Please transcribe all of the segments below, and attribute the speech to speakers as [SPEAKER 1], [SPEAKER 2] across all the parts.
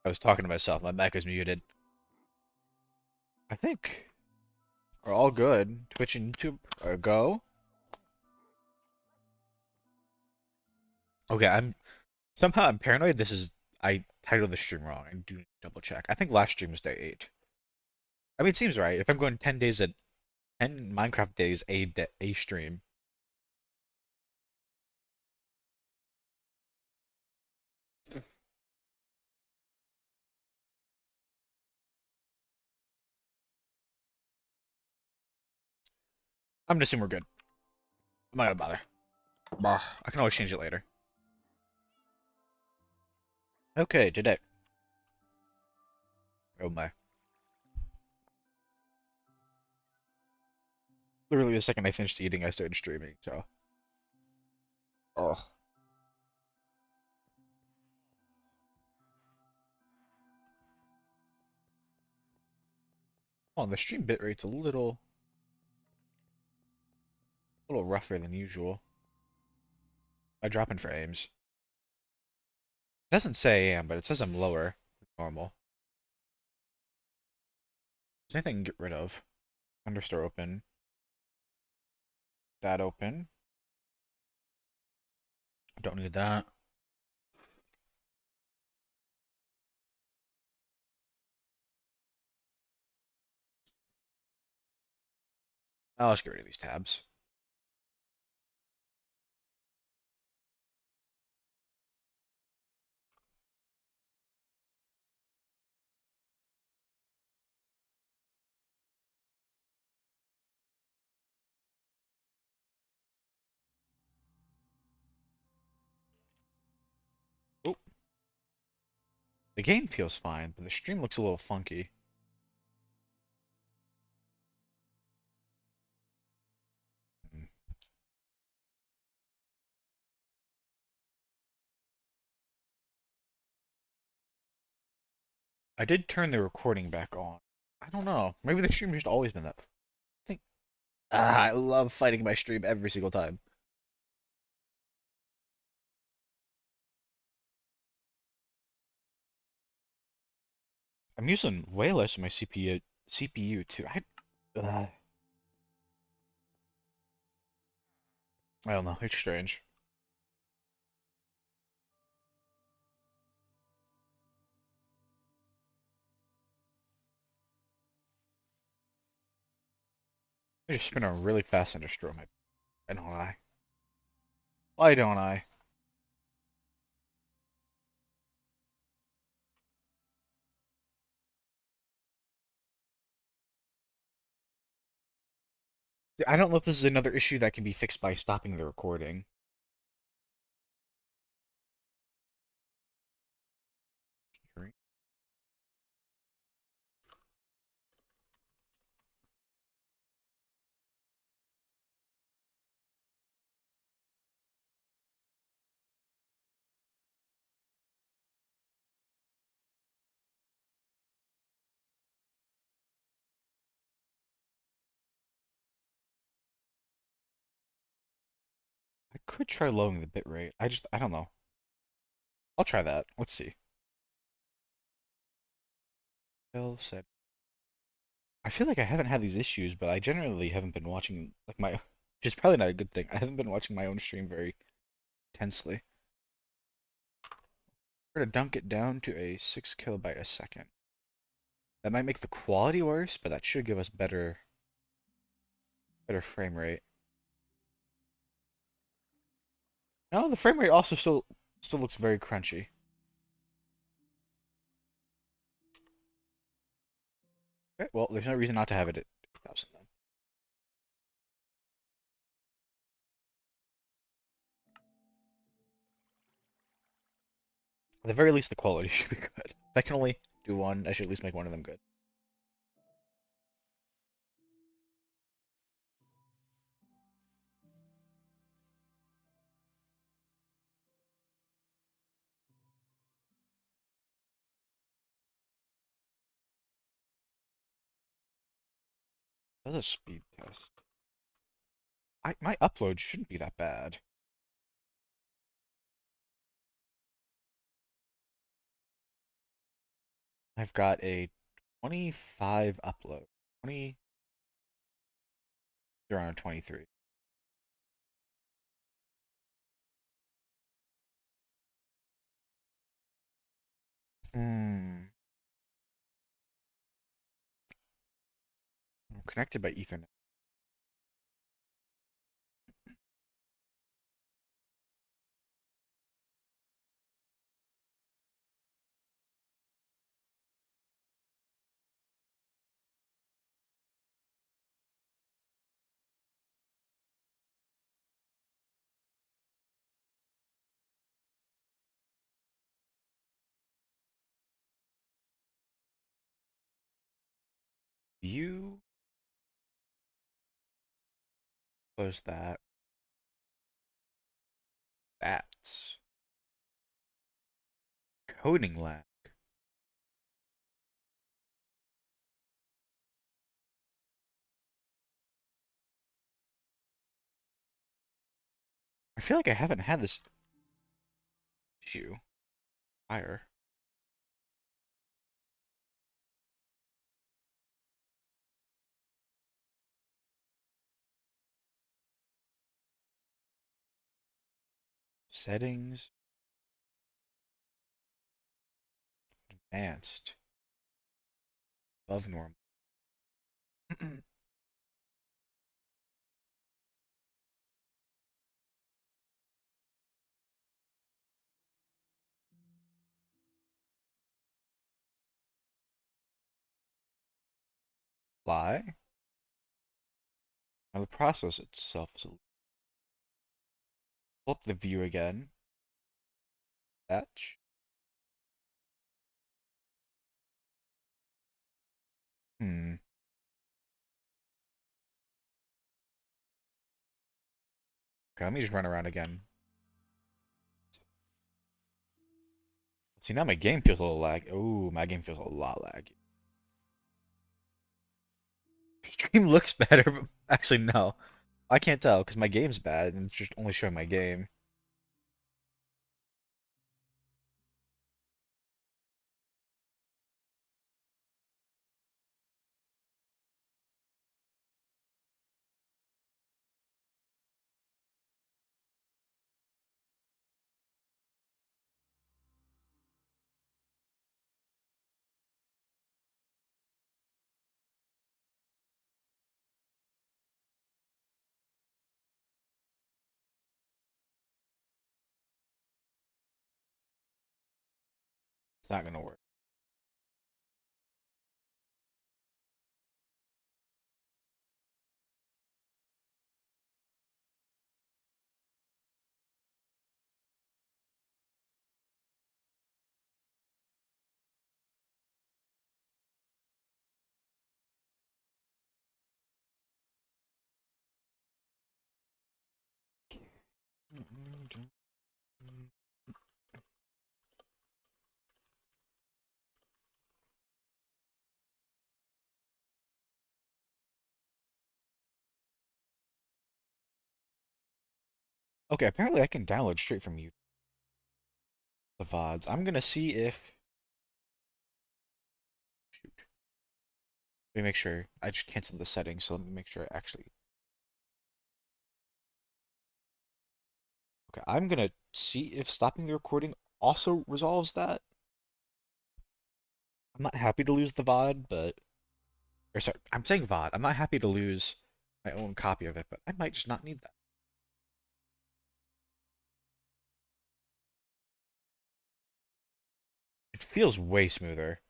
[SPEAKER 1] I was talking to myself. My mic was muted. I think we're all good. Twitch and YouTube are go. Okay, I'm paranoid. I titled the stream wrong. I do need to double check. I think last stream was day 8. I mean, it seems right. If I'm going 10 days at 10 Minecraft days a stream. I'm gonna assume we're good. I'm not gonna bother. I can always change it later. Okay, today. Oh my. Literally the second I finished eating, I started streaming, so. Oh. Oh, the stream bitrate's a little rougher than usual. I drop in frames. It doesn't say I am, but it says I'm lower than normal. Is there anything I can get rid of? Understore open. That open. I don't need that. I'll just get rid of these tabs. Oh, the game feels fine, but the stream looks a little funky. Hmm. I did turn the recording back on. I don't know. Maybe the stream's just always been that. I think. I love fighting my stream every single time. I'm using way less of my CPU too. I don't know. It's strange. I just spin around really fast and destroy my. Why don't I? Why don't I? I don't know if this is another issue that can be fixed by stopping the recording. I could try lowering the bitrate. I don't know. I'll try that. Let's see. Bill said, I feel like I haven't had these issues, but I generally haven't been watching like my, which is probably not a good thing. I haven't been watching my own stream very intensely. We're gonna dunk it down to a 6 kilobyte a second. That might make the quality worse, but that should give us better frame rate. No, the frame rate also still looks very crunchy. Okay, well, there's no reason not to have it at 8,000 then. At the very least, the quality should be good. If I can only do one, I should at least make one of them good. That's a speed test. My upload shouldn't be that bad. I've got a 25 upload. 20, they're on a 23. Hmm. I'm connected by Ethernet. View, close that. That's coding lag. I feel like I haven't had this issue prior. Settings, advanced, above normal. Apply. Now the process itself is pull up the view again. Batch. Hmm. Okay, let me just run around again. See, now my game feels a little lag. Ooh, my game feels a lot laggy. Stream looks better, but actually no. I can't tell because my game's bad and it's just only showing my game. It's not gonna work. Okay, apparently I can download straight from you the VODs. I'm gonna see if shoot. Let me make sure. I just canceled the settings, so let me make sure I actually. Okay, I'm gonna see if stopping the recording also resolves that. I'm not happy to lose the VOD, but or sorry, I'm saying VOD. I'm not happy to lose my own copy of it, but I might just not need that. It feels way smoother.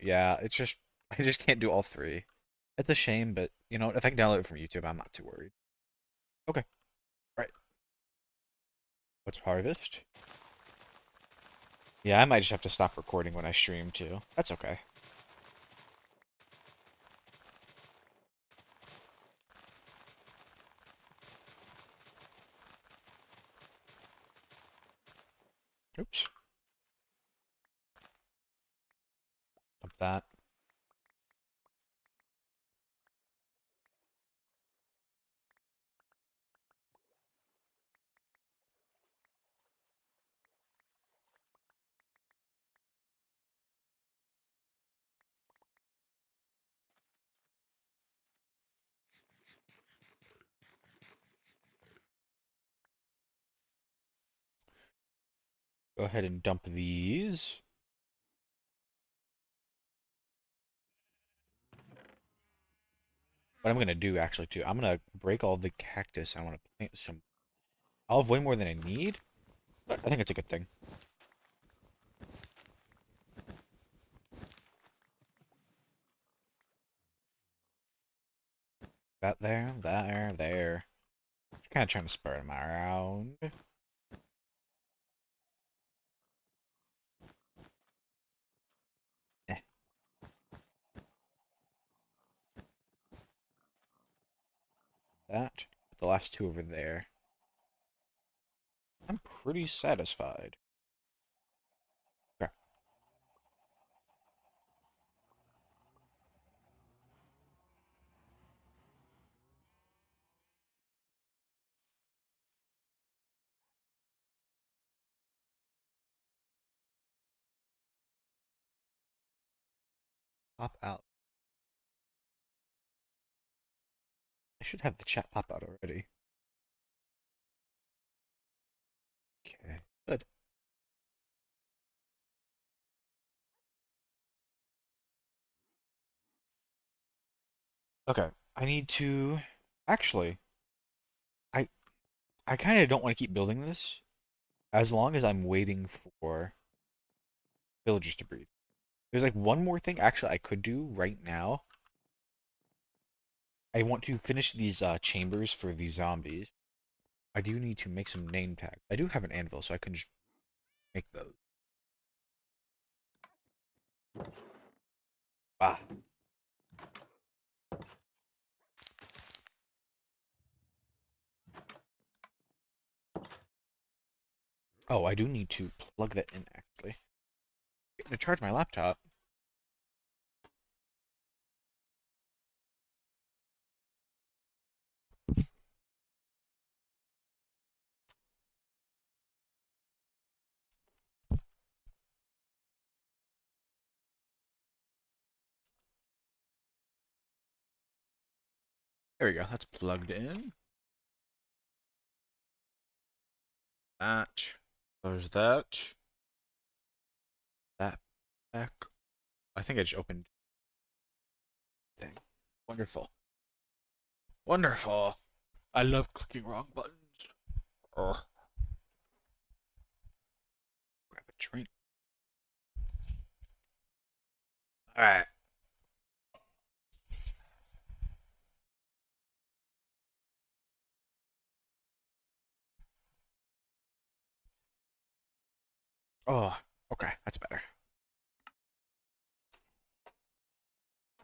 [SPEAKER 1] Yeah, it's just I just can't do all three. It's a shame, but you know, if I can download it from YouTube, I'm not too worried. Okay, all right. Let's harvest. Yeah, I might just have to stop recording when I stream too. That's okay. Oops. Dump that. Go ahead and dump these. What I'm gonna do actually too, I'm gonna break all the cactus. I want to plant some. I'll have way more than I need, but I think it's a good thing. That there, there, there. Kind of trying to spread them around. Eh, that. The last two over there. I'm pretty satisfied. Okay. Pop out. I should have the chat pop out already. Okay. Good. Okay. I need to. Actually, I I kind of don't want to keep building this as long as I'm waiting for villagers to breed. There's like one more thing actually I could do right now. I want to finish these chambers for these zombies. I do need to make some name tags. I do have an anvil, so I can just make those. Ah. Oh, I do need to plug that in actually. I'm gonna charge my laptop. There we go. That's plugged in. That. There's that. That back. I think I just opened thing. Wonderful. Wonderful. I love clicking wrong buttons. Ugh. Grab a drink. Alright. Oh, okay. That's better.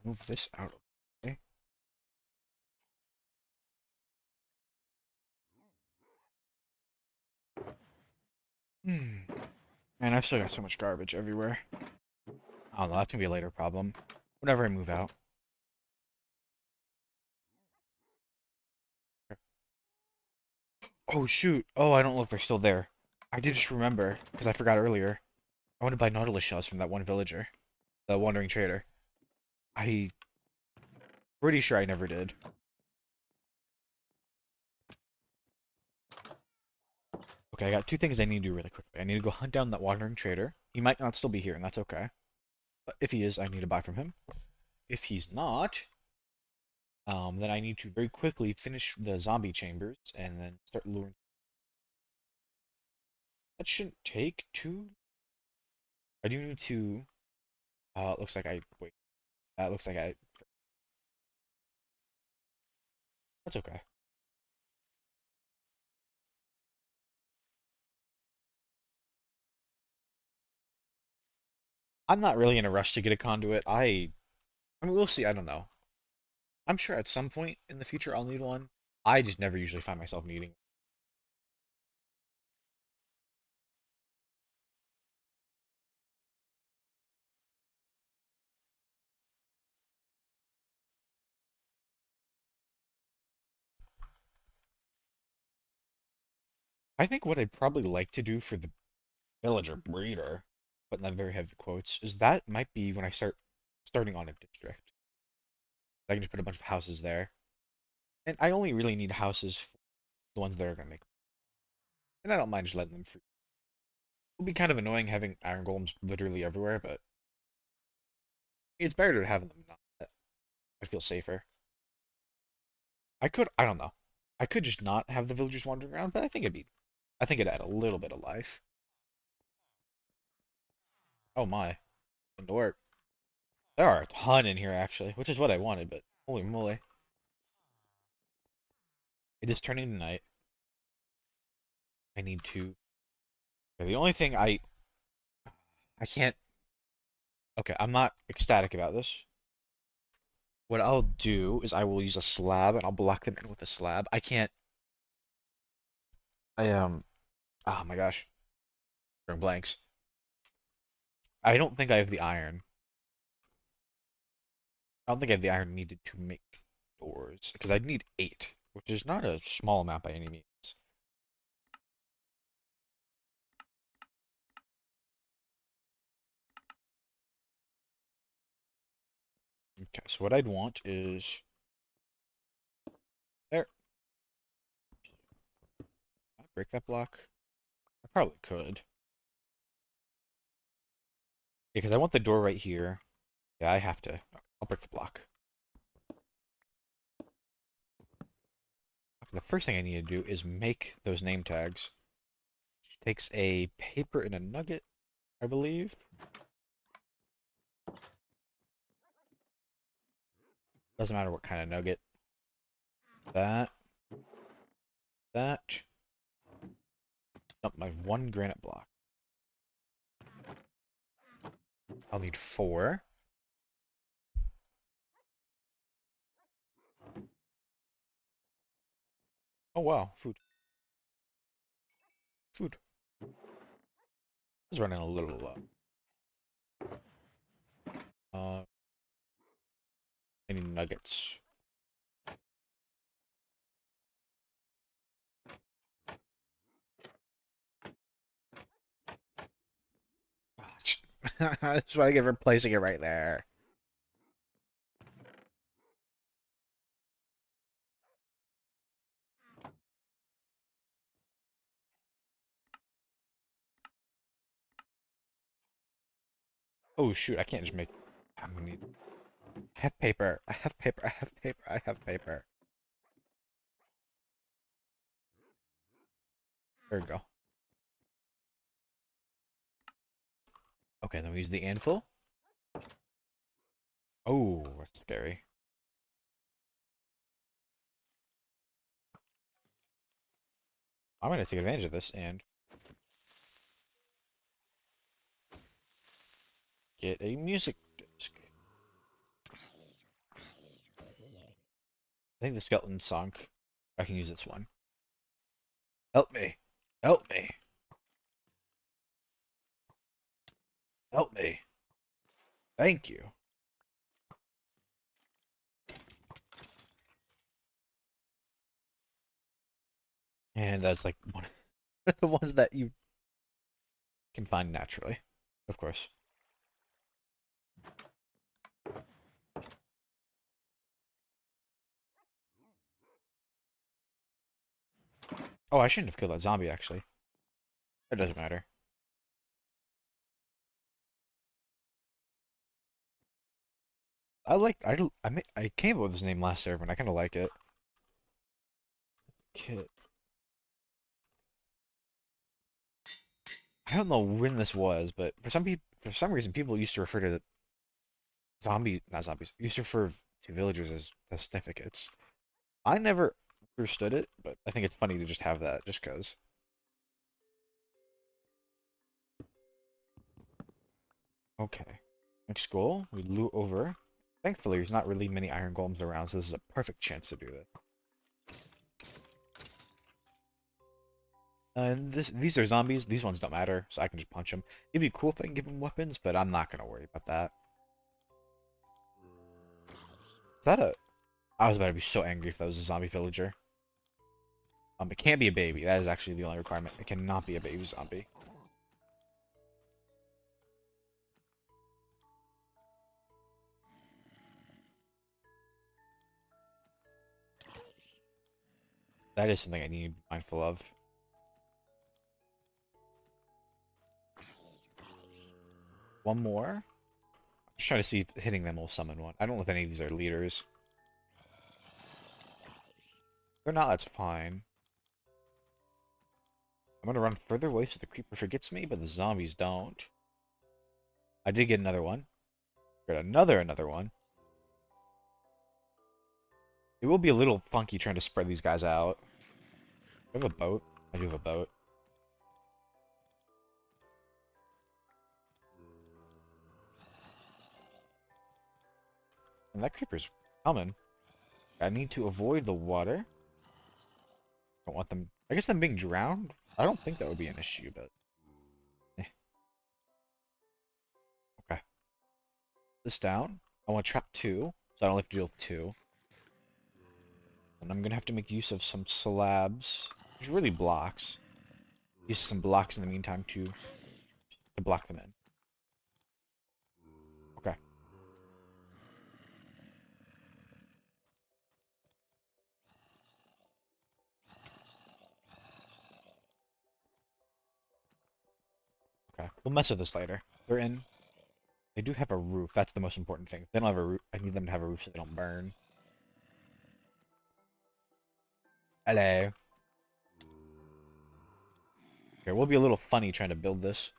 [SPEAKER 1] Move this out. Okay. Hmm. Man, I've still got so much garbage everywhere. Oh no, that's gonna be a later problem. Whenever I move out. Oh shoot. Oh, I don't know if they're still there. I did just remember, because I forgot earlier. I want to buy Nautilus shells from that one villager. The wandering trader. I pretty sure I never did. Okay, I got two things I need to do really quickly. I need to go hunt down that wandering trader. He might not still be here, and that's okay. But if he is, I need to buy from him. If he's not, then I need to very quickly finish the zombie chambers and then start luring. That shouldn't take too. I do need to. It looks like I wait. It looks like I. That's okay. I'm not really in a rush to get a conduit. I mean, we'll see. I don't know. I'm sure at some point in the future I'll need one. I just never usually find myself needing. I think what I'd probably like to do for the villager breeder, putting that in very heavy quotes, is that might be when I starting on a district. I can just put a bunch of houses there, and I only really need houses for the ones that are gonna make, and I don't mind just letting them free. would be kind of annoying having iron golems literally everywhere, but it's better to have them not. I feel safer. I don't know. I could just not have the villagers wandering around, but I think it'd add a little bit of life. Oh my, wouldn't work. There are a ton in here actually, which is what I wanted, but holy moly. It is turning to night. I need to. The only thing I can't. Okay, I'm not ecstatic about this. What I'll do is I will use a slab and I'll block them in with a slab. I can't. I Oh my gosh, drawing blanks. I don't think I have the iron. I don't think I have the iron needed to make doors because I'd need 8, which is not a small amount by any means. Okay, so what I'd want is there. I'll break that block. I probably could. Because I want the door right here. Yeah, I have to. I'll break the block. The first thing I need to do is make those name tags. Which takes a paper and a nugget, I believe. Doesn't matter what kind of nugget. That. That. Dump my 1 granite block. I'll need 4. Oh wow, food. Food. It's running a little low. I need nuggets. That's what I get for placing it right there. Oh shoot, I can't just make. I'm gonna need. I have paper. I have paper. I have paper. I have paper. There we go. Okay, then we use the anvil. Oh, that's scary. I'm gonna take advantage of this and get a music disc. I think the skeleton sunk. I can use this one. Help me. Help me. Help me. Thank you. And that's like one of the ones that you can find naturally, of course. Oh, I shouldn't have killed that zombie, actually. It doesn't matter. I came up with his name last server, and I kind of like it. Kit. I don't know when this was, but for some reason, people used to refer to the not zombies, used to refer to villagers as certificates. I never understood it, but I think it's funny to just have that, just cause. Okay. Next goal, we loot over. Thankfully, there's not really many iron golems around, so this is a perfect chance to do this. These are zombies. These ones don't matter, so I can just punch them. It'd be cool if I can give them weapons, but I'm not gonna worry about that. Is that a? I was about to be so angry if that was a zombie villager. It can't be a baby. That is actually the only requirement. It cannot be a baby zombie. That is something I need to be mindful of. one more. Just trying to see if hitting them will summon one. I don't know if any of these are leaders. If they're not, that's fine. I'm gonna run further away so the creeper forgets me, but the zombies don't. I did get another one. Got another one. It will be a little funky trying to spread these guys out. Do I have a boat? I do have a boat. And that creeper's coming. I need to avoid the water. Don't want them... I guess them being drowned? I don't think that would be an issue, but... Eh. Okay. This down. I want to trap 2, so I don't have to deal with 2. And I'm gonna have to make use of some slabs. Which really blocks. Use some blocks in the meantime to block them in. Okay. Okay. We'll mess with this later. They're in. They do have a roof. That's the most important thing. If they don't have a roof, I need them to have a roof so they don't burn. Hello. Here, we'll be a little funny trying to build this.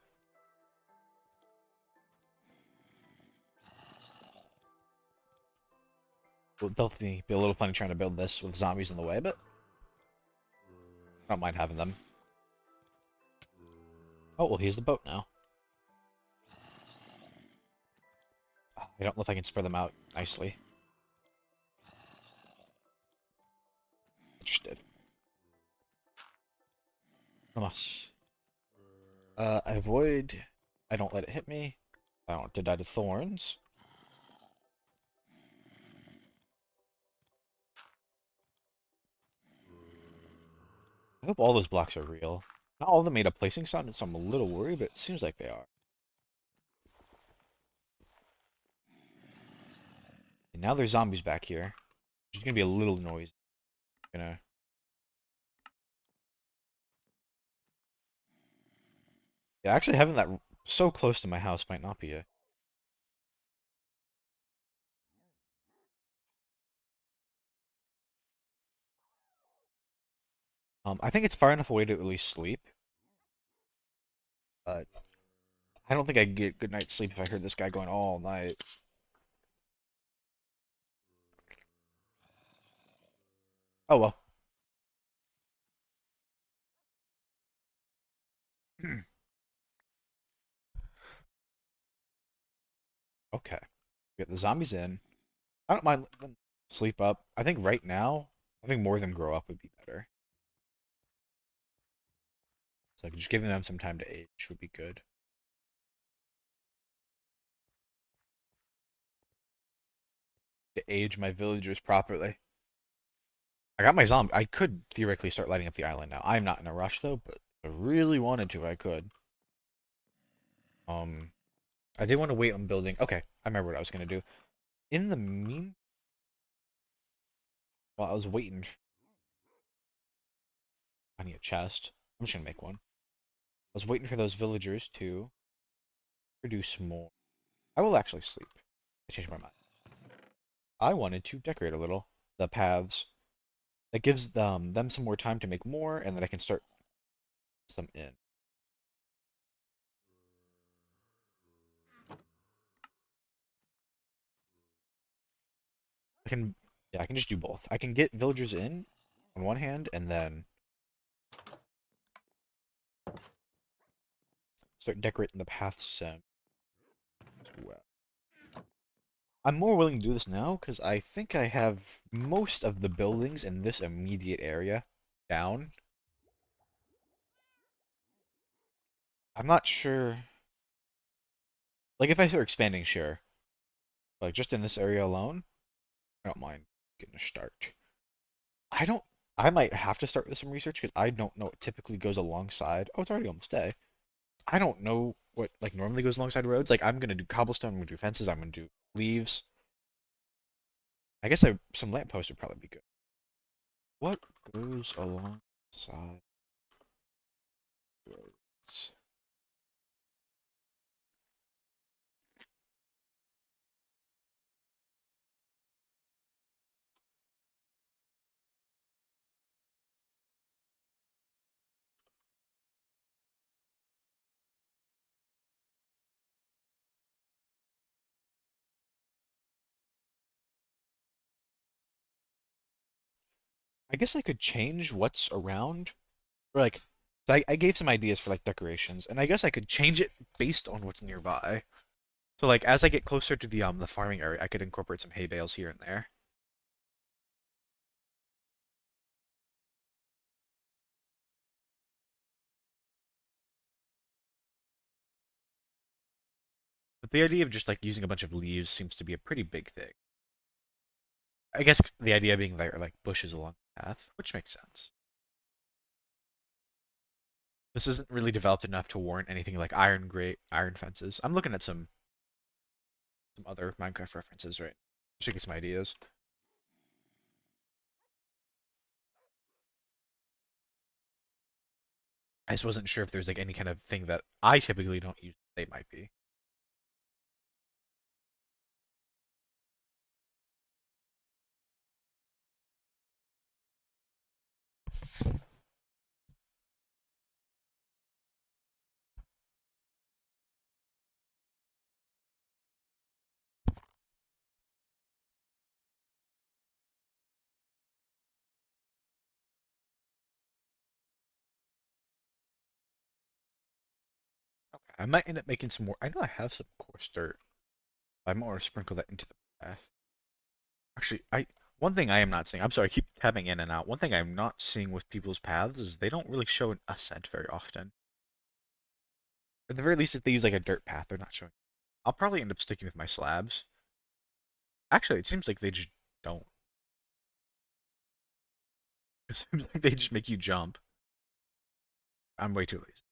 [SPEAKER 1] We'll definitely be a little funny trying to build this with zombies in the way, but I don't mind having them. Oh, well, here's the boat now. I don't know if I can spread them out nicely. Interested. Unless... I avoid... I don't let it hit me. I don't want to die to thorns. I hope all those blocks are real. Not all of them made a placing sound, so I'm a little worried, but it seems like they are. And now there's zombies back here. There's gonna be a little noise. Gonna... Yeah, actually having that so close to my house might not be a... I think it's far enough away to at least sleep. But I don't think I could get good night's sleep if I heard this guy going all night. Oh well. Okay. We got the zombies in. I don't mind letting them sleep up. I think right now, I think more of them grow up would be better. So like just giving them some time to age would be good. To age my villagers properly. I got my zombie. I could theoretically start lighting up the island now. I'm not in a rush though, but if I really wanted to, I could. Um, I did want to wait on building. Okay, I remember what I was gonna do. In the mean, while I was waiting, I need a chest. I'm just gonna make one. I was waiting for those villagers to produce more. I will actually sleep. I changed my mind. I wanted to decorate a little the paths. That gives them some more time to make more, and then I can start some in. I can, yeah, I can just do both. I can get villagers in on one hand, and then start decorating the paths as well. I'm more willing to do this now because I think I have most of the buildings in this immediate area down. I'm not sure. Like, if I start expanding, sure. Like, just in this area alone, I don't mind getting a start. I don't. I might have to start with some research because I don't know what typically goes alongside. Oh, it's already almost day. I don't know what like normally goes alongside roads. Like I'm gonna do cobblestone, I'm gonna do fences, I'm gonna do leaves. I guess some lampposts would probably be good. What goes alongside roads? I guess I could change what's around. Or like, so I gave some ideas for like decorations, and I guess I could change it based on what's nearby. So like as I get closer to the farming area, I could incorporate some hay bales here and there. But the idea of just like using a bunch of leaves seems to be a pretty big thing. I guess the idea being there are like bushes along the path, which makes sense. This isn't really developed enough to warrant anything like iron grate, iron fences. I'm looking at some other Minecraft references right. Should get some ideas. I just wasn't sure if there's like any kind of thing that I typically don't use. They might be. Okay, I might end up making some more. I know I have some coarse dirt. I might want to sprinkle that into the path. Actually, I one thing I am not seeing. I'm sorry, I keep tapping in and out. One thing I'm not seeing with people's paths is they don't really show an ascent very often. At the very least, if they use like a dirt path, they're not showing. I'll probably end up sticking with my slabs. Actually, it seems like they just don't. It seems like they just make you jump. I'm way too lazy.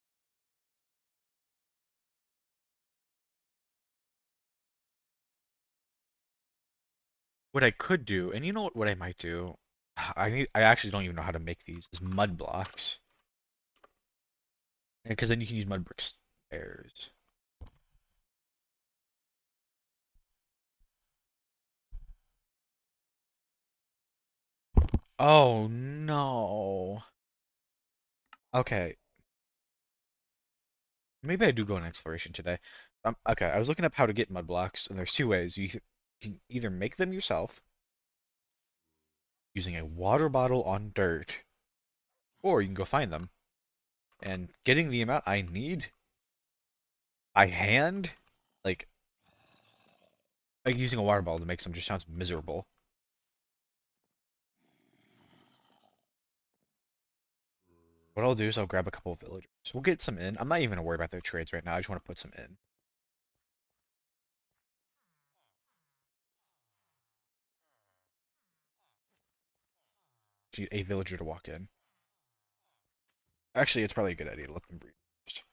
[SPEAKER 1] What I could do, and you know what I might do? I actually don't even know how to make these, is mud blocks. Because then you can use mud brick stairs. Oh no. Okay, maybe I do go on exploration today. Okay, I was looking up how to get mud blocks, and there's two ways. Can either make them yourself using a water bottle on dirt, or you can go find them. And getting the amount I need by hand, like using a water bottle to make some just sounds miserable. What I'll do is I'll grab a couple of villagers. We'll get some in. I'm not even gonna worry about their trades right now. I just want to put some in. Get a villager to walk in. Actually, it's probably a good idea to let them breed first.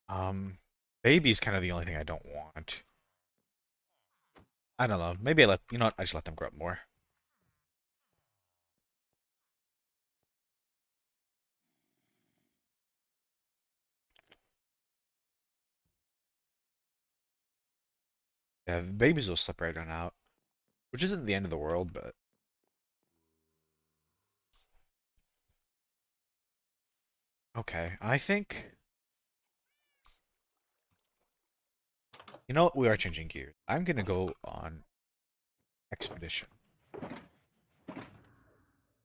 [SPEAKER 1] Um, baby's kind of the only thing I don't want. I don't know. Maybe you know what? I just let them grow up more. Yeah, babies will slip right on out, which isn't the end of the world, but okay. I think you know what? We are changing gears. I'm gonna go on expedition. I'm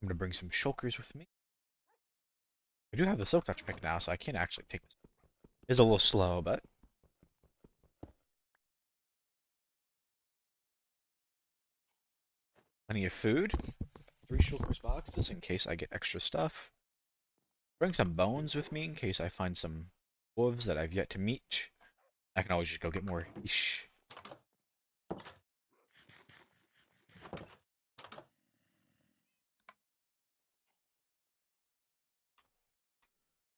[SPEAKER 1] gonna bring some shulkers with me. I do have the silk touch pick now, so I can actually take this. It's a little slow, but plenty of food. 3 shulkers boxes in case I get extra stuff. Bring some bones with me in case I find some wolves that I've yet to meet. I can always just go get more. Eesh.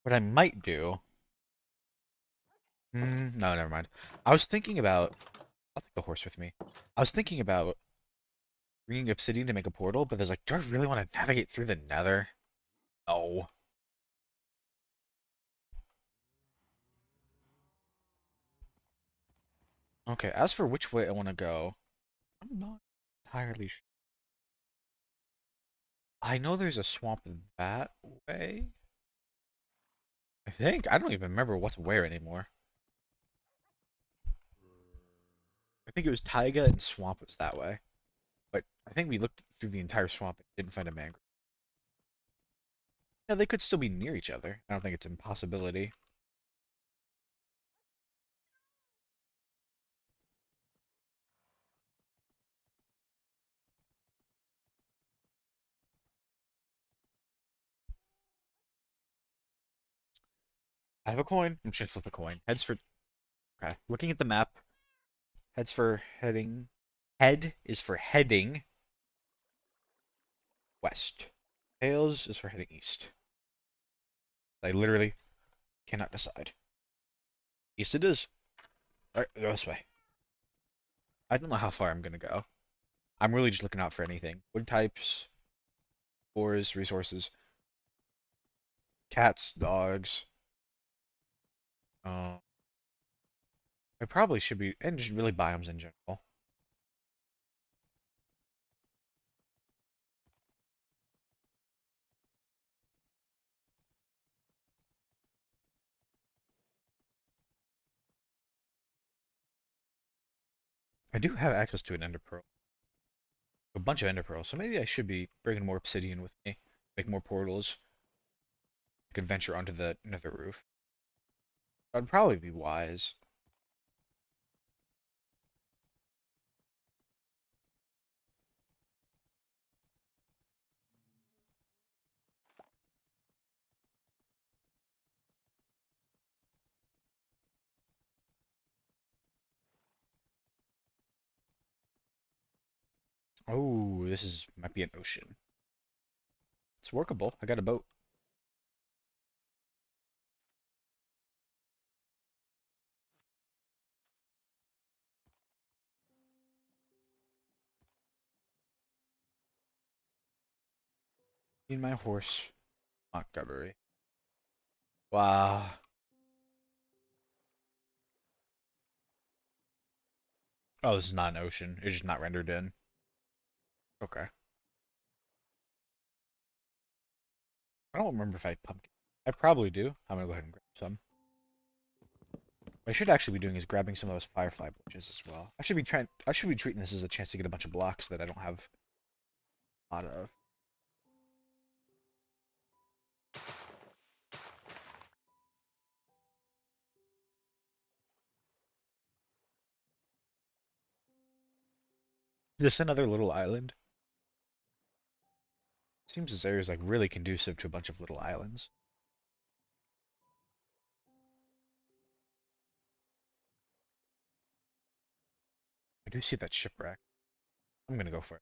[SPEAKER 1] What I might do. No, never mind. I was thinking about. I'll take the horse with me. I was thinking about bringing obsidian to make a portal, but there's like, do I really want to navigate through the nether? No. Okay, as for which way I want to go, I'm not entirely sure. I know there's a swamp that way. I think. I don't even remember what's where anymore. I think it was taiga and swamp was that way. But I think we looked through the entire swamp and didn't find a mangrove. Yeah, they could still be near each other. I don't think it's an impossibility. I have a coin. I'm just gonna flip a coin. Heads for okay. Looking at the map, heads for heading. Head is for heading west. Tails is for heading east. I literally cannot decide. East it is. Alright, go this way. I don't know how far I'm gonna go. I'm really just looking out for anything. Wood types, ores, resources, cats, dogs. Uh, I probably should be, and just really biomes in general. I do have access to an ender pearl, a bunch of ender pearls, so maybe I should be bringing more obsidian with me, make more portals. I could venture onto the nether roof. That'd probably be wise. Oh, this is might be an ocean. It's workable. I got a boat. In my horse, Montgomery. Wow. Oh, this is not an ocean. It's just not rendered in. Okay. I don't remember if I had pumpkin. I probably do. I'm gonna go ahead and grab some. What I should actually be doing is grabbing some of those firefly bushes as well. I should be treating this as a chance to get a bunch of blocks that I don't have a lot of. Is this another little island? Seems this area is like really conducive to a bunch of little islands. I do see that shipwreck. I'm gonna go for it.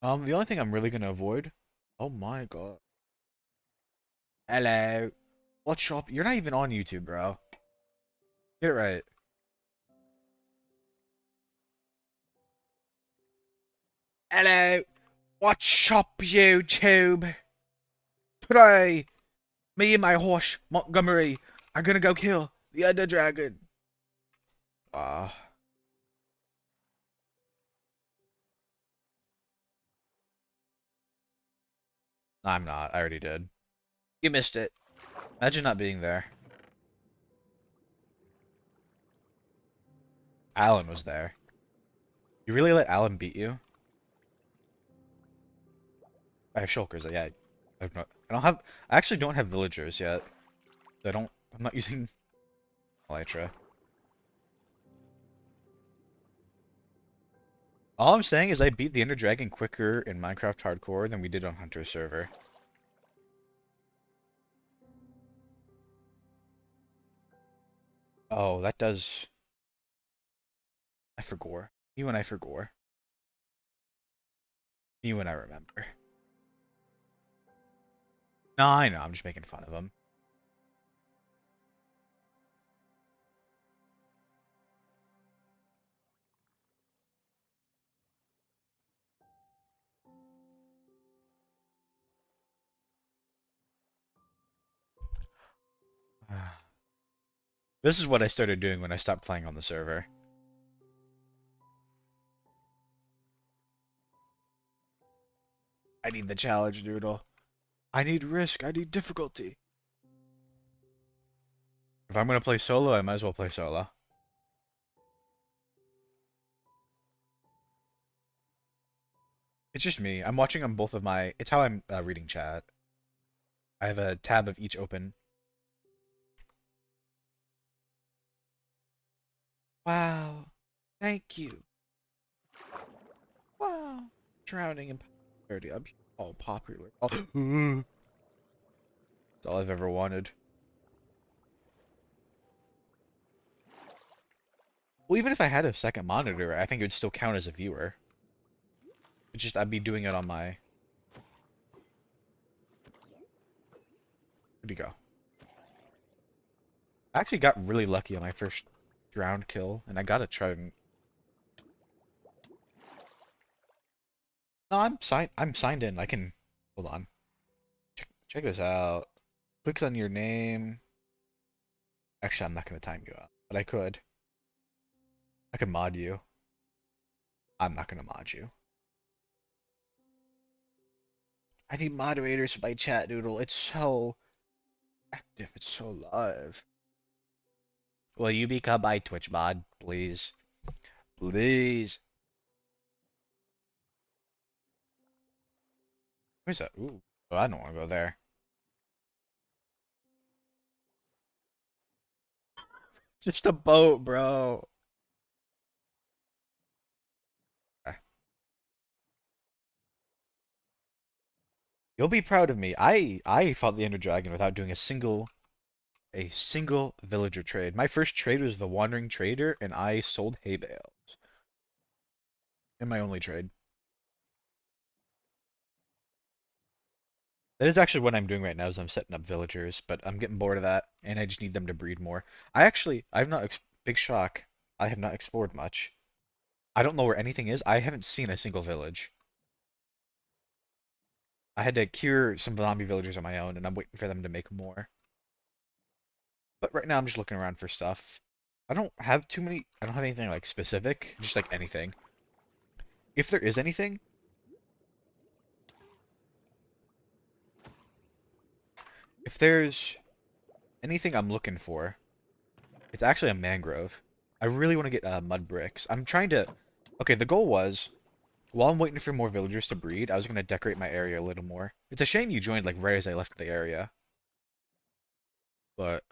[SPEAKER 1] The only thing I'm really gonna avoid. Oh my god. Hello. What's up? You're not even on YouTube, bro. Get it right. Hello. What's up, YouTube? Today, me and my horse, Montgomery, are gonna go kill the Ender Dragon. Ah, I'm not. I already did. You missed it. Imagine not being there. Alan was there. You really let Alan beat you? I have shulkers. Yeah, I don't have. I actually don't have villagers yet. I don't. I'm not using Elytra. All I'm saying is I beat the Ender Dragon quicker in Minecraft Hardcore than we did on Hunter's server. Oh, that does. I forgot. You and I forgot. You and I remember. No, I know. I'm just making fun of him. This is what I started doing when I stopped playing on the server. I need the challenge, Doodle. I need risk. I need difficulty. If I'm gonna play solo, I might as well play solo. It's just me. I'm watching on both of my. It's how I'm reading chat. I have a tab of each open. Wow. Thank you. Wow. Drowning in popularity. I'm all popular. Oh. That's all I've ever wanted. Well, even if I had a second monitor, I think it would still count as a viewer. It's just I'd be doing it on my. Where'd he go? I actually got really lucky on my first drowned kill, and I gotta try and. No, I'm signed. I'm signed in. I can. Hold on. Check this out. Clicks on your name. Actually, I'm not gonna time you out, but I could. I could mod you. I'm not gonna mod you. I need moderators for my chat doodle. It's so active. It's so live. Will you become my Twitch mod, please? Please. Where's that? Ooh. Oh, I don't want to go there. Just a boat, bro. Okay. You'll be proud of me. I fought the Ender Dragon without doing a single villager trade. My first trade was the Wandering Trader, and I sold hay bales. In my only trade. That is actually what I'm doing right now is I'm setting up villagers, but I'm getting bored of that, and I just need them to breed more. I've not, big shock, I have not explored much. I don't know where anything is. I haven't seen a single village. I had to cure some zombie villagers on my own, and I'm waiting for them to make more. But right now I'm just looking around for stuff. I don't have anything like specific, just like anything. If there is anything, if there's anything I'm looking for, it's actually a mangrove. I really want to get mud bricks. I'm trying to. Okay, the goal was while I'm waiting for more villagers to breed, I was gonna decorate my area a little more. It's a shame you joined like right as I left the area, but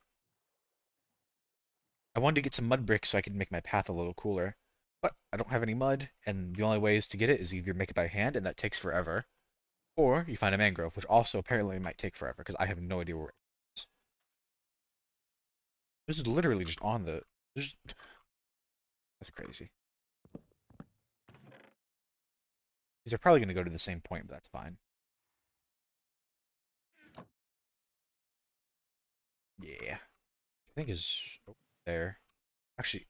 [SPEAKER 1] I wanted to get some mud bricks so I could make my path a little cooler. But I don't have any mud, and the only ways to get it is either make it by hand, and that takes forever, or you find a mangrove, which also apparently might take forever because I have no idea where it is. This is literally just on the. This That's crazy. These are probably gonna go to the same point, but that's fine. Yeah, I think is over there. Actually,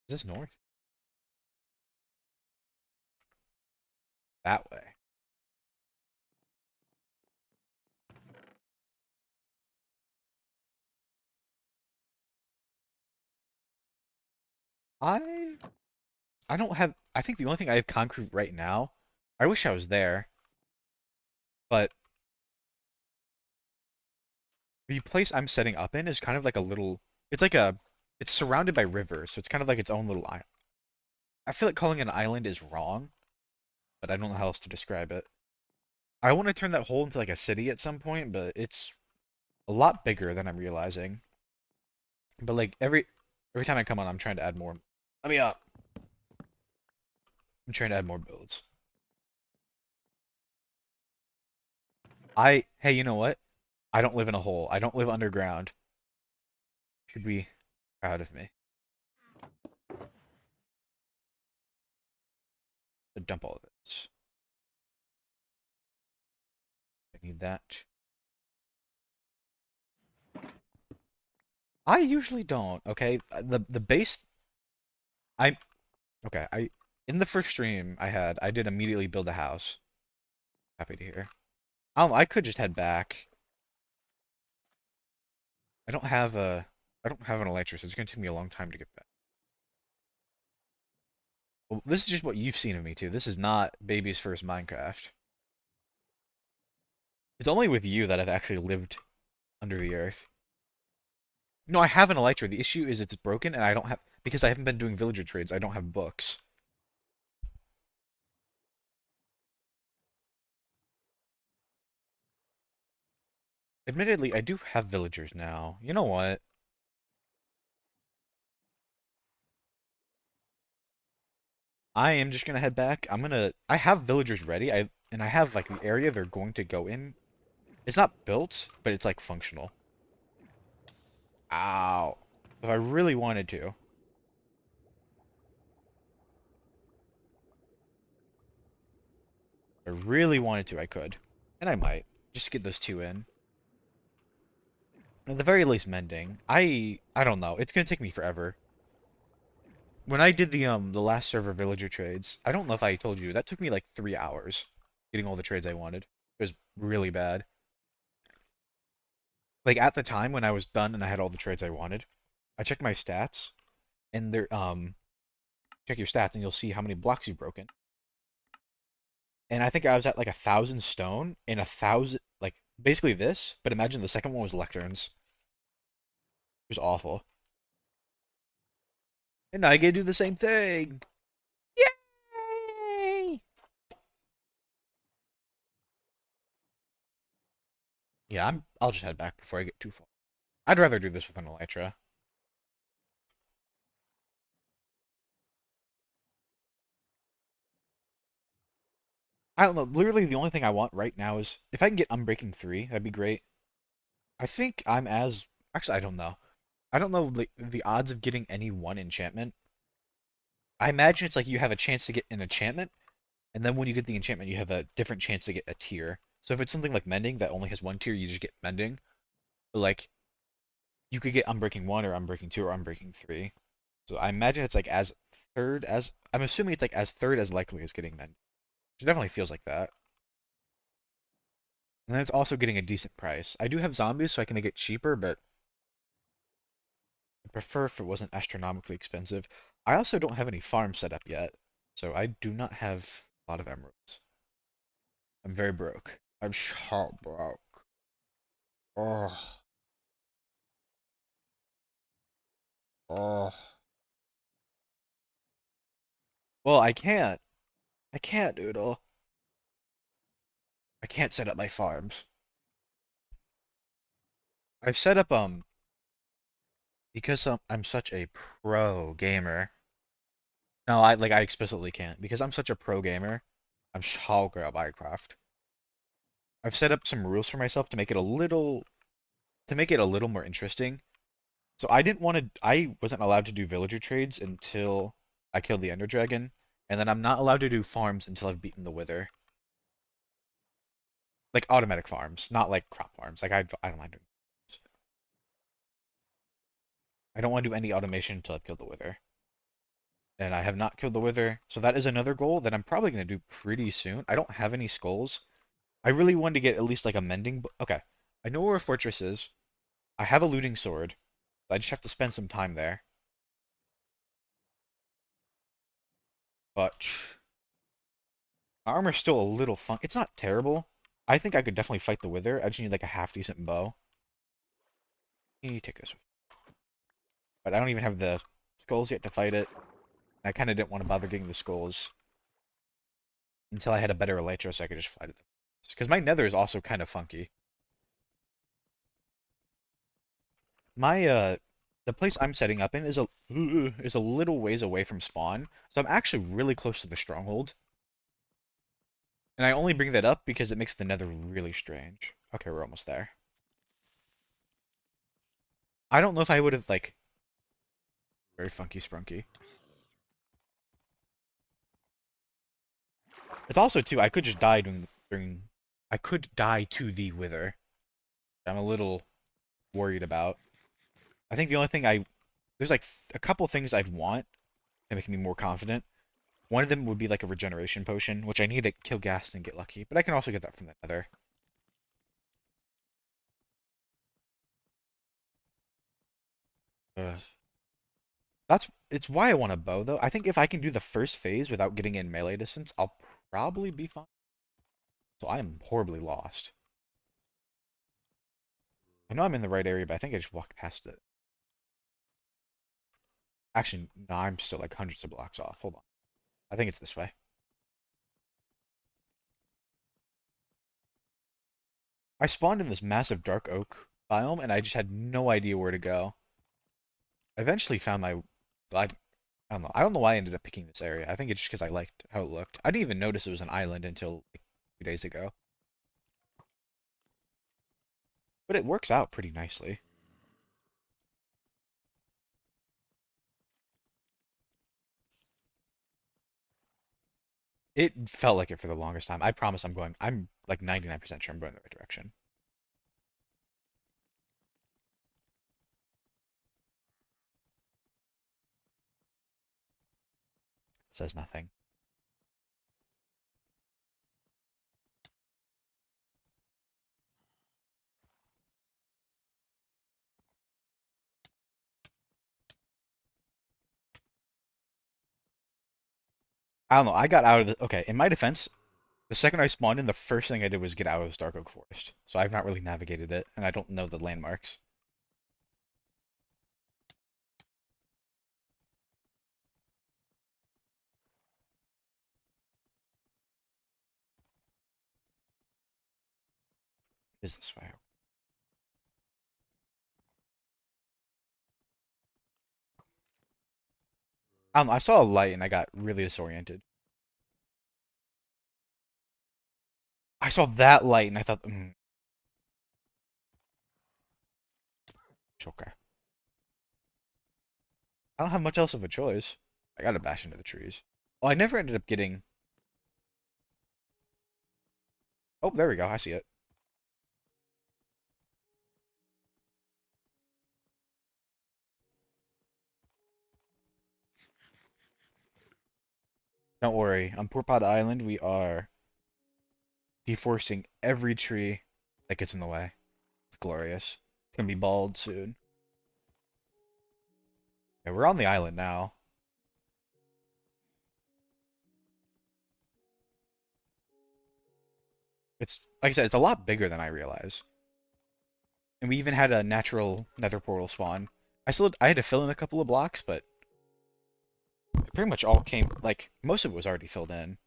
[SPEAKER 1] is this north? That way. I I don't have. I think the only thing I have concrete right now. I wish I was there, but the place I'm setting up in is kind of like a little. It's like a. It's surrounded by rivers, so it's kind of like its own little island. I feel like calling it an island is wrong, but I don't know how else to describe it. I want to turn that hole into like a city at some point, but it's a lot bigger than I'm realizing. But like every time I come on, I'm trying to add more. Let me up. I'm trying to add more builds. Hey, you know what? I don't live in a hole. I don't live underground. Should be proud of me. To dump all of this. I need that. I usually don't. Okay, the base. I okay. I In the first stream I did immediately build a house. Happy to hear. I could just head back. I don't have a. I don't have an elytra, so it's gonna take me a long time to get back. Well, this is just what you've seen of me too. This is not baby's first Minecraft. It's only with you that I've actually lived under the earth. No, I have an elytra. The issue is it's broken, and I don't have because I haven't been doing villager trades. I don't have books. Admittedly, I do have villagers now. You know what? I am just gonna head back. I have villagers ready. I have like the area they're going to go in. It's not built, but it's like functional. Ow. If I really wanted to, if I really wanted to, I could. And I might. Just to get those two in. At the very least, mending. I don't know. It's gonna take me forever. When I did the last server villager trades, I don't know if I told you, that took me like 3 hours getting all the trades I wanted. It was really bad. Like at the time when I was done and I had all the trades I wanted, I checked my stats and there check your stats and you'll see how many blocks you've broken. And I think I was at like 1,000 stone and 1,000 like basically this, but imagine the second one was lecterns. It was awful. And I get to do the same thing. Yay! Yeah, I'll just head back before I get too far. I'd rather do this with an elytra. I don't know. Literally, the only thing I want right now is if I can get Unbreaking 3, that'd be great. I think I'm as. Actually, I don't know. I don't know the odds of getting any one enchantment. I imagine it's like you have a chance to get an enchantment, and then when you get the enchantment, you have a different chance to get a tier. So if it's something like Mending that only has one tier, you just get Mending. But like, you could get Unbreaking 1 or Unbreaking 2 or Unbreaking 3. So I imagine it's like as third as. I'm assuming it's like as third as likely as getting Mending. It definitely feels like that. And then it's also getting a decent price. I do have zombies, so I can make it cheaper, but I prefer if it wasn't astronomically expensive. I also don't have any farms set up yet, so I do not have a lot of emeralds. I'm very broke. I'm so broke. Oh, oh. Well, I can't. I can't, Doodle. I can't set up my farms. I've set up because I'm such a pro gamer. No, I explicitly can't because I'm such a pro gamer. I'm so good at Minecraft. I've set up some rules for myself to make it a little more interesting. So I wasn't allowed to do villager trades until I killed the Ender Dragon, and then I'm not allowed to do farms until I've beaten the Wither. Like automatic farms, not like crop farms. Like I don't mind doing. I don't want to do any automation until I've killed the Wither. And I have not killed the Wither, so that is another goal that I'm probably going to do pretty soon. I don't have any skulls. I really wanted to get at least like a mending. Okay, I know where a fortress is. I have a looting sword. I just have to spend some time there. But my armor's still a little fun. It's not terrible. I think I could definitely fight the Wither. I just need like a half decent bow. You take this, but I don't even have the skulls yet to fight it. I kind of didn't want to bother getting the skulls until I had a better elytra, so I could just fight it. Because my Nether is also kind of funky. My the place I'm setting up in is a little ways away from spawn, so I'm actually really close to the stronghold. And I only bring that up because it makes the Nether really strange. Okay, we're almost there. I don't know if I would have like very funky sprunky. It's also too I could just die during I could die to the Wither. I'm a little worried about. I think the only thing there's like a couple things I'd want to make me more confident. One of them would be like a regeneration potion, which I need to kill Ghast and get lucky, but I can also get that from the Nether. Ugh. It's why I want a bow though. I think if I can do the first phase without getting in melee distance, I'll probably be fine. So I am horribly lost. I know I'm in the right area, but I think I just walked past it. Actually, no, I'm still like hundreds of blocks off. Hold on. I think it's this way. I spawned in this massive dark oak biome, and I just had no idea where to go. I eventually found my. I don't know. I don't know why I ended up picking this area. I think it's just because I liked how it looked. I didn't even notice it was an island until like 2 days ago. But it works out pretty nicely. It felt like it for the longest time. I promise I'm like 99% sure I'm going the right direction. It says nothing. I don't know. I got out of the. Okay, in my defense, the second I spawned in, the first thing I did was get out of this dark oak forest. So I've not really navigated it, and I don't know the landmarks. Is this way? I don't know. I saw a light and I got really disoriented. I saw that light and I thought, it's okay. I don't have much else of a choice. I gotta bash into the trees. Well, I never ended up getting. Oh, there we go. I see it. Don't worry. On Poor Pod Island, we are deforesting every tree that gets in the way. It's glorious. It's gonna be bald soon. Yeah, we're on the island now. It's like I said, it's a lot bigger than I realize. And we even had a natural nether portal spawn. I had to fill in a couple of blocks, but it pretty much all came like most of it was already filled in.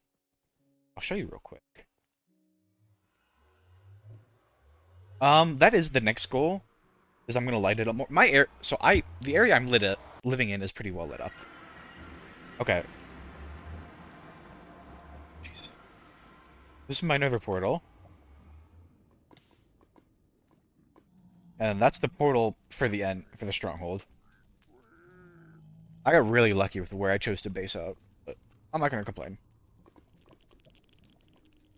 [SPEAKER 1] I'll show you real quick. That is the next goal. Is I'm gonna light it up more. The area living in is pretty well lit up. Okay, Jesus. This is my nether portal, and that's the portal for the end for the stronghold. I got really lucky with where I chose to base out, but I'm not gonna complain.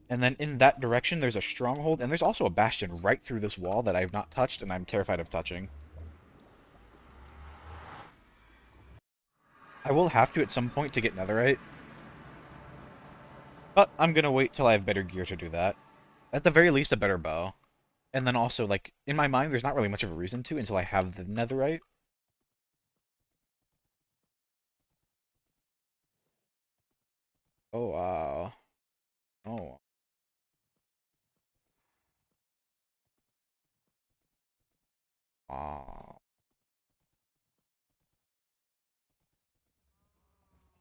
[SPEAKER 1] And then in that direction, there's a stronghold, and there's also a bastion right through this wall that I've not touched, and I'm terrified of touching. I will have to at some point to get netherite, but I'm gonna wait till I have better gear to do that. At the very least, a better bow. And then also, like, in my mind, there's not really much of a reason to until I have the netherite. Oh, wow. Oh, wow.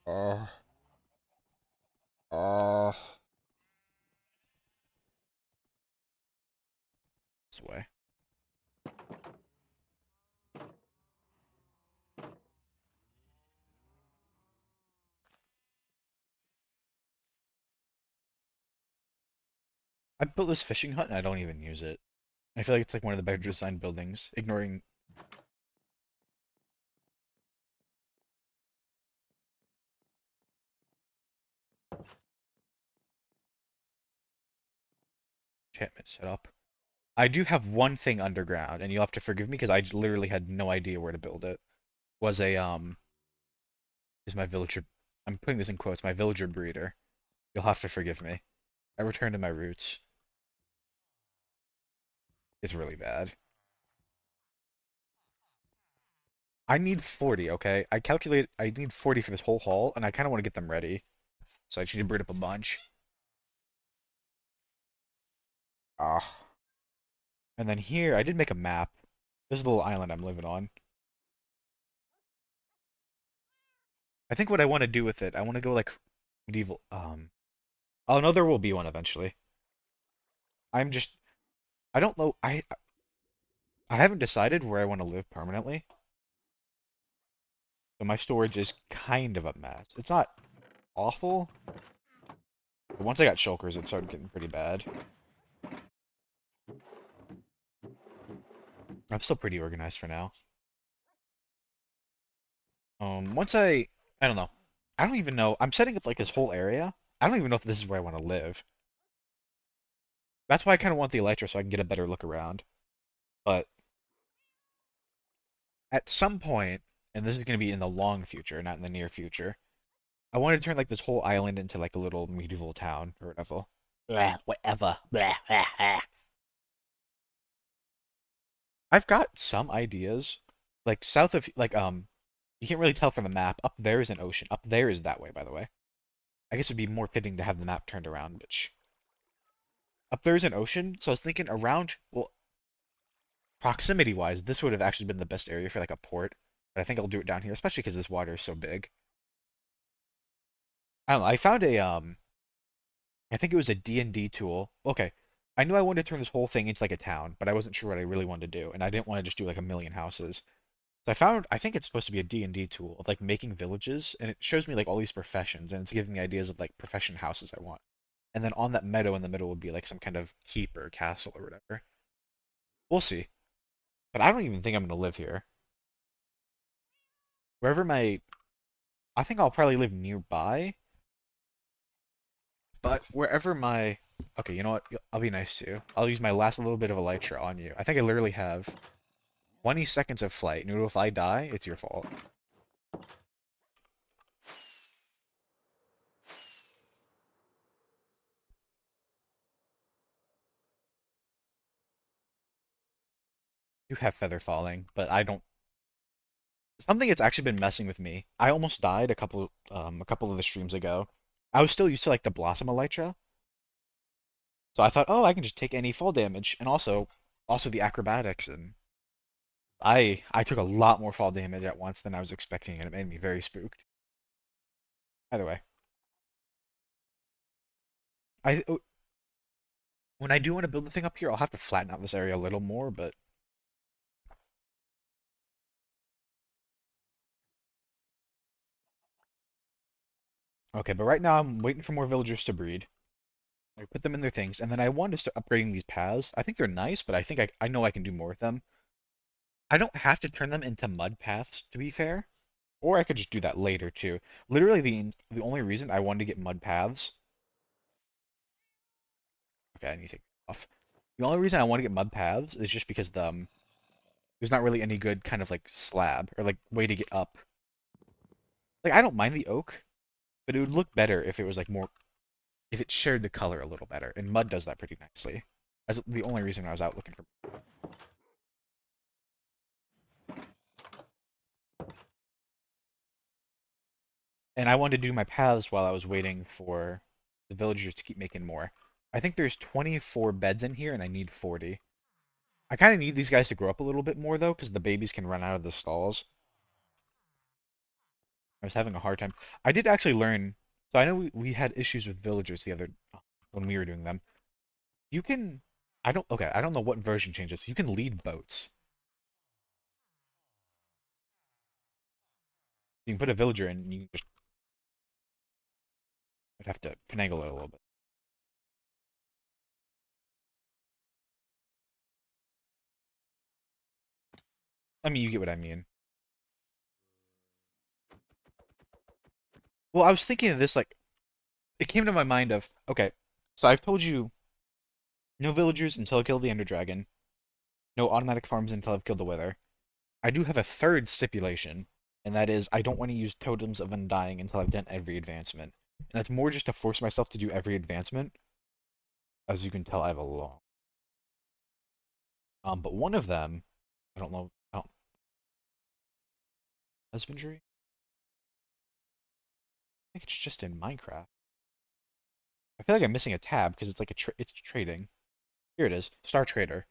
[SPEAKER 1] Oh, oh. This way. I built this fishing hut and I don't even use it. I feel like it's like one of the better designed buildings, ignoring. Enchantment setup. I do have one thing underground, and you'll have to forgive me because literally had no idea where to build it. Was a is my villager. I'm putting this in quotes. My villager breeder. You'll have to forgive me. I returned to my roots. It's really bad. I need 40. Okay, I calculate. I need 40 for this whole haul, and I kind of want to get them ready. So I just need to breed up a bunch. Ah. And then here, I did make a map. This is the little island I'm living on. I think what I want to do with it, I want to go like medieval. Oh no, there will be one eventually. I'm just I don't know. I haven't decided where I want to live permanently. So my storage is kind of a mess. It's not awful, but once I got shulkers, it started getting pretty bad. I'm still pretty organized for now. Once I don't know. I don't even know. I'm setting up like this whole area. I don't even know if this is where I want to live. That's why I kind of want the Elytra so I can get a better look around. But at some point, and this is going to be in the long future, not in the near future, I wanted to turn like this whole island into like a little medieval town or whatever. Blah, whatever. Blah, blah, blah. I've got some ideas. Like south of you can't really tell from the map. Up there is an ocean. Up there is that way, by the way. I guess it'd be more fitting to have the map turned around, bitch. Up there is an ocean, so I was thinking around, well, proximity wise, this would have actually been the best area for like a port. But I think I'll do it down here, especially because this water is so big. I don't know. I found a I think it was a D&D tool. Okay. I knew I wanted to turn this whole thing into like a town, but I wasn't sure what I really wanted to do, and I didn't want to just do like a million houses. So I found, I think it's supposed to be a D&D tool of like making villages, and it shows me like all these professions, and it's giving me ideas of like profession houses I want. And then on that meadow in the middle would be like some kind of keep or castle or whatever. We'll see. But I don't even think I'm gonna live here. Wherever my, I think I'll probably live nearby, but wherever my, okay, you know what? I'll be nice to you. I'll use my last little bit of elytra on you. I think I literally have 20 seconds of flight. You know, if I die, it's your fault. You have feather falling, but I don't. Something that's actually been messing with me. I almost died a couple of the streams ago. I was still used to like the Blossom Elytra, so I thought, oh, I can just take any fall damage, and also the acrobatics, and I took a lot more fall damage at once than I was expecting, and it made me very spooked. Either way, I when I do want to build the thing up here, I'll have to flatten out this area a little more, but okay. But right now, I'm waiting for more villagers to breed. I put them in their things, and then I wanted to start upgrading these paths. I think they're nice, but I think I know I can do more with them. I don't have to turn them into mud paths, to be fair. Or I could just do that later too. Literally the only reason I wanted to get mud paths. Okay, I need to take it off. The only reason I want to get mud paths is just because there's not really any good kind of like slab or like way to get up. Like I don't mind the oak, but it would look better if it was like more if it shared the color a little better. And mud does that pretty nicely. That's the only reason I was out looking for. And I wanted to do my paths while I was waiting for the villagers to keep making more. I think there's 24 beds in here, and I need 40. I kind of need these guys to grow up a little bit more, though, because the babies can run out of the stalls. I was having a hard time. I did actually learn. So I know we had issues with villagers the other when we were doing them. You can. I don't. Okay, I don't know what version changes. You can lead boats. You can put a villager in, and you can just I'd have to finagle it a little bit. I mean, you get what I mean. Well, I was thinking of this like it came to my mind of okay, so I've told you no villagers until I kill the Ender Dragon, no automatic farms until I've killed the Wither. I do have a third stipulation, and that is I don't want to use Totems of Undying until I've done every advancement. And that's more just to force myself to do every advancement. As you can tell, I have a long. But one of them, I don't know. Oh, husbandry. I think it's just in Minecraft. I feel like I'm missing a tab because it's like it's trading. Here it is, Star Trader.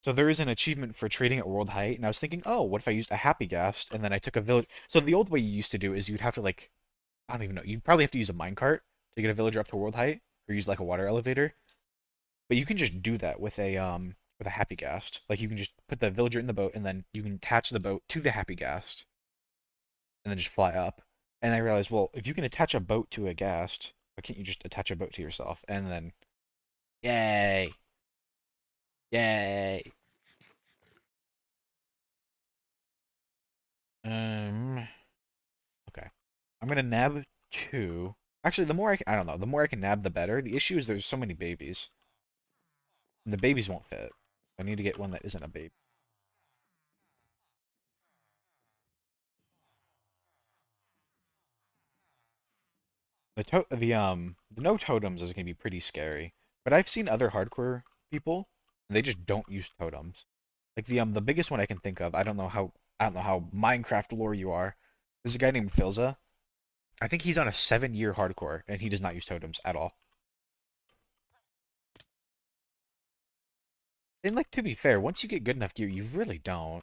[SPEAKER 1] So there is an achievement for trading at world height, and I was thinking, oh, what if I used a happy ghast and then I took a village? So the old way you used to do is you'd have to like, I don't even know, you'd probably have to use a minecart to get a villager up to world height, or use like a water elevator. But you can just do that with a happy ghast. Like you can just put the villager in the boat and then you can attach the boat to the happy ghast and then just fly up. And I realized, well, if you can attach a boat to a ghast, why can't you just attach a boat to yourself? And then, yay, yay. Um, okay. I'm gonna nab two. Actually, I don't know, the more I can nab, the better. The issue is there's so many babies, and the babies won't fit. I need to get one that isn't a baby. The no totems is gonna be pretty scary. But I've seen other hardcore people, and they just don't use totems. Like the biggest one I can think of. I don't know how Minecraft lore you are. There's a guy named Filza. I think he's on a 7-year hardcore, and he does not use totems at all. And like to be fair, once you get good enough gear, you really don't.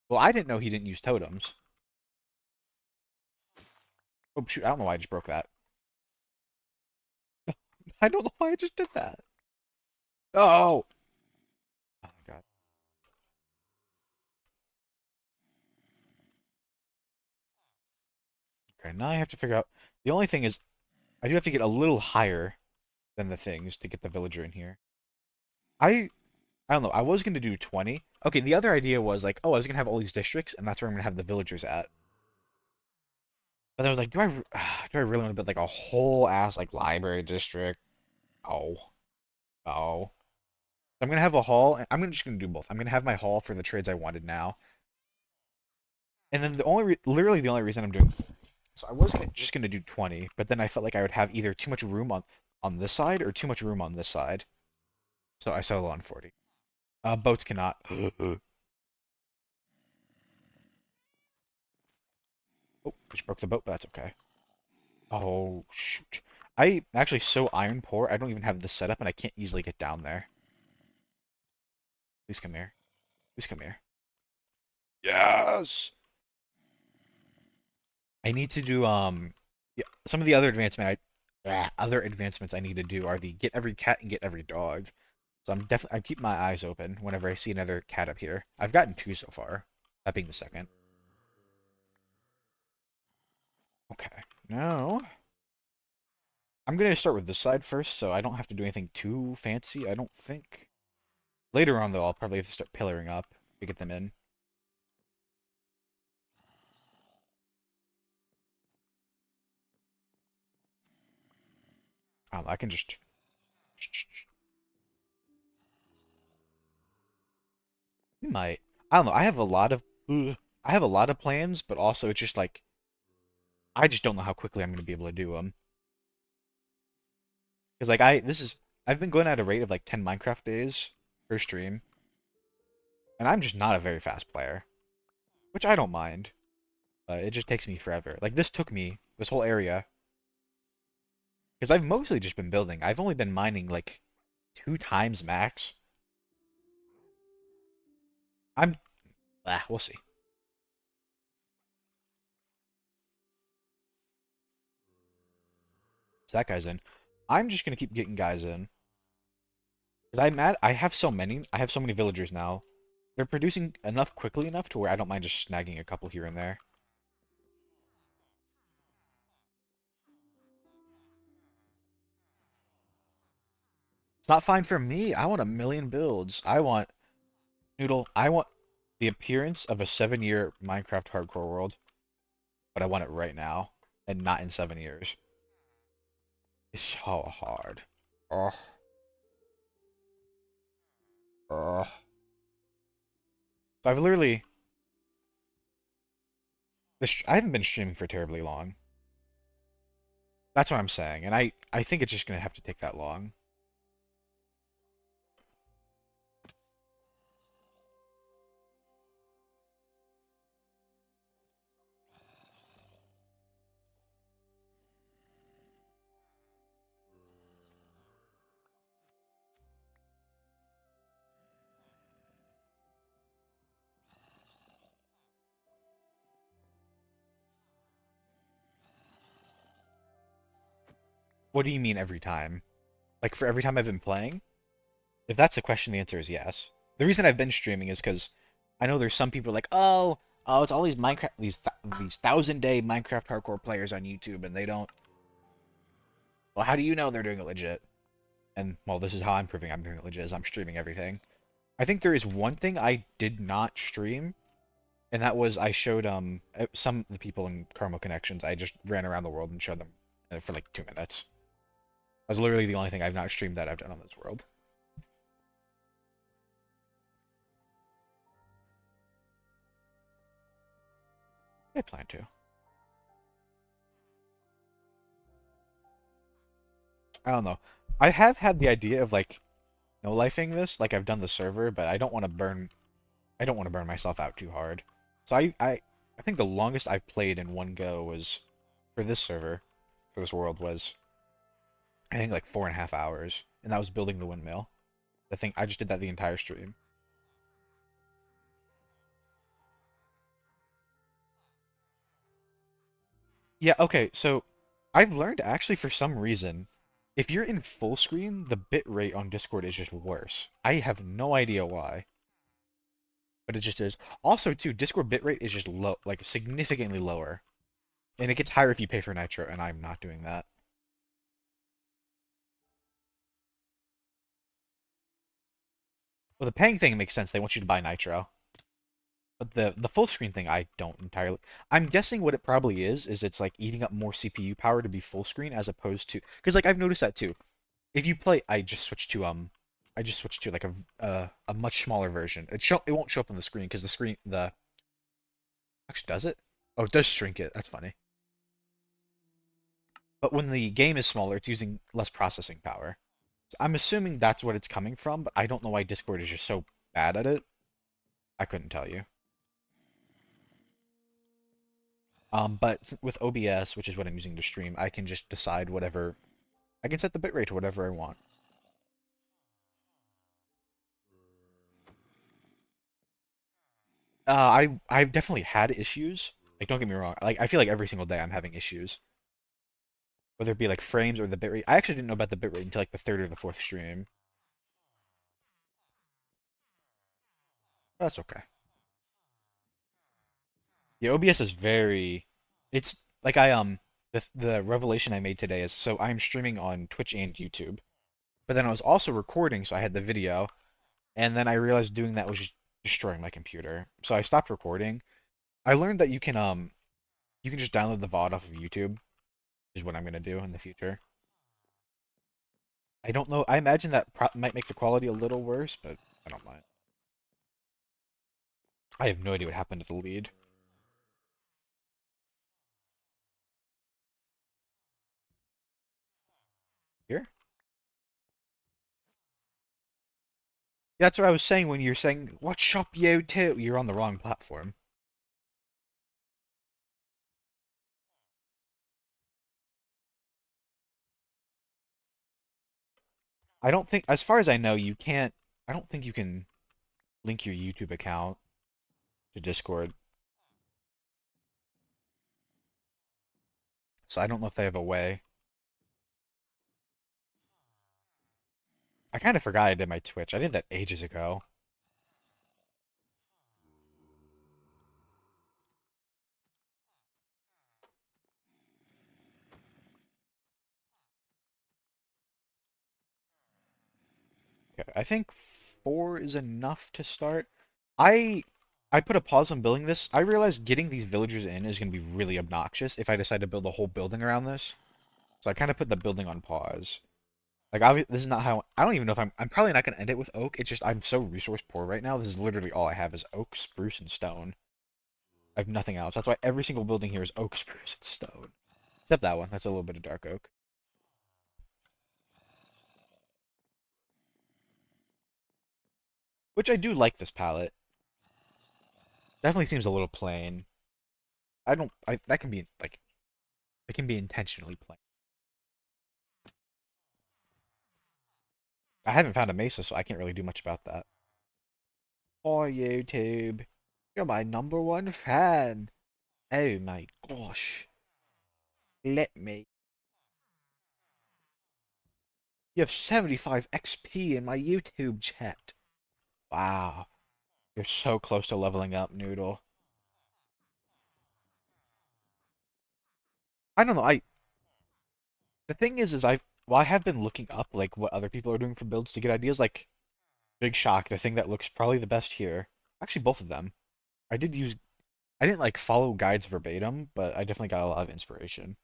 [SPEAKER 1] Well, I didn't know he didn't use totems. Oh shoot, I don't know why I just broke that. I don't know why I just did that. Oh! Oh my god. Okay, now I have to figure out. The only thing is, I do have to get a little higher than the things to get the villager in here. I I don't know. I was gonna do 20. Okay, the other idea was like, oh, I was gonna have all these districts, and that's where I'm gonna have the villagers at. But I was like, do I really want to build like a whole ass like library district? Oh, oh. I'm gonna have a hall. Just gonna do both. I'm gonna have my hall for the trades I wanted now, and then literally the only reason I'm doing. So I was just gonna do 20, but then I felt like I would have either too much room on this side or too much room on this side. So I settled on 40. Boats cannot. Oh, just broke the boat, but that's okay. Oh, shoot. I actually so iron poor, I don't even have this set up and I can't easily get down there. Please come here. Please come here. Yes! I need to do yeah, some of the other advancements I need to do are the get every cat and get every dog. So I keep my eyes open whenever I see another cat up here. I've gotten two so far, that being the second. Okay. Now I'm gonna start with this side first, so I don't have to do anything too fancy, I don't think. Later on though, I'll probably have to start pillaring up to get them in. I can just we might. I don't know. I have a lot of plans, but also it's just like I just don't know how quickly I'm going to be able to do them. Because like I've been going at a rate of like 10 Minecraft days per stream, and I'm just not a very fast player, which I don't mind. It just takes me forever. Like this whole area, because I've mostly just been building. I've only been mining like 2 times max. I'm we'll see. So that guy's in. I'm just gonna keep getting guys in. Because I have so many villagers now. They're producing enough quickly enough to where I don't mind just snagging a couple here and there. It's not fine for me. I want a million builds. I want the appearance of a 7-year Minecraft hardcore world, but I want it right now and not in 7 years. It's so hard. Ugh, ugh. So I haven't been streaming for terribly long. That's what I'm saying, and I think it's just gonna have to take that long. What do you mean every time? Like for every time I've been playing? If that's the question, the answer is yes. The reason I've been streaming is because I know there's some people like, oh, it's all these Minecraft, these 1,000-day Minecraft hardcore players on YouTube, and they don't. Well, how do you know they're doing it legit? And well, this is how I'm proving I'm doing it legit. Is I'm streaming everything. I think there is one thing I did not stream, and that was I showed some of the people in Karma Connections. I just ran around the world and showed them for like 2 minutes. That was literally the only thing I've not streamed that I've done on this world. I plan to. I don't know. I have had the idea of like no lifing this, like I've done the server, but I don't want to burn. I don't want to burn myself out too hard. So I think the longest I've played in one go was for this server, for this world was I think like 4.5 hours, and that was building the windmill. The thing I just did that the entire stream. Yeah, okay, so I've learned actually for some reason, if you're in full screen, the bit rate on Discord is just worse. I have no idea why, but it just is. Also, too, Discord bitrate is just low, like significantly lower, and it gets higher if you pay for Nitro, and I'm not doing that. Well, the paying thing makes sense. They want you to buy Nitro, but the full screen thing, I don't entirely. I'm guessing what it probably is it's like eating up more CPU power to be full screen as opposed to because like I've noticed that too. If you play, I just switched to like a much smaller version. It won't show up on the screen because the actually does it? Oh, it does shrink it. That's funny. But when the game is smaller, it's using less processing power. So I'm assuming that's what it's coming from, but I don't know why Discord is just so bad at it. I couldn't tell you. But with OBS, which is what I'm using to stream, I can just decide whatever. I can set the bitrate to whatever I want. I've definitely had issues. Like, don't get me wrong. Like, I feel like every single day I'm having issues, whether it be like frames or the bitrate. I actually didn't know about the bitrate until like the third or the fourth stream. That's okay. Yeah, OBS is very. It's like the revelation I made today is so I'm streaming on Twitch and YouTube, but then I was also recording, so I had the video, and then I realized doing that was just destroying my computer, so I stopped recording. I learned that you can just download the VOD off of YouTube, is what I'm gonna do in the future. I don't know. I imagine that might make the quality a little worse, but I don't mind. I have no idea what happened to the lead. Here? That's what I was saying when you're saying, "What's up, you too?" You're on the wrong platform. I don't think, as far as I know, you can't. I don't think you can link your YouTube account to Discord. So I don't know if they have a way. I kind of forgot I did my Twitch. I did that ages ago. Okay, I think 4 is enough to start. I I put a pause on building this. I realized getting these villagers in is going to be really obnoxious if I decide to build a whole building around this. So I kind of put the building on pause. Like, this is not how. I don't even know if I'm. I'm probably not going to end it with oak. It's just I'm so resource poor right now. This is literally all I have is oak, spruce, and stone. I have nothing else. That's why every single building here is oak, spruce, and stone. Except that one. That's a little bit of dark oak. Which I do like this palette. Definitely seems a little plain. I don't. That can be like. It can be intentionally plain. I haven't found a mesa, so I can't really do much about that. Oh, YouTube. You're my number one fan. Oh my gosh. Let me. You have 75 XP in my YouTube chat. Wow. You're so close to leveling up, Noodle. I don't know. The thing is I have been looking up like what other people are doing for builds to get ideas. Like Big Shock, the thing that looks probably the best here. Actually, both of them. I did use. I didn't like follow guides verbatim, but I definitely got a lot of inspiration.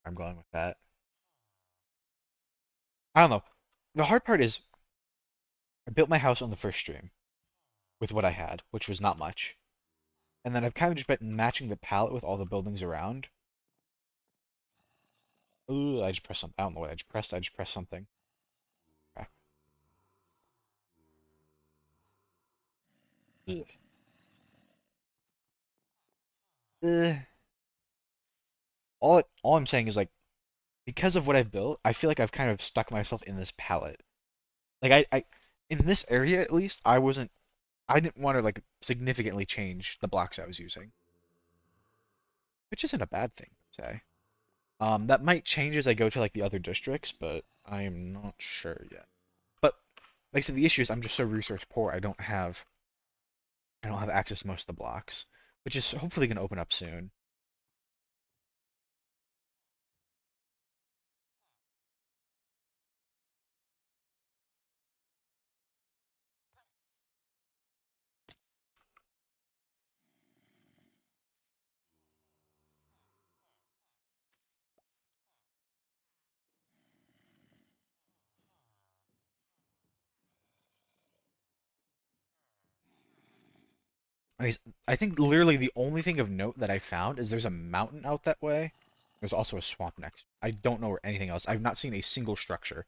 [SPEAKER 1] I'm going with that. I don't know. The hard part is I built my house on the first stream with what I had, which was not much. And then I've kind of just been matching the palette with all the buildings around. Ooh, I just pressed something. I don't know what I just pressed. I just pressed something. Okay. Ugh. Ugh. All I'm saying is like because of what I've built, I feel like I've kind of stuck myself in this palette. Like I in this area at least, I didn't want to like significantly change the blocks I was using, which isn't a bad thing, say. That might change as I go to like the other districts, but I'm not sure yet. But like I said, the issue is I'm just so resource poor. I don't have access to most of the blocks, which is hopefully going to open up soon. I, I think literally the only thing of note that I found is there's a mountain out that way. There's also a swamp next. I don't know where anything else. I've not seen a single structure.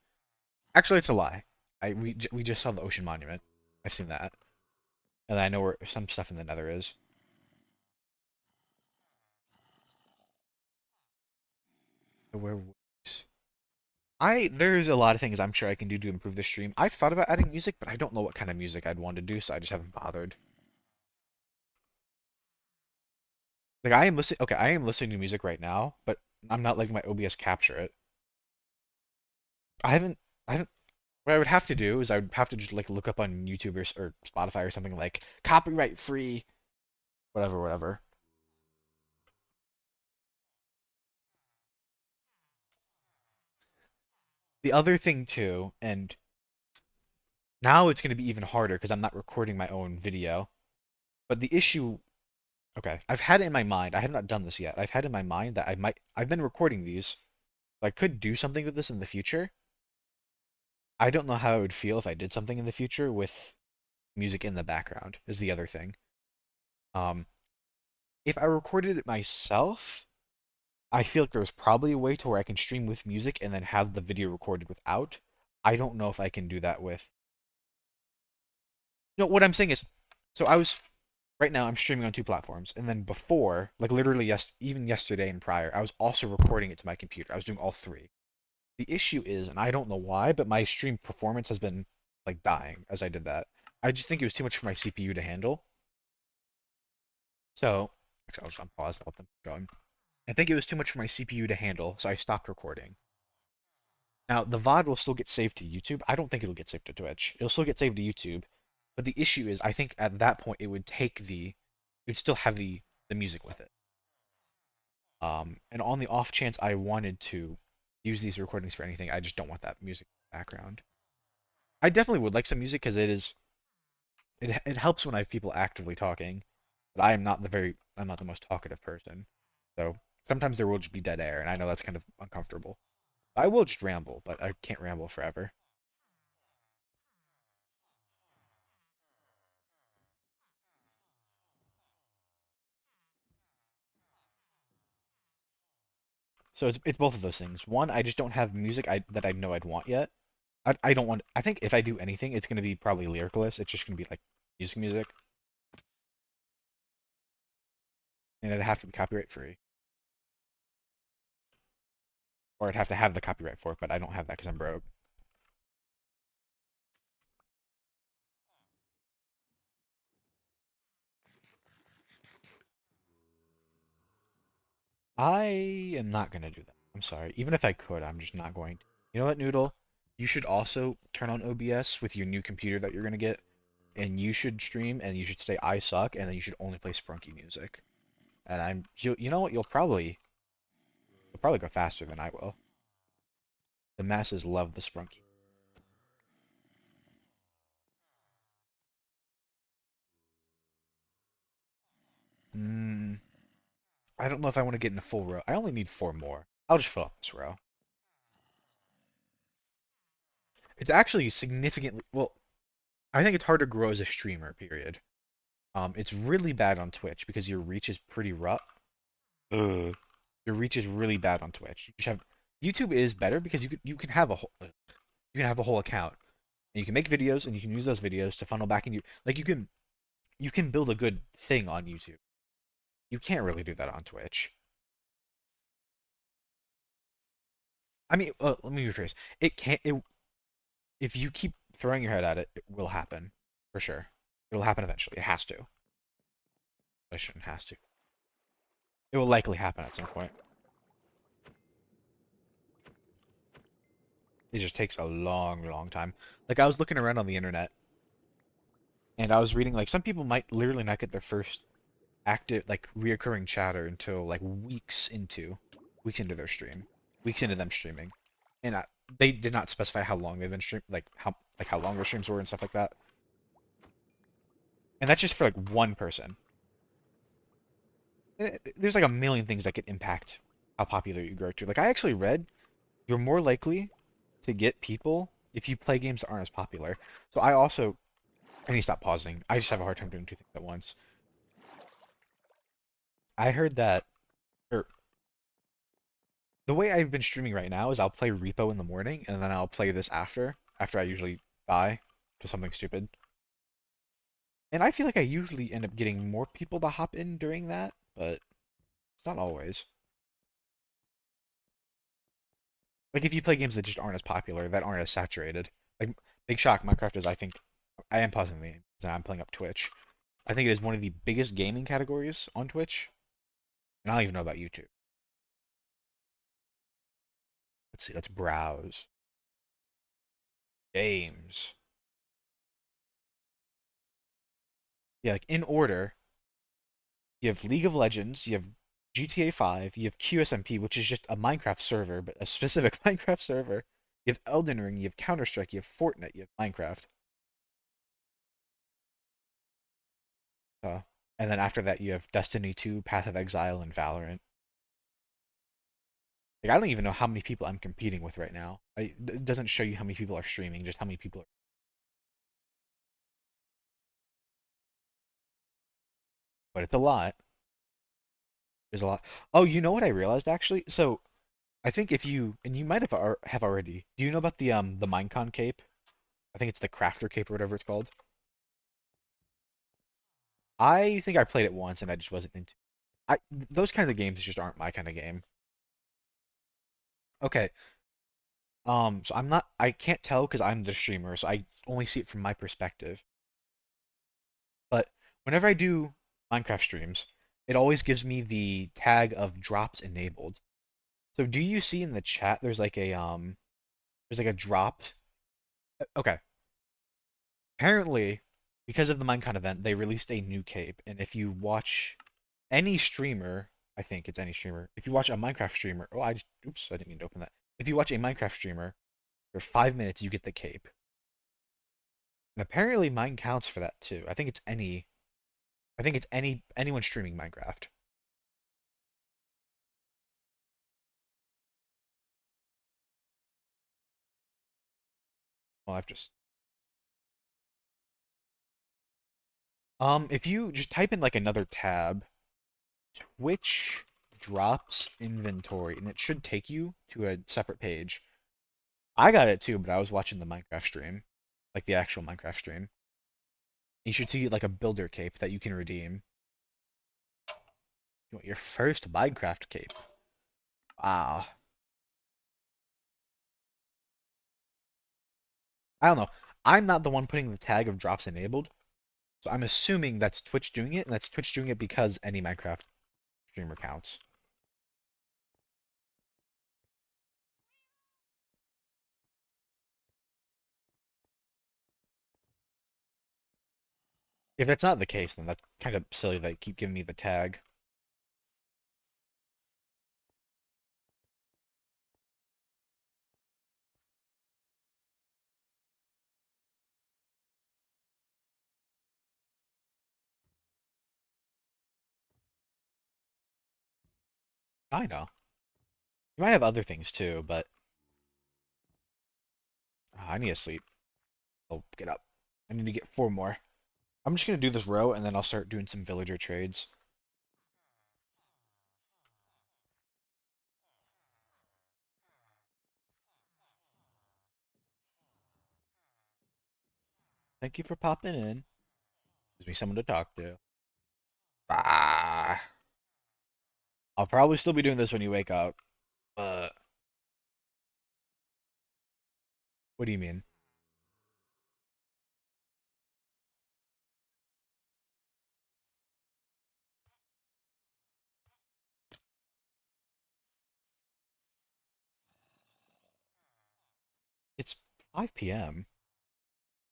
[SPEAKER 1] Actually, it's a lie. We just saw the ocean monument. I've seen that, and I know where some stuff in the Nether is. Where there's a lot of things I'm sure I can do to improve the stream. I've thought about adding music, but I don't know what kind of music I'd want to do, so I just haven't bothered. Like I am listening. Okay, I am listening to music right now, but I'm not letting my OBS capture it. I haven't. I haven't. What I would have to do is I would have to just like look up on YouTube or Spotify or something like copyright free, whatever, whatever. The other thing too, and now it's going to be even harder because I'm not recording my own video. But the issue, okay, I've had it in my mind. I have not done this yet. I've had in my mind that I've been recording these. I could do something with this in the future. I don't know how I would feel if I did something in the future with music in the background, is the other thing. Um, if I recorded it myself, I feel like there's probably a way to where I can stream with music and then have the video recorded without. I don't know if I can do that with. No, what I'm saying is, so right now I'm streaming on two platforms, and then before, like literally even yesterday and prior, I was also recording it to my computer. I was doing all three. The issue is, and I don't know why, but my stream performance has been like dying as I did that. I just think it was too much for my CPU to handle. So, actually, I'll just unpause and let them keep going. I think it was too much for my CPU to handle, so I stopped recording. Now, the VOD will still get saved to YouTube. I don't think it'll get saved to Twitch. It'll still get saved to YouTube. But the issue is, I think at that point it would still have the music with it. And on the off chance I wanted to use these recordings for anything, I just don't want that music background. I definitely would like some music because it helps when I have people actively talking. But I'm not the most talkative person. So sometimes there will just be dead air, and I know that's kind of uncomfortable. I will just ramble, but I can't ramble forever. So it's both of those things. One, I just don't have music that I know I'd want yet. I don't want. I think if I do anything, it's gonna be probably lyricless. It's just gonna be like music, and it'd have to be copyright free, or I'd have to have the copyright for it. But I don't have that because I'm broke. I am not gonna do that. I'm sorry. Even if I could, I'm just not going to. You know what, Noodle? You should also turn on OBS with your new computer that you're gonna get, and you should stream, and you should say I suck, and then you should only play Sprunky music. And you know what? You'll probably go faster than I will. The masses love the Sprunky. Hmm. I don't know if I want to get in a full row. I only need four more. I'll just fill up this row. It's actually significantly well. I think it's hard to grow as a streamer. Period. It's really bad on Twitch because your reach is pretty rough. Ugh. Your reach is really bad on Twitch. You have YouTube is better because you can have a whole you can have a whole account and you can make videos and you can use those videos to funnel back in you like you can build a good thing on YouTube. You can't really do that on Twitch. I mean, let me rephrase. It can't. If you keep throwing your head at it, it will happen for sure. It'll happen eventually. It has to. I shouldn't has to. It will likely happen at some point. It just takes a long, long time. Like I was looking around on the internet, and I was reading like some people might literally not get their first active, like reoccurring chatter until like weeks into their stream, weeks into them streaming, and they did not specify how long they've been stream, like how long their streams were and stuff like that. And that's just for like one person. There's like a million things that could impact how popular you grow to. Like I actually read you're more likely to get people if you play games that aren't as popular. So I need to stop pausing. I just have a hard time doing two things at once. I heard that, or the way I've been streaming right now is I'll play Repo in the morning and then I'll play this after I usually die to something stupid. And I feel like I usually end up getting more people to hop in during that, but it's not always. Like if you play games that just aren't as popular, that aren't as saturated. Like Big Shock, Minecraft is, I think, I am pausing the game because I'm playing up Twitch. I think it is one of the biggest gaming categories on Twitch, and I don't even know about YouTube. Let's see, let's browse. Games. Yeah, like in order, you have League of Legends, you have GTA 5, you have QSMP, which is just a Minecraft server, but a specific Minecraft server. You have Elden Ring, you have Counter-Strike, you have Fortnite, you have Minecraft. Uh, and then after that, you have Destiny 2, Path of Exile, and Valorant. Like, I don't even know how many people I'm competing with right now. It doesn't show you how many people are streaming, just how many people are. But it's a lot. There's a lot. Oh, you know what I realized actually? So I think if you and you might have already. Do you know about the Minecon cape? I think it's the Crafter cape or whatever it's called. I think I played it once and I just wasn't into. Those kinds of games just aren't my kind of game. Okay. So I can't tell because I'm the streamer, so I only see it from my perspective. But whenever I do Minecraft streams, it always gives me the tag of drops enabled. So do you see in the chat there's like a drop. Okay. Apparently, because of the Minecon event, they released a new cape, and if you watch any streamer, I think it's any streamer. If you watch a Minecraft streamer, oops, I didn't mean to open that. If you watch a Minecraft streamer for 5 minutes, you get the cape. And apparently mine counts for that too. I think it's anyone streaming Minecraft. Well, I've just if you just type in like another tab, Twitch drops inventory, and it should take you to a separate page. I got it too, but I was watching the Minecraft stream, like the actual Minecraft stream. You should see like a builder cape that you can redeem. You want your first Minecraft cape. Wow. I don't know. I'm not the one putting the tag of drops enabled, so I'm assuming that's Twitch doing it, and that's Twitch doing it because any Minecraft streamer counts. If that's not the case, then that's kind of silly that they keep giving me the tag. I know. You might have other things too, but I need to sleep. I'll get up. I need to get 4 more. I'm just gonna do this row and then I'll start doing some villager trades. Thank you for popping in. Gives me someone to talk to. Ah, I'll probably still be doing this when you wake up. Uh, what do you mean? It's 5 p.m.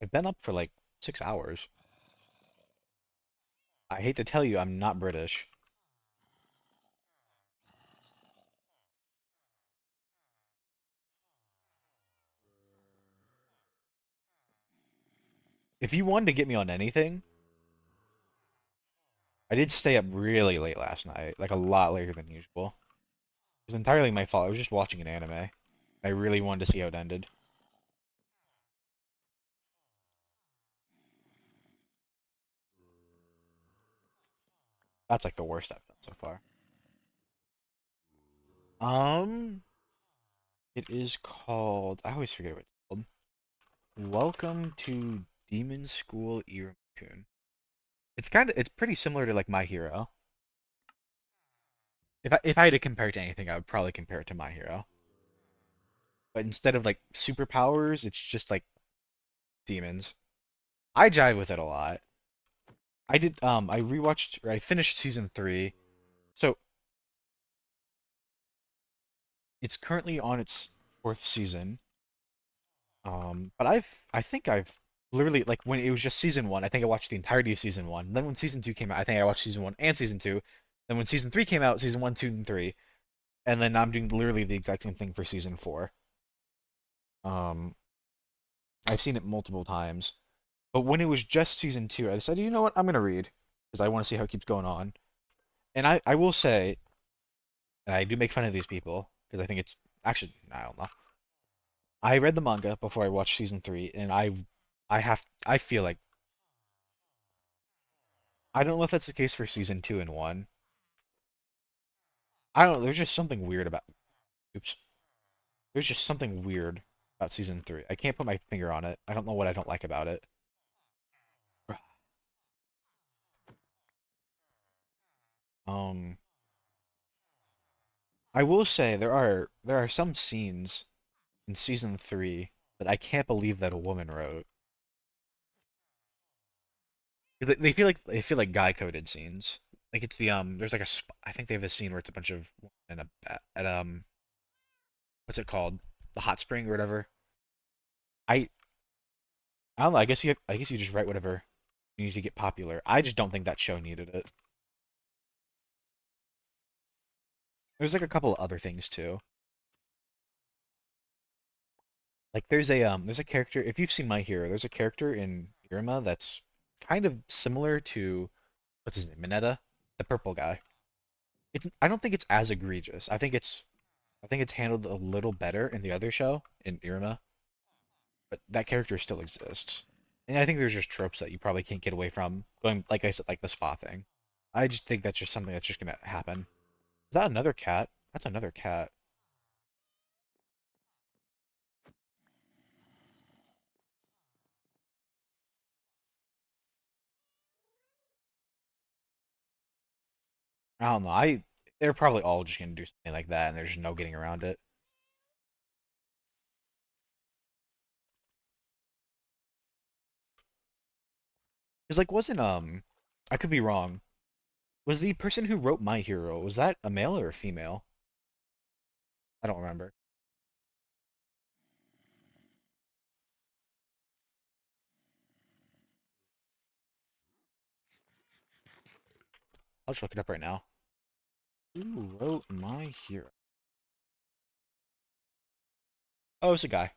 [SPEAKER 1] I've been up for like 6 hours. I hate to tell you, I'm not British. If you wanted to get me on anything, I did stay up really late last night, like a lot later than usual. It was entirely my fault. I was just watching an anime. I really wanted to see how it ended. That's like the worst I've done so far. Um, it is called. I always forget what it's called. Welcome to Demon School Iruma-kun. It's pretty similar to like My Hero. If I had to compare it to anything, I would probably compare it to My Hero. But instead of like superpowers, it's just like demons. I jive with it a lot. I rewatched or I finished season 3. So it's currently on its fourth season. But I think I've literally like when it was just season 1, I think I watched the entirety of season 1. Then when season 2 came out, I think I watched season 1 and season 2. Then when season 3 came out, season 1, 2, and 3. And then I'm doing literally the exact same thing for season 4. Um, I've seen it multiple times. But when it was just season 2, I decided, you know what, I'm gonna read because I want to see how it keeps going on. And I will say, and I do make fun of these people because I think it's actually I don't know. I read the manga before I watched season 3, and I feel like I don't know if that's the case for season 2 and 1. I don't know. There's just something weird about. Oops. There's just something weird about season 3. I can't put my finger on it. I don't know what I don't like about it. Um, I will say there are some scenes in season 3 that I can't believe that a woman wrote. They feel like guy coded scenes. Like it's the there's like I think they have a scene where it's a bunch of women in a at what's it called? The hot spring or whatever. I I don't know. I guess you just write whatever you need to get popular. I just don't think that show needed it. There's like a couple of other things too. Like there's a character if you've seen My Hero, there's a character in Irma that's kind of similar to what's his name, Mineta, the purple guy. I don't think it's as egregious. I think it's handled a little better in the other show in Irma, but that character still exists. And I think there's just tropes that you probably can't get away from. Going like I said, like the spa thing. I just think that's just something that's just gonna happen. Is that another cat? That's another cat. I don't know. They're probably all just gonna do something like that, and there's no getting around it. Because like wasn't I could be wrong. Was the person who wrote My Hero was that a male or a female? I don't remember. I'll just look it up right now. Who wrote My Hero? Oh, it's a guy.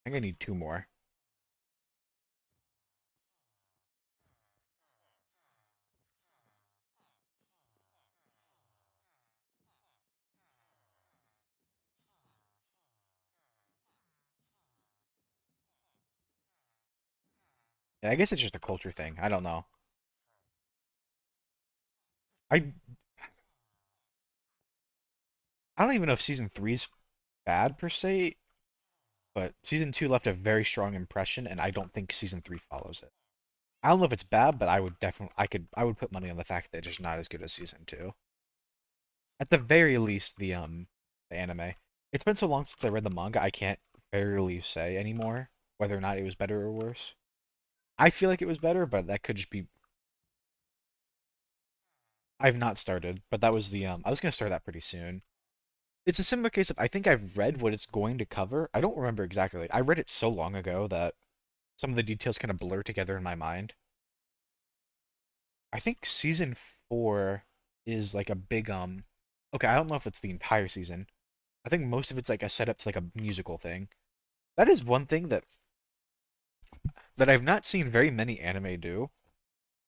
[SPEAKER 1] I think I need two more. Yeah, I guess it's just a culture thing. I don't know. I I don't even know if season three's bad per se, but season two left a very strong impression, and I don't think season three follows it. I don't know if it's bad, but I would put money on the fact that it's just not as good as season two. At the very least, the anime. It's been so long since I read the manga, I can't fairly say anymore whether or not it was better or worse. I feel like it was better, but that could just be I've not started, but that was the I was gonna start that pretty soon. It's a similar case of I think I've read what it's going to cover. I don't remember exactly. I read it so long ago that some of the details kind of blur together in my mind. I think season four is like a big okay, I don't know if it's the entire season. I think most of it's like a setup to like a musical thing. That is one thing that I've not seen very many anime do.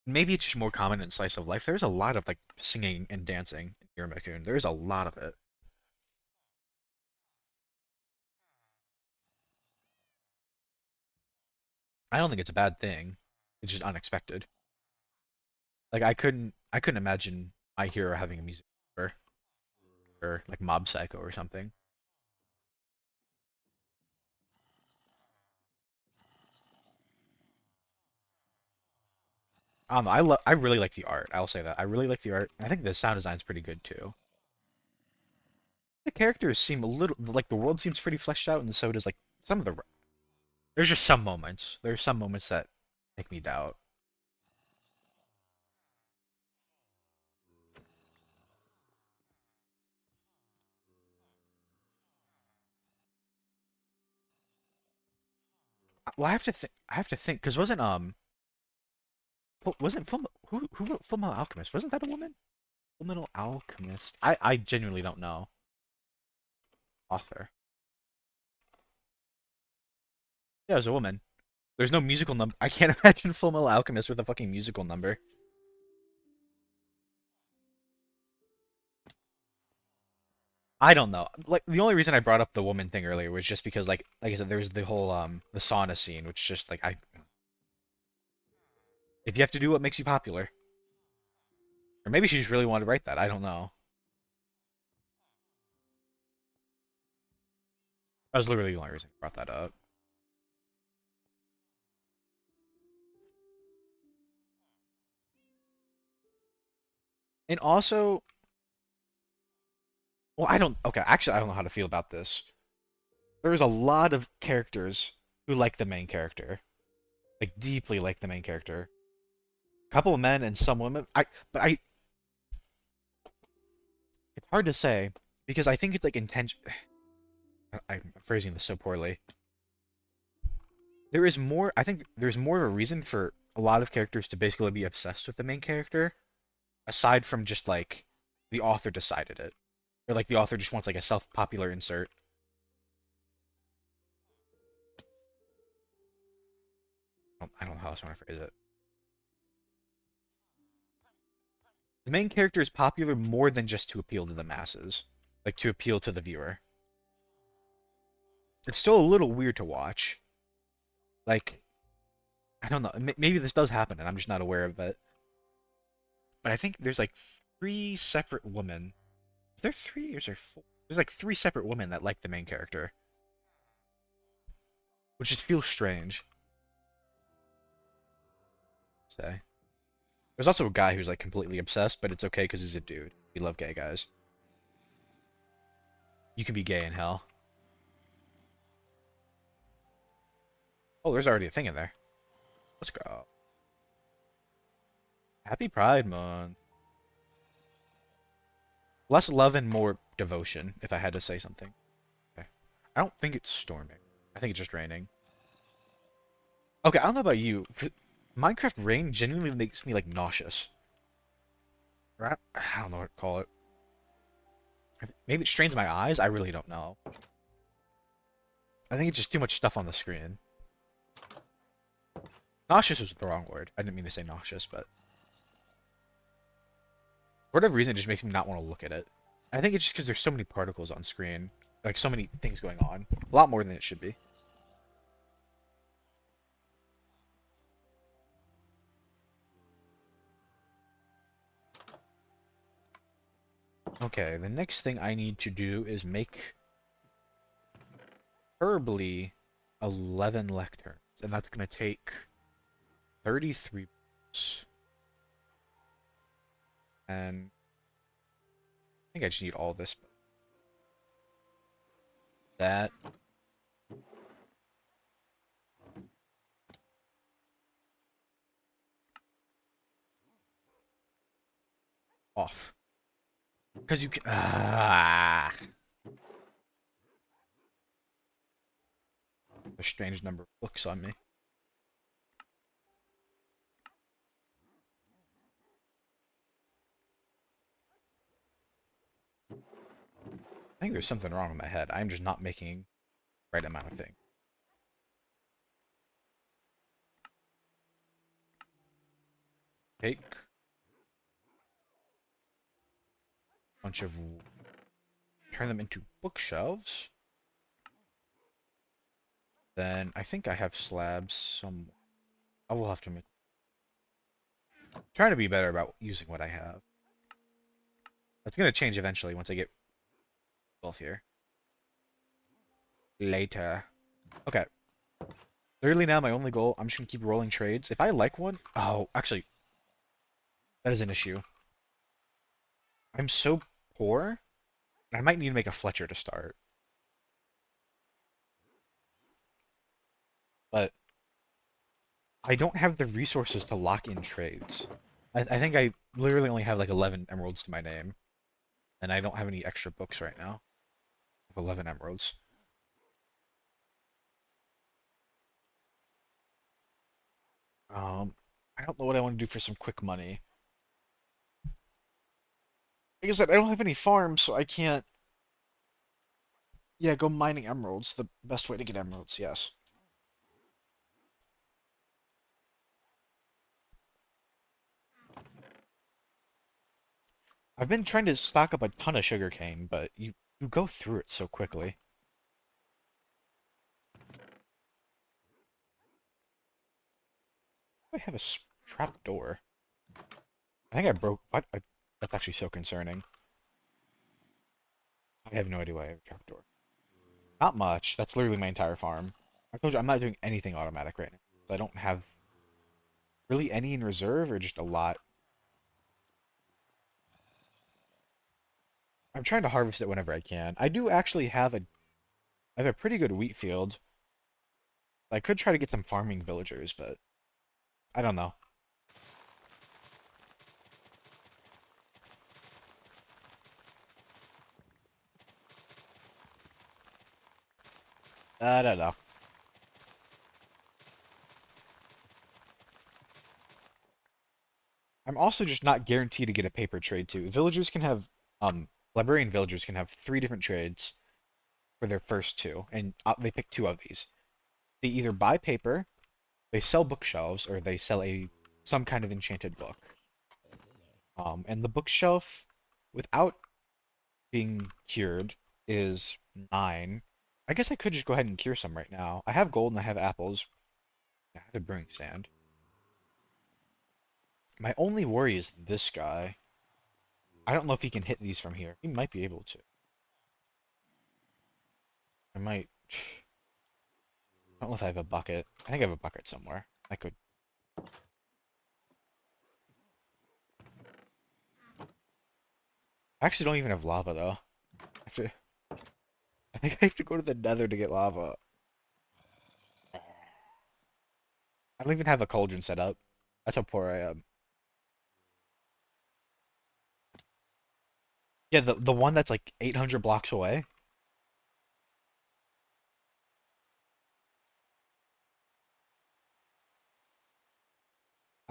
[SPEAKER 1] Maybe it's just more common in slice of life. There's a lot of like singing and dancing in Iruma-kun. There's a lot of it. I don't think it's a bad thing. It's just unexpected. Like I couldn't imagine My Hero having a music number or like Mob Psycho or something. I don't know. I really like the art. I'll say that. I really like the art. I think the sound design's pretty good too. The characters seem a little like the world seems pretty fleshed out, and so does like some of the. There's just some moments. There's some moments that make me doubt. Well, I have to think. I have to think because wasn't Full who wrote Full Metal Alchemist? Wasn't that a woman? Full Metal Alchemist. I genuinely don't know author. Yeah, it was a woman. There's no musical number. I can't imagine Full Metal Alchemist with a fucking musical number. I don't know. Like the only reason I brought up the woman thing earlier was just because like I said, there was the whole the sauna scene, which just like I if you have to do what makes you popular. Or maybe she just really wanted to write that. I don't know. That was literally the only reason I brought that up. And also, well, I don't okay, actually I don't know how to feel about this. There's a lot of characters who like the main character. Like deeply like the main character. A couple of men and some women. But I it's hard to say because I think it's like intention I'm phrasing this so poorly. There is more. I think there's more of a reason for a lot of characters to basically be obsessed with the main character, aside from just like the author decided it, or like the author just wants like a self-popular insert. I don't know how else I want to phrase it. The main character is popular more than just to appeal to the masses, like to appeal to the viewer. It's still a little weird to watch. Like I don't know. Maybe this does happen and I'm just not aware of it. But I think there's like three separate women. Is there three or is there four? There's like three separate women that like the main character, which just feels strange. Say. There's also a guy who's like completely obsessed, but it's okay because he's a dude. We love gay guys. You can be gay in hell. Oh, there's already a thing in there. Let's go. Happy Pride Month. Less love and more devotion, if I had to say something. I don't think it's storming. I think it's just raining. Okay, I don't know about you. Minecraft rain genuinely makes me like nauseous. Right? I don't know what to call it. Maybe it strains my eyes. I really don't know. I think it's just too much stuff on the screen. Nauseous was the wrong word. I didn't mean to say nauseous, but for whatever reason, it just makes me not want to look at it. I think it's just because there's so many particles on screen, like so many things going on, a lot more than it should be. Okay, the next thing I need to do is make preferably 11 lecterns, and that's going to take 33 books. And I think I just need all this. That. Off. Because you can. A strange number of books on me. I think there's something wrong with my head. I'm just not making the right amount of things. Take a bunch of. Turn them into bookshelves. Then I think I have slabs some. I will have to make. Trying to be better about using what I have. That's gonna change eventually once I get wealthier. Later. Okay. Literally now my only goal, I'm just gonna keep rolling trades. If I like one, oh, actually, that is an issue. I'm so poor, I might need to make a Fletcher to start. But I don't have the resources to lock in trades. I think I literally only have like 11 emeralds to my name, and I don't have any extra books right now. I have 11 emeralds. I don't know what I want to do for some quick money. Like I said, I don't have any farms, so I can't. Yeah, go mining emeralds. The best way to get emeralds, yes. I've been trying to stock up a ton of sugarcane, but you go through it so quickly. I have a trap door. I think I broke. What? That's actually so concerning. I have no idea why I have a trap door. Not much. That's literally my entire farm. I told you I'm not doing anything automatic right now. I don't have really any in reserve or just a lot. I'm trying to harvest it whenever I can. I do actually have I have a pretty good wheat field. I could try to get some farming villagers, but I don't know. I don't know. I'm also just not guaranteed to get a paper trade too. Villagers can have librarian villagers can have three different trades for their first two, and they pick two of these. They either buy paper, they sell bookshelves, or they sell a some kind of enchanted book. And the bookshelf, without being cured, is 9. I guess I could just go ahead and cure some right now. I have gold and I have apples. I have the brewing sand. My only worry is this guy. I don't know if he can hit these from here. He might be able to. I might. I don't know if I have a bucket. I think I have a bucket somewhere. I could. I actually don't even have lava though. I think I have to go to the nether to get lava. I don't even have a cauldron set up. That's how poor I am. Yeah, the one that's like 800 blocks away.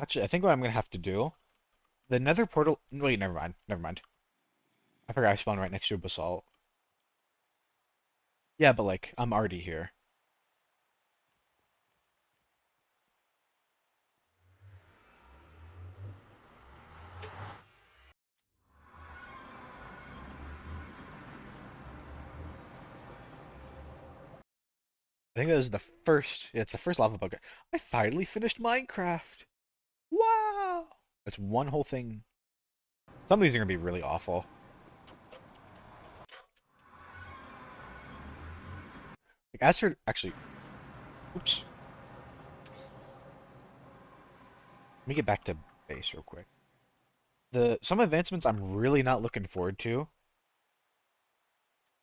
[SPEAKER 1] Actually, I think what I'm gonna have to do, the Nether portal. Wait, never mind. Never mind. I forgot I spawned right next to a basalt. Yeah, but like I'm already here. I think that was the first. Yeah, it's the first lava bug. I finally finished Minecraft. Wow! That's one whole thing. Some of these are gonna be really awful. Like as for actually, oops. Let me get back to base real quick. The some advancements I'm really not looking forward to.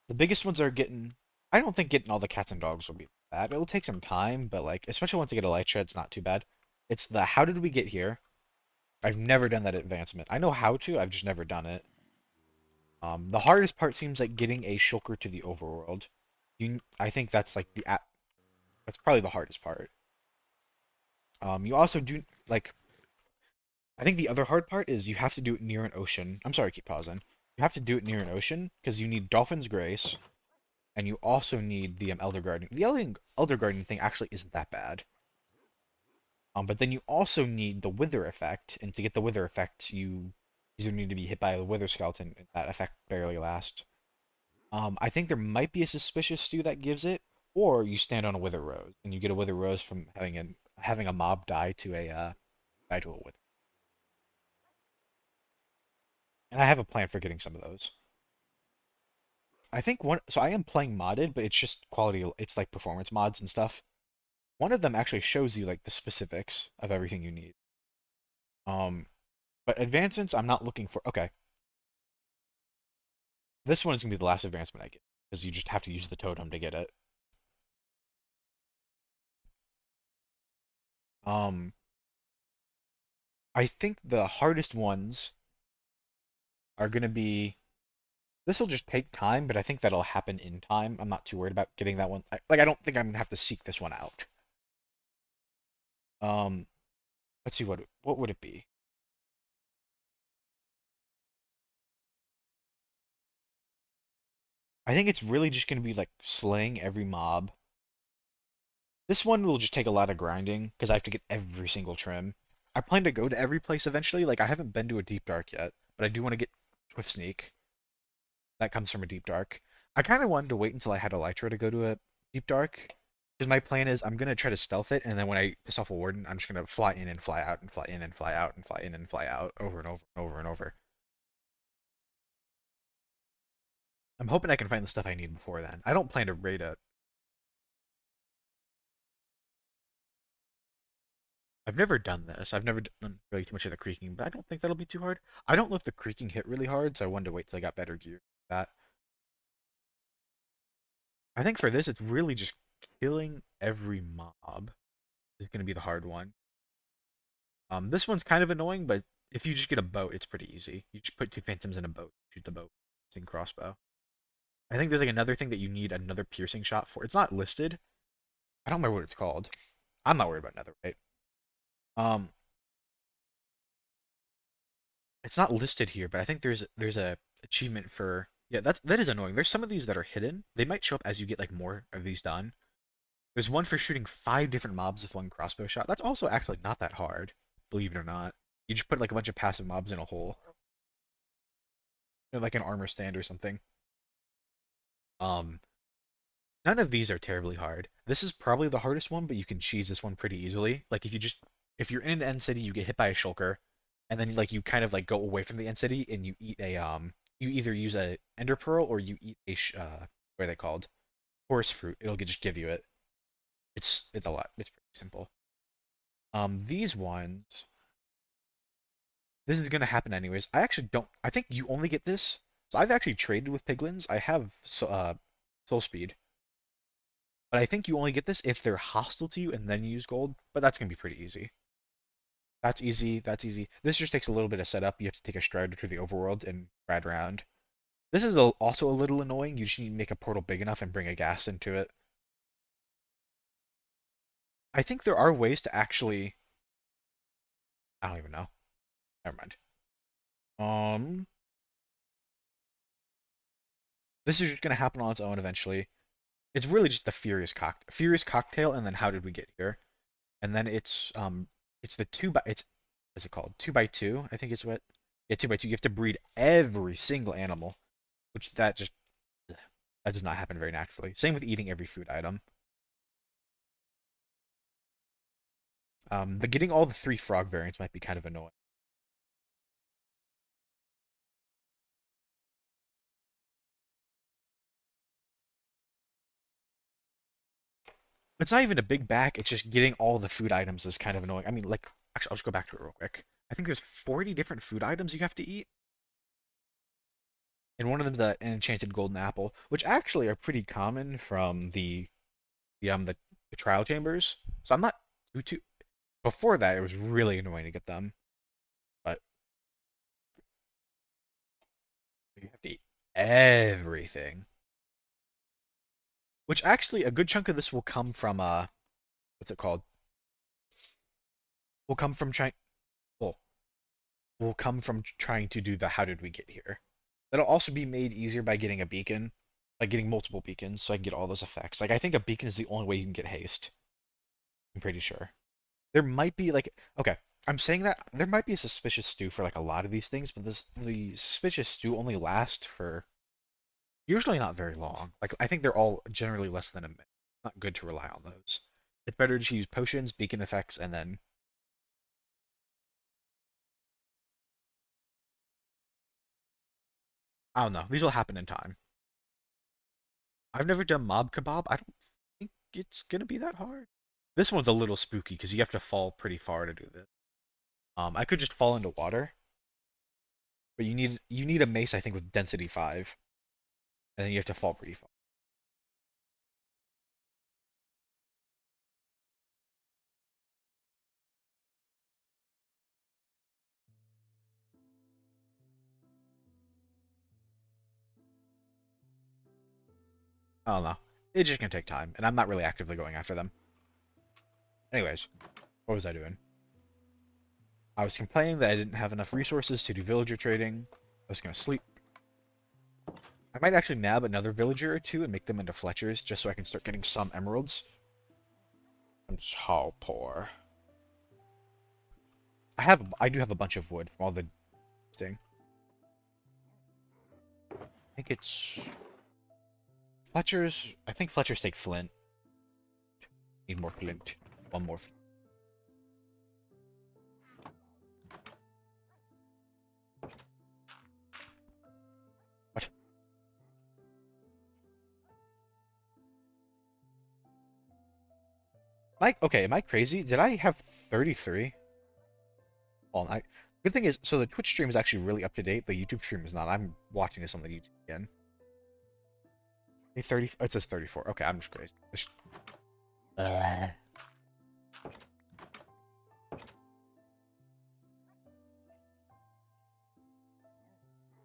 [SPEAKER 1] The biggest ones are getting. I don't think getting all the cats and dogs will be bad. It'll take some time, but like especially once I get Elytra, it's not too bad. It's the how did we get here? I've never done that advancement. I know how to, I've just never done it. The hardest part seems like getting a shulker to the overworld. I think that's like that's probably the hardest part. You also do like I think the other hard part is you have to do it near an ocean. I'm sorry, keep pausing. You have to do it near an ocean because you need Dolphin's Grace, and you also need the Elder Guardian. The Elder Guardian thing actually isn't that bad. But then you also need the Wither effect, and to get the Wither effect, you either need to be hit by a Wither Skeleton, and that effect barely lasts. I think there might be a suspicious stew that gives it, or you stand on a Wither Rose, and you get a Wither Rose from having a mob die to a Wither. And I have a plan for getting some of those. I think one, so I am playing modded, but it's just quality, it's like performance mods and stuff. One of them actually shows you like the specifics of everything you need. Um, but advancements, I'm not looking for. Okay, this one is gonna be the last advancement I get because you just have to use the totem to get it. Um, I think the hardest ones are gonna be. This will just take time, but I think that'll happen in time. I'm not too worried about getting that one. I don't think I'm gonna have to seek this one out. Um, let's see what would it be? I think it's really just gonna be like slaying every mob. This one will just take a lot of grinding because I have to get every single trim. I plan to go to every place eventually. Like I haven't been to a deep dark yet, but I do want to get Swift Sneak. That comes from a deep dark. I kind of wanted to wait until I had Elytra to go to a deep dark because my plan is I'm gonna try to stealth it, and then when I piss off a warden, I'm just gonna fly in and fly out and fly in and fly out and fly in and fly out over and over and over and over. I'm hoping I can find the stuff I need before then. I don't plan to raid it. I've never done this. I've never done really too much of the creaking, but I don't think that'll be too hard. I don't know if the creaking hit really hard, so I wanted to wait till I got better gear for that. I think for this, it's really just killing every mob is going to be the hard one. This one's kind of annoying, but if you just get a boat, it's pretty easy. You just put two phantoms in a boat, shoot the boat, using crossbow. I think there's like another thing that you need another piercing shot for. It's not listed. I don't remember what it's called. I'm not worried about netherite. Um, it's not listed here, but I think there's a achievement for yeah, that is annoying. There's some of these that are hidden. They might show up as you get like more of these done. There's one for shooting 5 different mobs with one crossbow shot. That's also actually not that hard, believe it or not. You just put like a bunch of passive mobs in a hole. Like an armor stand or something. Um, None of these are terribly hard. This is probably the hardest one, but you can cheese this one pretty easily. Like if you're in an end city, you get hit by a shulker, and then like you kind of like go away from the end city and you eat a you either use a ender pearl or you eat what are they called? Forest fruit. Just give you it. It's a lot. It's pretty simple. These ones, this is gonna happen anyways. I actually don't. I think you only get this. So I've actually traded with piglins. I have soul speed. But I think you only get this if they're hostile to you and then you use gold. But that's gonna be pretty easy. That's easy. That's easy. This just takes a little bit of setup. You have to take a strider to the overworld and ride around. This is also a little annoying. You just need to make a portal big enough and bring a gas into it. I think there are ways to actually I don't even know. Never mind. Um, this is just gonna happen on its own eventually. It's really just the Furious Cocktail, and then How Did We Get Here? And then it's the it's what's it called? 2x2, I think is what. Yeah, 2x2. You have to breed every single animal, which that does not happen very naturally. Same with eating every food item. But getting all the three frog variants might be kind of annoying. It's not even a big back. It's just getting all the food items is kind of annoying. I mean, like, actually, I'll just go back to it real quick. I think there's 40 different food items you have to eat. And one of them the enchanted golden apple, which actually are pretty common from the trial chambers. So I'm not too before that it was really annoying to get them. But you have to eat everything. Which actually a good chunk of this will come from what's it called? Will come from trying well, will come from trying to do the how did we get here. That'll also be made easier by getting a beacon, like getting multiple beacons, so I can get all those effects. Like I think a beacon is the only way you can get haste. I'm pretty sure. There might be like okay, I'm saying that there might be a suspicious stew for like a lot of these things, but the suspicious stew only lasts for usually not very long. Like I think they're all generally less than a minute. Not good to rely on those. It's better to use potions, beacon effects, and then I don't know. These will happen in time. I've never done mob kebab. I don't think it's gonna be that hard. This one's a little spooky because you have to fall pretty far to do this. I could just fall into water, but you need a mace I think with density 5, and then you have to fall pretty far. I don't know. It's just gonna take time, and I'm not really actively going after them. Anyways, what was I doing? I was complaining that I didn't have enough resources to do villager trading. I was gonna sleep. I might actually nab another villager or two and make them into Fletchers just so I can start getting some emeralds. I'm so poor. I do have a bunch of wood from all the thing. I think it's Fletchers. I think Fletchers take flint. Need more flint. One more. What? Mike? Okay, am I crazy? Did I have 33? All night. Good thing is, so the Twitch stream is actually really up to date. The YouTube stream is not. I'm watching this on the YouTube again. Hey, 30. Oh, it says 34. Okay, I'm just crazy. Uh,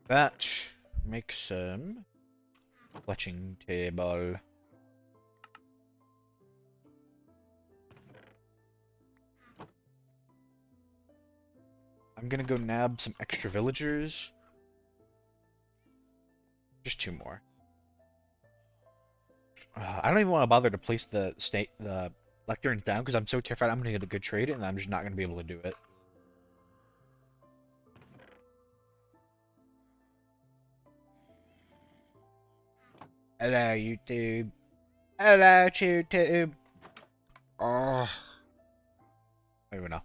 [SPEAKER 1] Batch. Make some fletching table. I'm gonna go nab some extra villagers. Just two more. I don't even want to bother to place the lecterns down because I'm so terrified I'm gonna get a good trade and I'm just not gonna be able to do it. Hello, YouTube. Hello, YouTube. Oh, I don't know.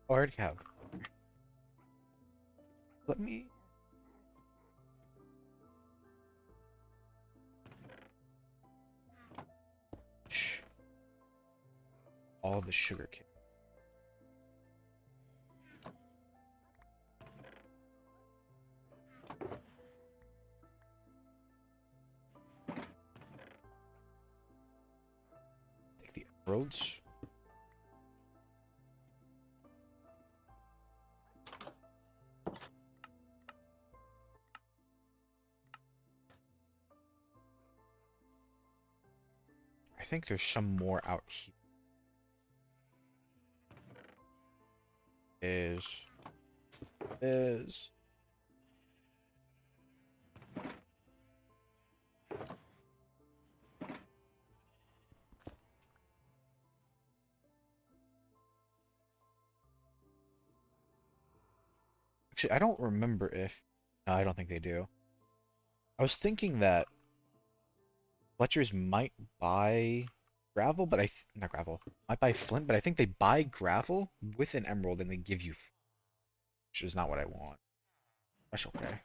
[SPEAKER 1] I already have. Let me. All the sugar cane. Take the emeralds. think there's some more out here. Is actually I don't remember if no, I don't think they do. I was thinking that Fletcher's might buy gravel, but not gravel. Might buy flint, but I think they buy gravel with an emerald and they give you, which is not what I want. That's okay.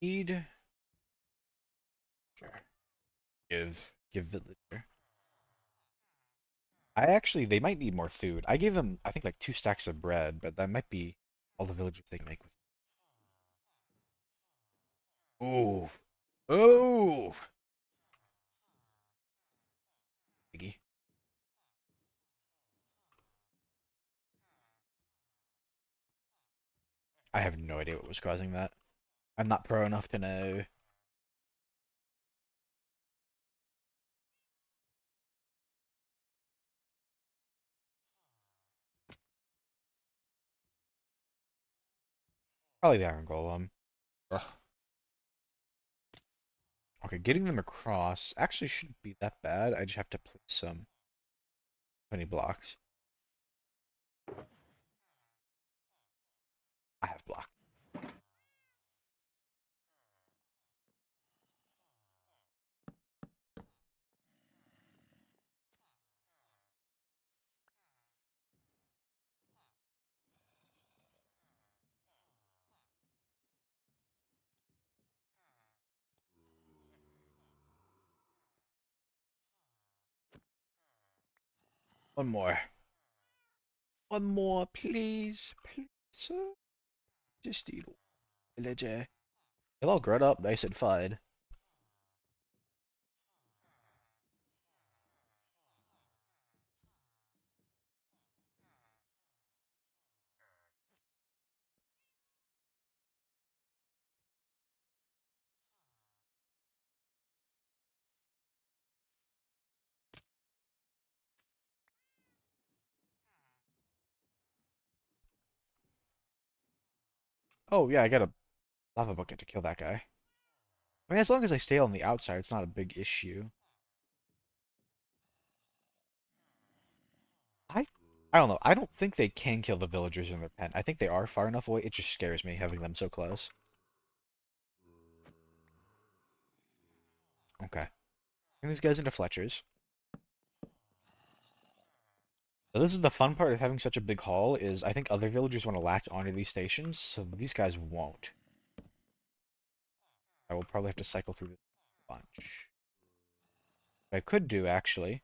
[SPEAKER 1] Need sure. Give villager. They might need more food. I gave them I think like 2 stacks of bread, but that might be all the villagers they can make with. Ooh. Ooh. Piggy. I have no idea what was causing that. I'm not pro enough to know. Probably the iron golem. Ugh. Okay, getting them across actually shouldn't be that bad. I just have to place some 20 blocks. I have block. One more. One more, please. Please, sir. Just a little villager. They'll all grown up nice and fine. Oh, yeah, I got a lava bucket to kill that guy. I mean, as long as I stay on the outside, it's not a big issue. I I don't know. I don't think they can kill the villagers in their pen. I think they are far enough away. It just scares me having them so close. Okay. Bring these guys into Fletcher's. So this is the fun part of having such a big haul is I think other villagers want to latch onto these stations, so these guys won't. I will probably have to cycle through this bunch. What I could do actually.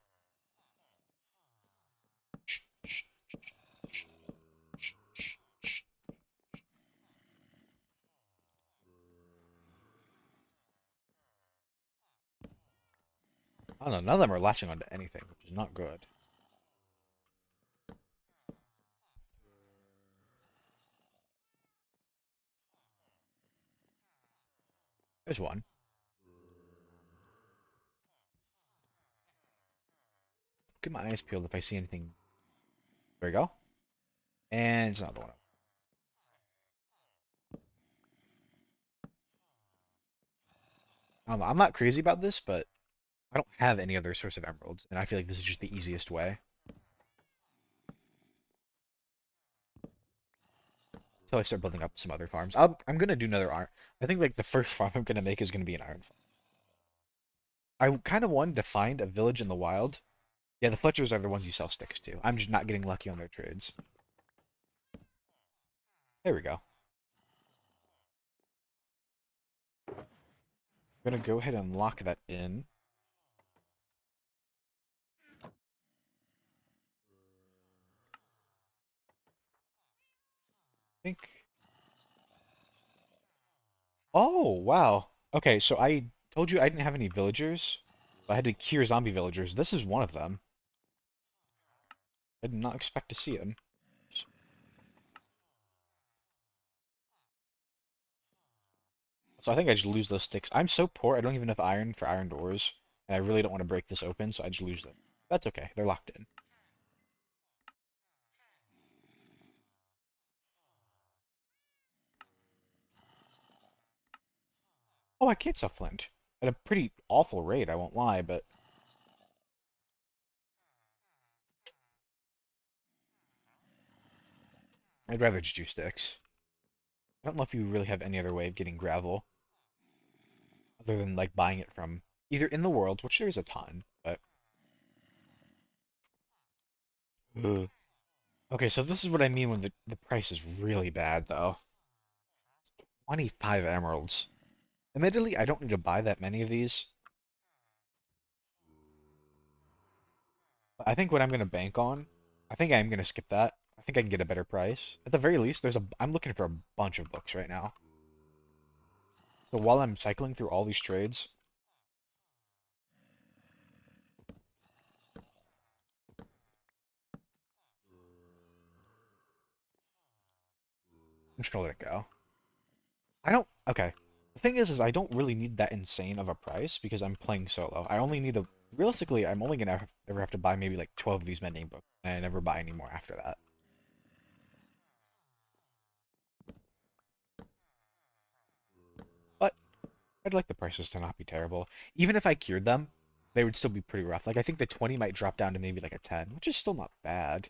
[SPEAKER 1] I don't know, none of them are latching onto anything, which is not good. There's one. Get my eyes peeled if I see anything. There we go. And it's another one. I'm not crazy about this, but I don't have any other source of emeralds, and I feel like this is just the easiest way. So I start building up some other farms. I'm gonna do another iron. I think like the first farm I'm gonna make is gonna be an iron farm. I kind of wanted to find a village in the wild. Yeah, the Fletchers are the ones you sell sticks to. I'm just not getting lucky on their trades. There we go. I'm gonna go ahead and lock that in. I think. Oh, wow. Okay, so I told you I didn't have any villagers. I had to cure zombie villagers. This is one of them. I did not expect to see him. So I think I just lose those sticks. I'm so poor, I don't even have iron for iron doors. And I really don't want to break this open, so I just lose them. That's okay, they're locked in. Oh, I can't sell flint. At a pretty awful rate, I won't lie, but I'd rather just do sticks. I don't know if you really have any other way of getting gravel, other than like buying it from either in the world, which there's a ton, but Ugh. Okay, so this is what I mean when the price is really bad though. 25 emeralds. Admittedly, I don't need to buy that many of these. I think what I'm gonna bank on, I think I'm gonna skip that. I think I can get a better price. At the very least, I'm looking for a bunch of books right now. So while I'm cycling through all these trades, I'm just gonna let it go. I don't. Okay. The thing is I don't really need that insane of a price because I'm playing solo. I only need a. Realistically, I'm only gonna ever have to buy maybe like 12 of these mending books, and I never buy any more after that. But I'd like the prices to not be terrible. Even if I cured them, they would still be pretty rough. Like I think the 20 might drop down to maybe like a 10, which is still not bad.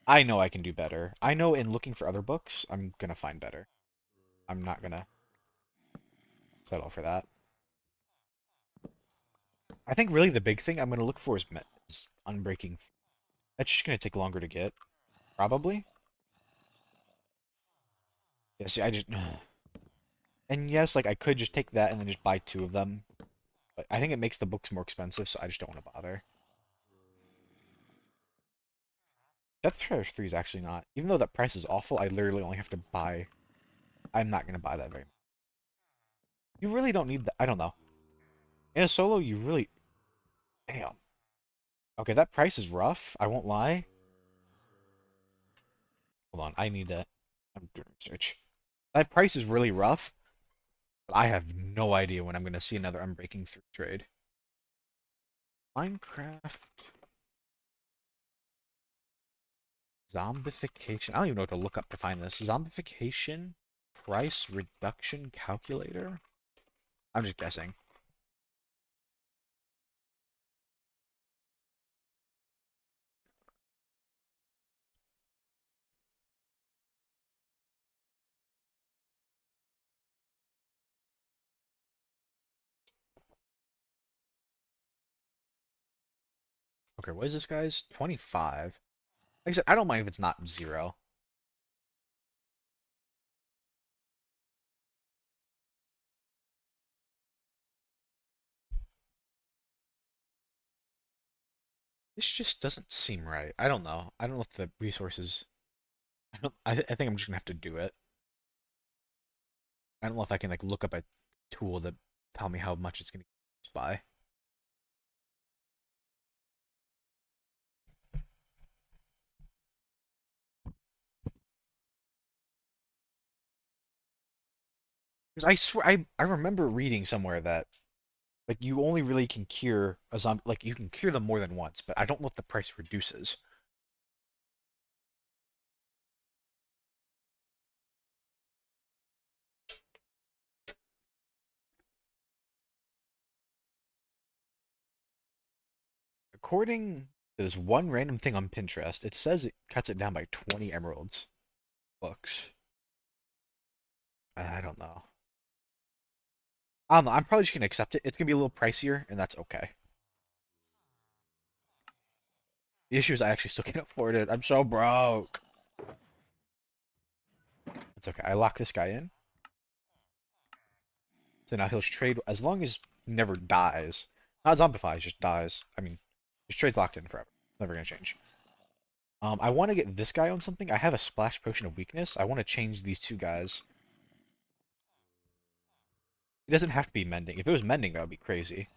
[SPEAKER 1] I know I can do better. I know in looking for other books, I'm gonna find better. I'm not gonna settle for that. I think really the big thing I'm gonna look for is unbreaking. That's just gonna take longer to get, probably. Yeah, see, I just and yes, like I could just take that and then just buy two of them, but I think it makes the books more expensive, so I just don't want to bother. Death Trash 3 is actually not, even though that price is awful, I literally only have to buy. I'm not gonna buy that very much. You really don't need that. I don't know. In a solo, you really. Damn. Okay, that price is rough. I won't lie. Hold on, I need to. I'm doing research. That price is really rough, but I have no idea when I'm gonna see another Unbreaking 3 trade. Minecraft zombification. I don't even know what to look up to find this. Zombification price reduction calculator. I'm just guessing. Okay, what is this, guys? 25. Like I said, I don't mind if it's not zero. This just doesn't seem right. I don't know. I don't know if the resources. I don't. I think I'm just gonna have to do it. I don't know if I can like look up a tool to tell me how much it's gonna buy. Because I swear I remember reading somewhere that like you only really can cure a zombie, like you can cure them more than once, but I don't know if the price reduces. According to this one random thing on Pinterest, it says it cuts it down by 20 emeralds. Books. I don't know. I don't know. I'm probably just gonna accept it. It's gonna be a little pricier, and that's okay. The issue is I actually still can't afford it. I'm so broke. It's okay. I lock this guy in. So now he'll trade as long as he never dies. Not zombifies, just dies. I mean, his trade's locked in forever. Never gonna change. I want to get this guy on something. I have a splash potion of weakness. I want to change these two guys. It doesn't have to be mending. If it was mending, that would be crazy.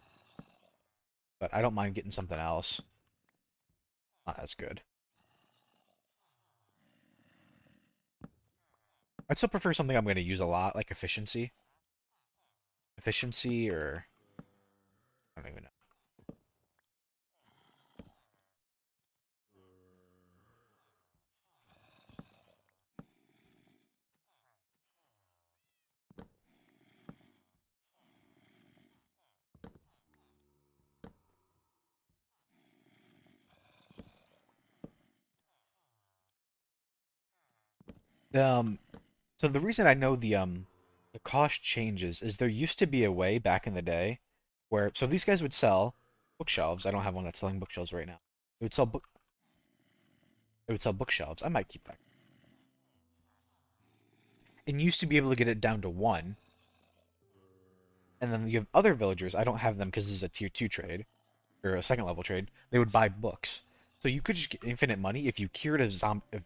[SPEAKER 1] but I don't mind getting something else. Not as good. I'd still prefer something I'm going to use a lot, like efficiency. Efficiency, or I don't even know. Um, so the reason I know the cost changes is there used to be a way back in the day where these guys would sell bookshelves. I don't have one that's selling bookshelves right now. It would sell book it would sell bookshelves. I might keep that. And you used to be able to get it down to one. And then you have other villagers. I don't have them because this is a tier 2 trade or a second level trade. They would buy books. So you could just get infinite money if you cured a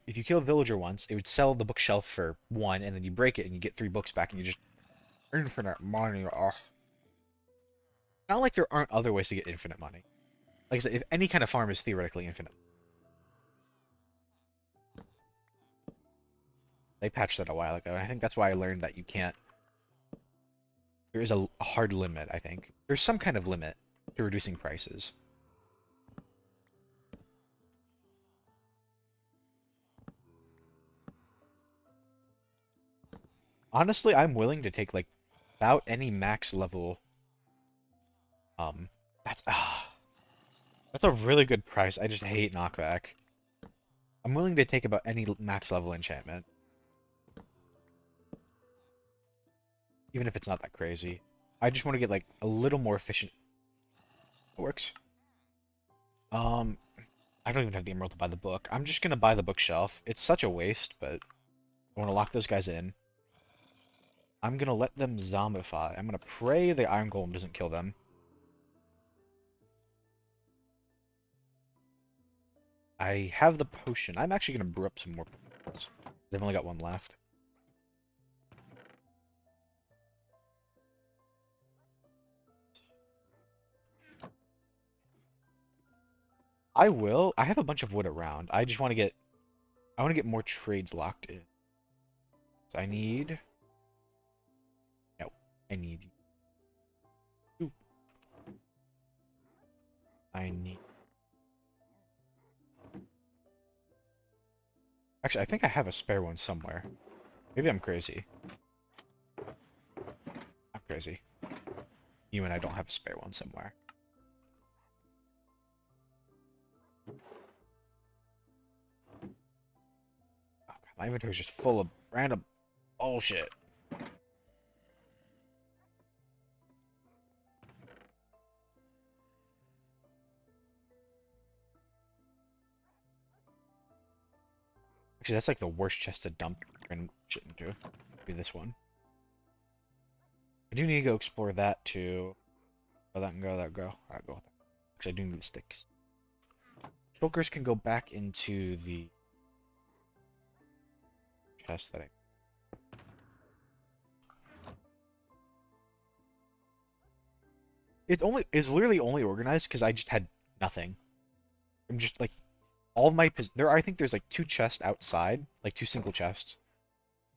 [SPEAKER 1] if you kill a villager once, it would sell the bookshelf for one, and then you break it and you get 3 books back, and you just infinite money. Oh. Not like there aren't other ways to get infinite money. Like I said, if any kind of farm is theoretically infinite. They patched that a while ago, and I think that's why I learned that you can't. There is a hard limit, I think. There's some kind of limit to reducing prices. Honestly, I'm willing to take like about any max level. Um, that's that's a really good price. I just hate knockback. I'm willing to take about any max level enchantment, even if it's not that crazy. I just want to get like a little more efficient. It works. Um, I don't even have the emerald to buy the book. I'm just gonna buy the bookshelf. It's such a waste, but I want to lock those guys in. I'm gonna let them zombify. I'm gonna pray the iron golem doesn't kill them. I have the potion. I'm actually gonna brew up some more potions. I've only got one left. I will. I have a bunch of wood around. I just want to get. I want to get more trades locked in. So I need. No, I need. Ooh, I need. Actually, I think I have a spare one somewhere. Maybe I'm crazy. I'm crazy. You and I don't have a spare one somewhere. Oh, God, my inventory is just full of random bullshit. Actually, that's like the worst chest to dump random shit into. Be this one. I do need to go explore that too. Go that and go that go. Alright, go with that. Actually, I do need the sticks. Shulkers can go back into the chest that I. It's literally only organized because I just had nothing. I'm just like all of my there. I think there's like 2 chests outside, like 2 single chests.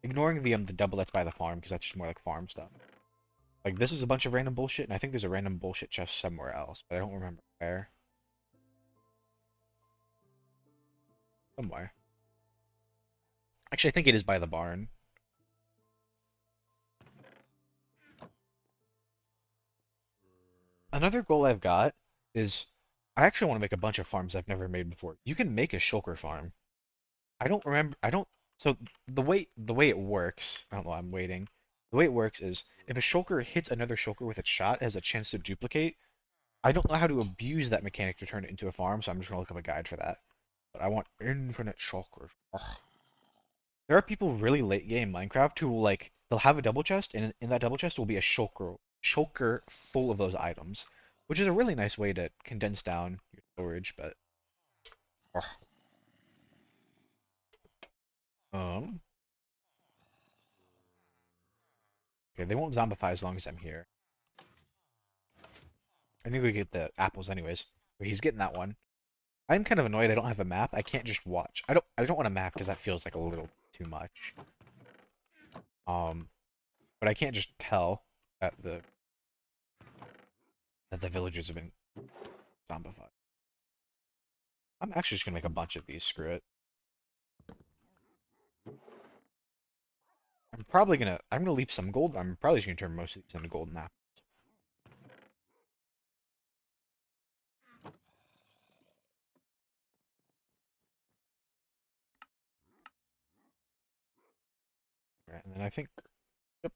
[SPEAKER 1] Ignoring the double that's by the farm because that's just more like farm stuff. Like this is a bunch of random bullshit, and I think there's a random bullshit chest somewhere else, but I don't remember where. Somewhere. Actually, I think it is by the barn. Another goal I've got is I actually want to make a bunch of farms I've never made before. You can make a shulker farm. I don't remember. I don't. So the way it works. I don't know. I'm waiting. The way it works is if a shulker hits another shulker with its shot, it has a chance to duplicate. I don't know how to abuse that mechanic to turn it into a farm, so I'm just gonna look up a guide for that. But I want infinite shulkers. Ugh. There are people really late game Minecraft who will like they'll have a double chest, and in that double chest will be a shulker full of those items, which is a really nice way to condense down your storage. But ugh. um, okay, they won't zombify as long as I'm here. I need to go get the apples anyways. But he's getting that one. I'm kind of annoyed I don't have a map. I can't just watch. I don't want a map because that feels like a little too much. Um, but I can't just tell that the villagers have been zombified. I'm actually just gonna make a bunch of these. Screw it. I'm gonna leave some gold. I'm probably just gonna turn most of these into golden apples. Right, and then I think, yep,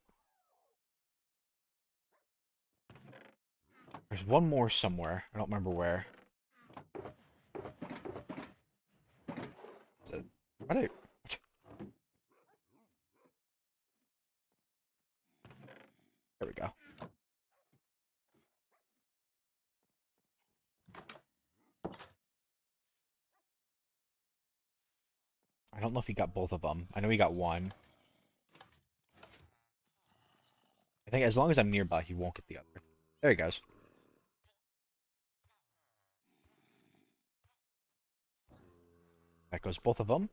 [SPEAKER 1] there's one more somewhere. I don't remember where. Is it, why did there we go. I don't know if he got both of them. I know he got one. I think as long as I'm nearby, he won't get the other. There he goes. That goes both of them.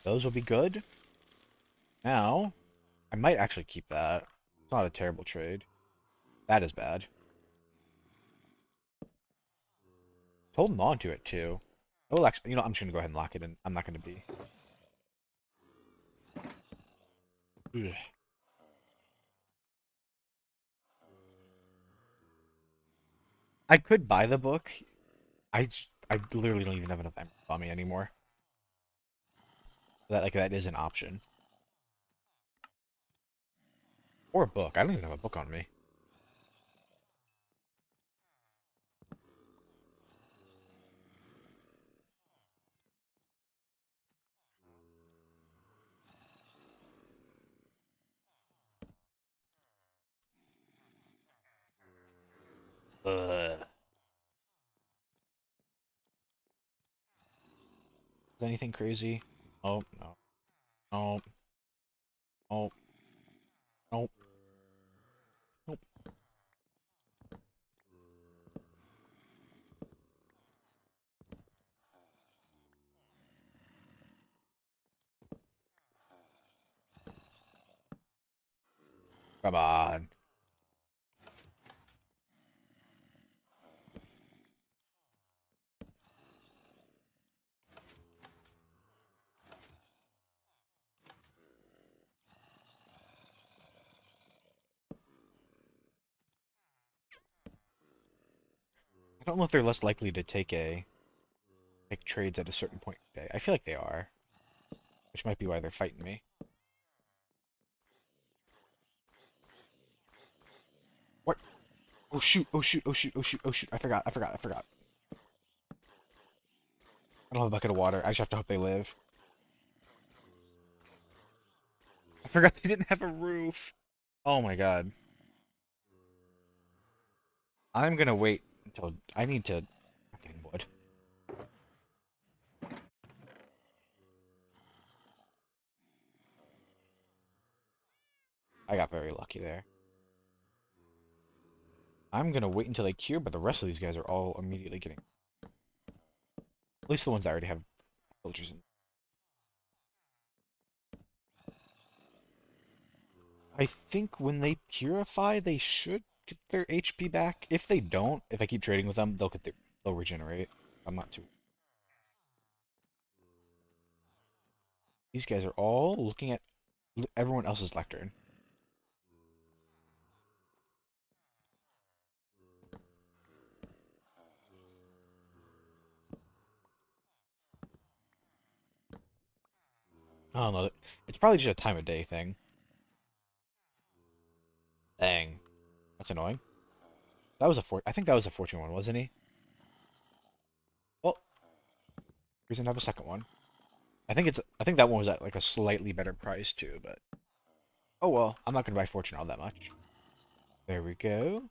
[SPEAKER 1] Those will be good. Now, I might actually keep that. It's not a terrible trade. That is bad. Holding on to it too. Oh, actually, I'm just gonna go ahead and lock it in. I'm not gonna be. Ugh. I could buy the book. I literally don't even have enough emerald on me anymore. That is an option. Or a book. I don't even have a book on me. Ugh. Is anything crazy? Oh no. Oh. Oh. Nope. Nope. Come on. I don't know if they're less likely to take trades at a certain point in the day. I feel like they are, which might be why they're fighting me. What? Oh shoot! Oh shoot! Oh shoot! Oh shoot! Oh shoot! I forgot! I forgot! I forgot! I don't have a bucket of water. I just have to hope they live. I forgot they didn't have a roof. Oh my god. I'm gonna wait until I need to. I'm getting wood. I got very lucky there. I'm gonna wait until they cure, but the rest of these guys are all immediately getting. At least the ones that already have villagers in. I think when they purify, they should get their HP back. If they don't, if I keep trading with them, they'll regenerate. I'm not too. These guys are all looking at everyone else's lectern. I don't know. It's probably just a time of day thing. Dang, that's annoying. I think that was a fortune one, wasn't he? Well, he's gonna have a second one. I think that one was at like a slightly better price too, but oh well. I'm not gonna buy fortune all that much. There we go.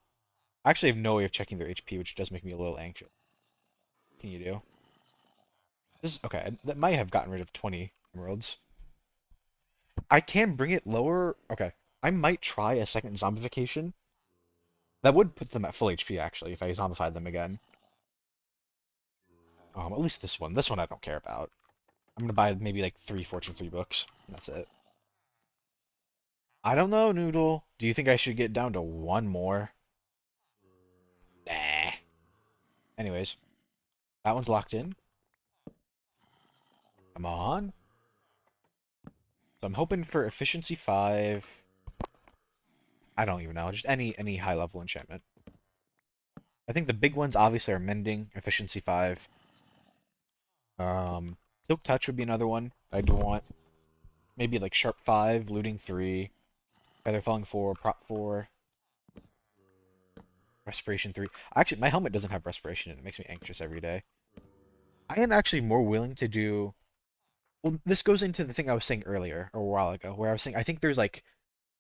[SPEAKER 1] I actually have no way of checking their HP, which does make me a little anxious. What can you do? This is okay. That might have gotten rid of 20 emeralds. I can bring it lower. Okay. I might try a second zombification. That would put them at full HP, actually, if I zombified them again. At least this one. This one I don't care about. I'm gonna buy maybe like 3 Fortune 3 books. That's it. I don't know, Noodle. Do you think I should get down to one more? Nah. Anyways, that one's locked in. Come on. So I'm hoping for efficiency 5. I don't even know. Just any high level enchantment. I think the big ones obviously are mending, efficiency 5. Um, Silk Touch would be another one I do want. Maybe like Sharp 5, Looting 3, Feather Falling 4, Prop 4, Respiration 3. Actually, my helmet doesn't have Respiration in it. It makes me anxious every day. I am actually more willing to do. Well, this goes into the thing I was saying earlier, or a while ago, where I was saying I think there's like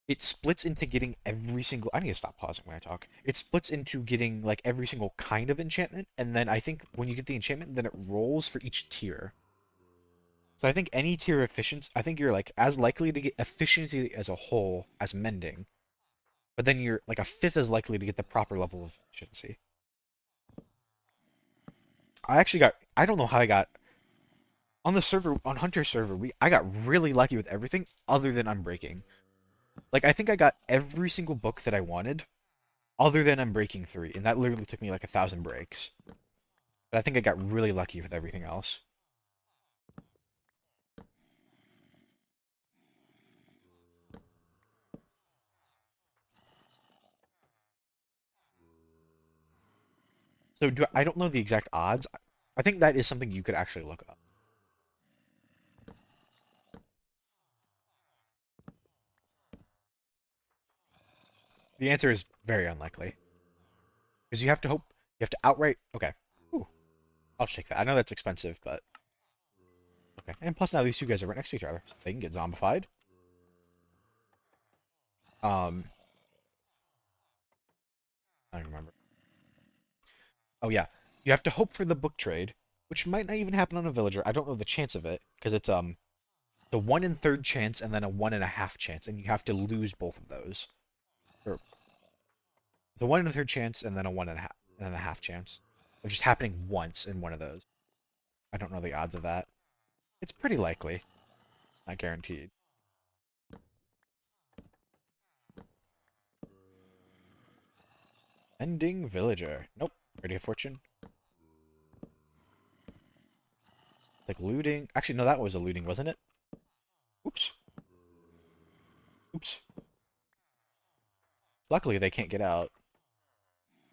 [SPEAKER 1] it splits into getting every single. I need to stop pausing when I talk. It splits into getting like every single kind of enchantment, and then I think when you get the enchantment, then it rolls for each tier. So I think any tier of efficiency, I think you're like as likely to get efficiency as a whole as mending, but then you're like a fifth as likely to get the proper level of efficiency. I actually got. I don't know how I got on the server on Hunter's server. I got really lucky with everything other than Unbreaking. Like I think I got every single book that I wanted, other than Unbreaking 3, and that literally took me like 1,000 breaks. But I think I got really lucky with everything else. So I don't know the exact odds. I think that is something you could actually look up. The answer is very unlikely because you have to hope. You have to outright. Okay. Ooh, I'll just take that. I know that's expensive, but okay. And plus, now these two guys are right next to each other, so they can get zombified. Um, I don't remember. Oh yeah, you have to hope for the book trade, which might not even happen on a villager. I don't know the chance of it because it's the 1 in 3rd chance and then a 1.5 chance, and you have to lose both of those. Or the 1 in 3rd chance and then a 1.5 chance of just happening once in one of those. I don't know the odds of that. It's pretty likely, not guaranteed. Ending villager. Nope. Ready of fortune. Like looting. Actually, no, that was a looting, wasn't it? Oops. Oops. Luckily, they can't get out.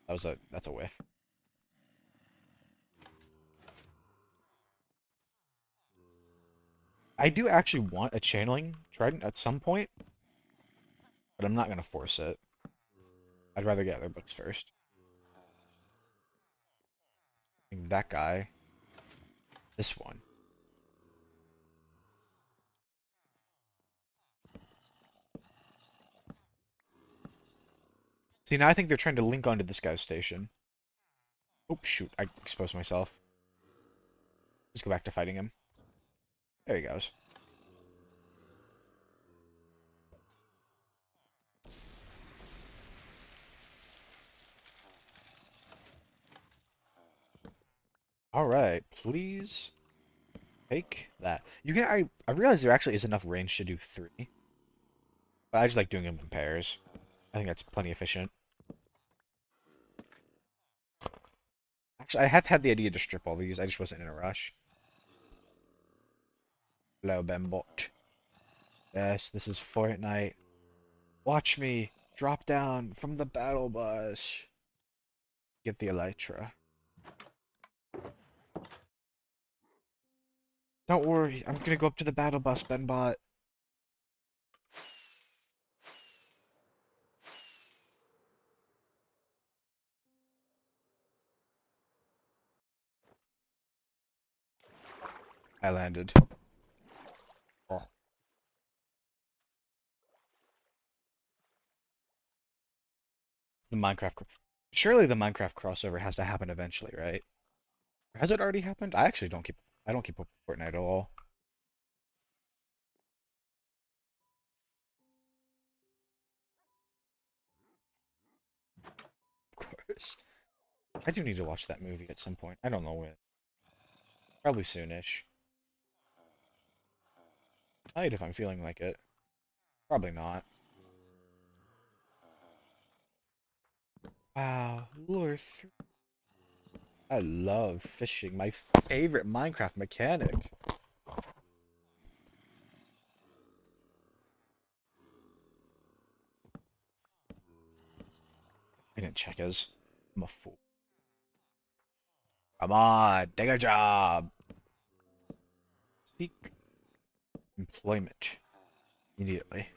[SPEAKER 1] That's a whiff. I do actually want a channeling trident at some point, but I'm not gonna force it. I'd rather get other books first. I think that guy. This one. See, now I think they're trying to link onto this guy's station. Oh, shoot. I exposed myself. Let's go back to fighting him. There he goes. Alright, please take that. You can I realize there actually is enough range to do 3. But I just like doing them in pairs. I think that's plenty efficient. Actually, I have had the idea to strip all these. I just wasn't in a rush. Hello, Bembot. Yes, this is Fortnite. Watch me drop down from the battle bus. Get the Elytra. Don't worry, I'm gonna go up to the battle bus, Benbot. I landed. Oh. The Minecraft. Surely the Minecraft crossover has to happen eventually, right? Has it already happened? I don't keep up with Fortnite at all. Wars. I do need to watch that movie at some point. I don't know when. Probably soonish. Might if I'm feeling like it. Probably not. Wow, lure 3. I love fishing. My favorite Minecraft mechanic. I didn't check his. I'm a fool. Come on, take a job. Seek employment immediately.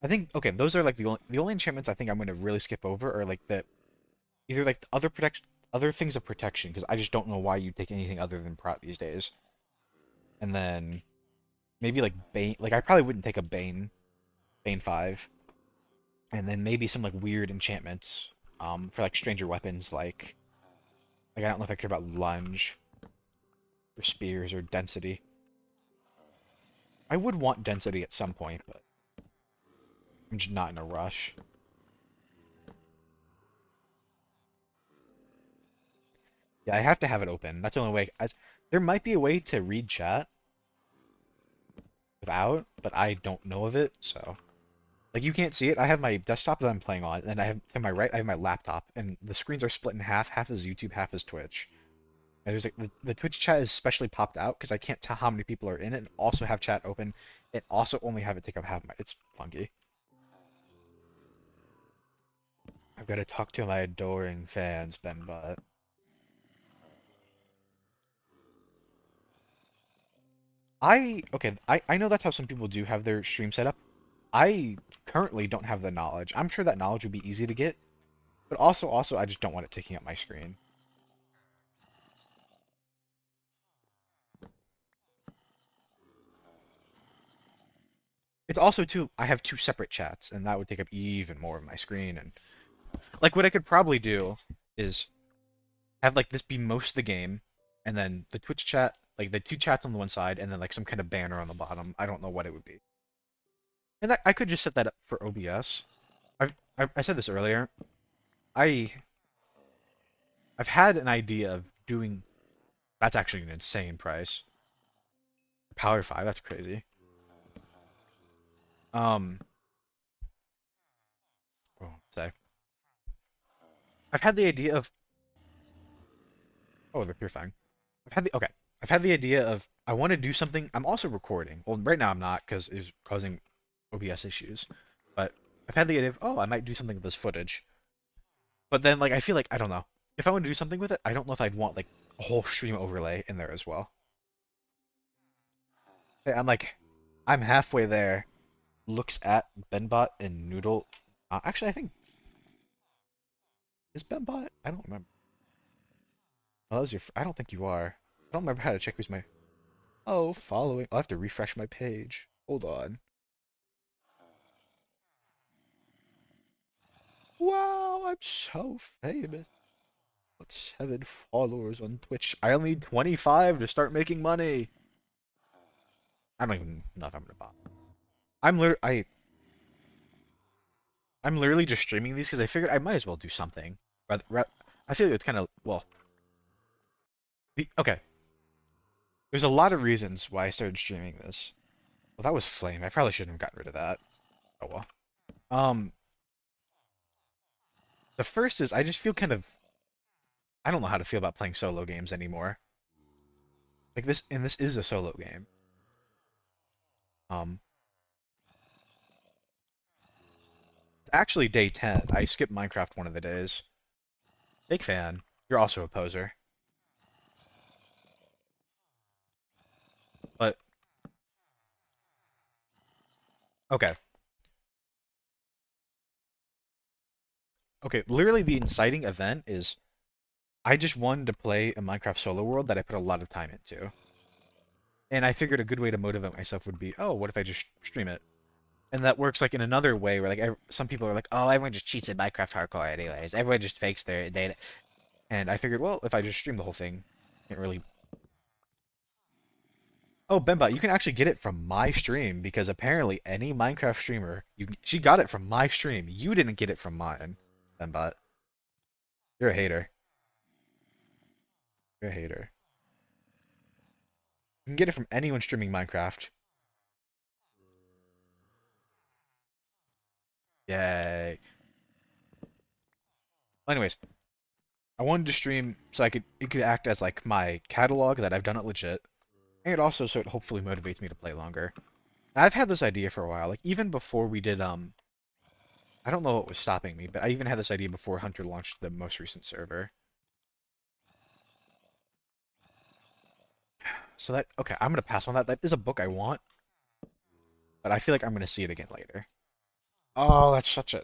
[SPEAKER 1] I think okay, those are like the only enchantments I think I'm gonna really skip over are like the either like the other protection other things of protection because I just don't know why you take anything other than prot these days. And then maybe like Bane, like I probably wouldn't take a Bane 5. And then maybe some like weird enchantments for like stranger weapons like I don't know if I care about lunge or spears or density. I would want density at some point, but I'm just not in a rush. Yeah, I have to have it open. That's the only way. There might be a way to read chat without, but I don't know of it, so. Like, you can't see it. I have my desktop that I'm playing on, and I have, to my right, I have my laptop, and the screens are split in half. Half is YouTube, half is Twitch. And there's like, the Twitch chat is specially popped out, because I can't tell how many people are in it, and also have chat open, and also only have it take up half my, it's funky. I've got to talk to my adoring fans, BenBot. I know that's how some people do have their stream set up. I currently don't have the knowledge. I'm sure that knowledge would be easy to get, but also I just don't want it taking up my screen. It's also too I have two separate chats, and that would take up even more of my screen. And like what I could probably do is have like this be most of the game, and then the Twitch chat, like the two chats on the one side, and then like some kind of banner on the bottom. I don't know what it would be. And that, I could just set that up for OBS. I said this earlier. I I've had an idea of doing. That's actually an insane price. Power 5, that's crazy. Um, oh, say. I've had the idea of. Oh, they're pure fang. Okay. I've had the idea of I want to do something. I'm also recording. Well, right now I'm not because it's causing OBS issues. But I've had the idea of I might do something with this footage. But then like I feel like I don't know if I want to do something with it. I don't know if I'd want like a whole stream overlay in there as well. Hey, I'm halfway there. Looks at Benbot and Noodle. Actually, I think is Benbot. I don't remember. Oh, that was your. I don't think you are. I don't remember how to check who's my. Oh, following. I'll have to refresh my page. Hold on. Wow, I'm so famous. Got 7 followers on Twitch. I only need 25 to start making money. I don't even know if I'm gonna buy. I'm literally I'm literally just streaming these because I figured I might as well do something. I feel like it's kind of well. Okay, there's a lot of reasons why I started streaming this. Well, that was flame. I probably shouldn't have gotten rid of that. Oh well. Um, the first is I just feel kind of I don't know how to feel about playing solo games anymore. Like this, and this is a solo game. Um, it's actually day 10. I skipped Minecraft one of the days. Big fan. You're also a poser. But okay. Okay, literally the inciting event is I just wanted to play a Minecraft solo world that I put a lot of time into. And I figured a good way to motivate myself would be, oh, what if I just stream it? And that works like in another way where like some people are like, oh, everyone just cheats at Minecraft Hardcore anyways. Everyone just fakes their data. And I figured, well, if I just stream the whole thing, can't really. Oh, Bemba, you can actually get it from my stream because apparently any Minecraft streamer, she got it from my stream. You didn't get it from mine, Bemba. You're a hater. You're a hater. You can get it from anyone streaming Minecraft. Yay. Anyways, I wanted to stream so it could act as like my catalog that I've done it legit, and also so it hopefully motivates me to play longer. I've had this idea for a while, like even before we did I don't know what was stopping me, but I even had this idea before Hunter launched the most recent server. So that okay, I'm gonna pass on that. That is a book I want, but I feel like I'm gonna see it again later. Oh, that's such a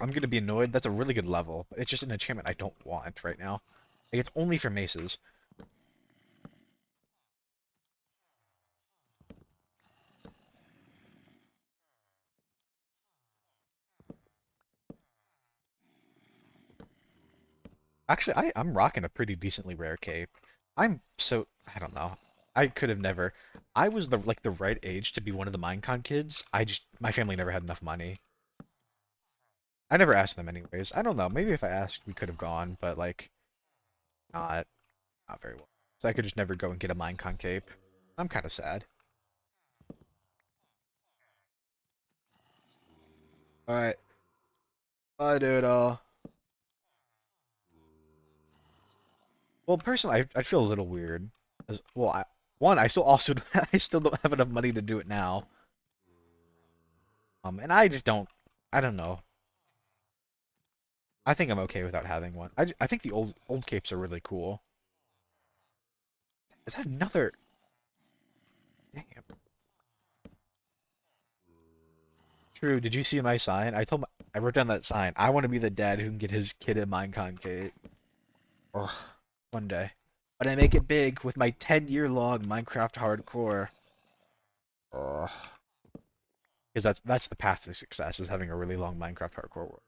[SPEAKER 1] I'm gonna be annoyed. That's a really good level, but it's just an enchantment I don't want right now. Like it's only for maces. Actually, I'm rocking a pretty decently rare cape. I don't know. I could have never. I was the right age to be one of the Minecon kids. My family never had enough money. I never asked them anyways. I don't know. Maybe if I asked, we could have gone, but like not not very well. So I could just never go and get a Minecon cape. I'm kind of sad. All right. Bye, dude. Well, personally, I feel a little weird. Well, one, I still also I still don't have enough money to do it now. And I just don't. I don't know. I think I'm okay without having one. I think the old capes are really cool. Is that another? Damn. True. Did you see my sign? I wrote down that sign. I want to be the dad who can get his kid a Minecon cape. Or one day. But I make it big with my 10-year long Minecraft hardcore. Because that's the path to success is having a really long Minecraft hardcore.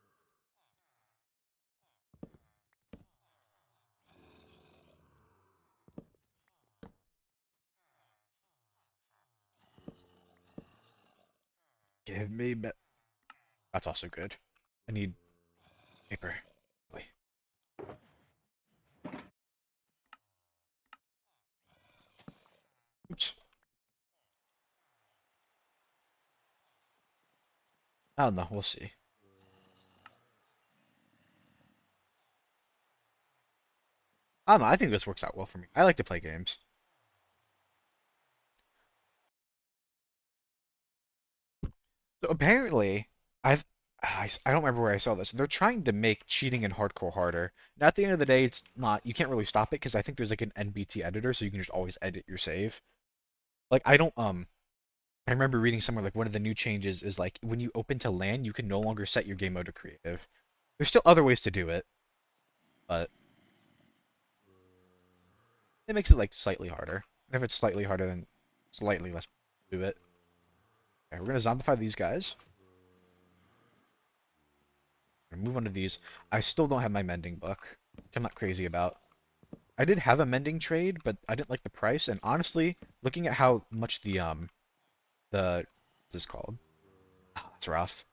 [SPEAKER 1] Give me. That's also good. I need paper. Wait. Oops. I don't know. We'll see. I don't know. I think this works out well for me. I like to play games. So apparently, I've I don't remember where I saw this. They're trying to make cheating in hardcore harder. Now, at the end of the day, it's not. You can't really stop it because I think there's like an NBT editor, so you can just always edit your save. Like I don't I remember reading somewhere like one of the new changes is like when you open to LAN, you can no longer set your game mode to creative. There's still other ways to do it, but it makes it like slightly harder. And if it's slightly harder, then slightly less do it. Okay, we're gonna zombify these guys. Move on to these. I still don't have my mending book, which I'm not crazy about. I did have a mending trade, but I didn't like the price. And honestly, looking at how much the what's this called? Oh, that's rough.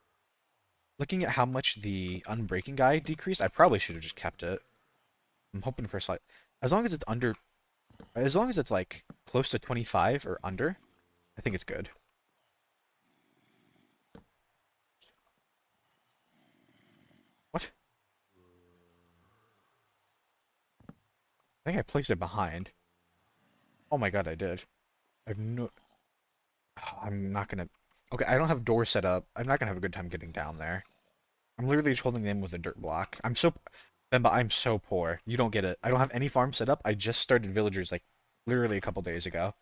[SPEAKER 1] Looking at how much the unbreaking guy decreased, I probably should have just kept it. I'm hoping for a slight, as long as it's under, as long as it's like close to 25 or under, I think it's good. What? I think I placed it behind. Oh my god, I did. I've no. Oh, I'm not gonna. Okay, I don't have doors set up. I'm not gonna have a good time getting down there. I'm literally just holding them with a dirt block. Bemba, I'm so poor. You don't get it. I don't have any farm set up. I just started villagers like literally a couple days ago.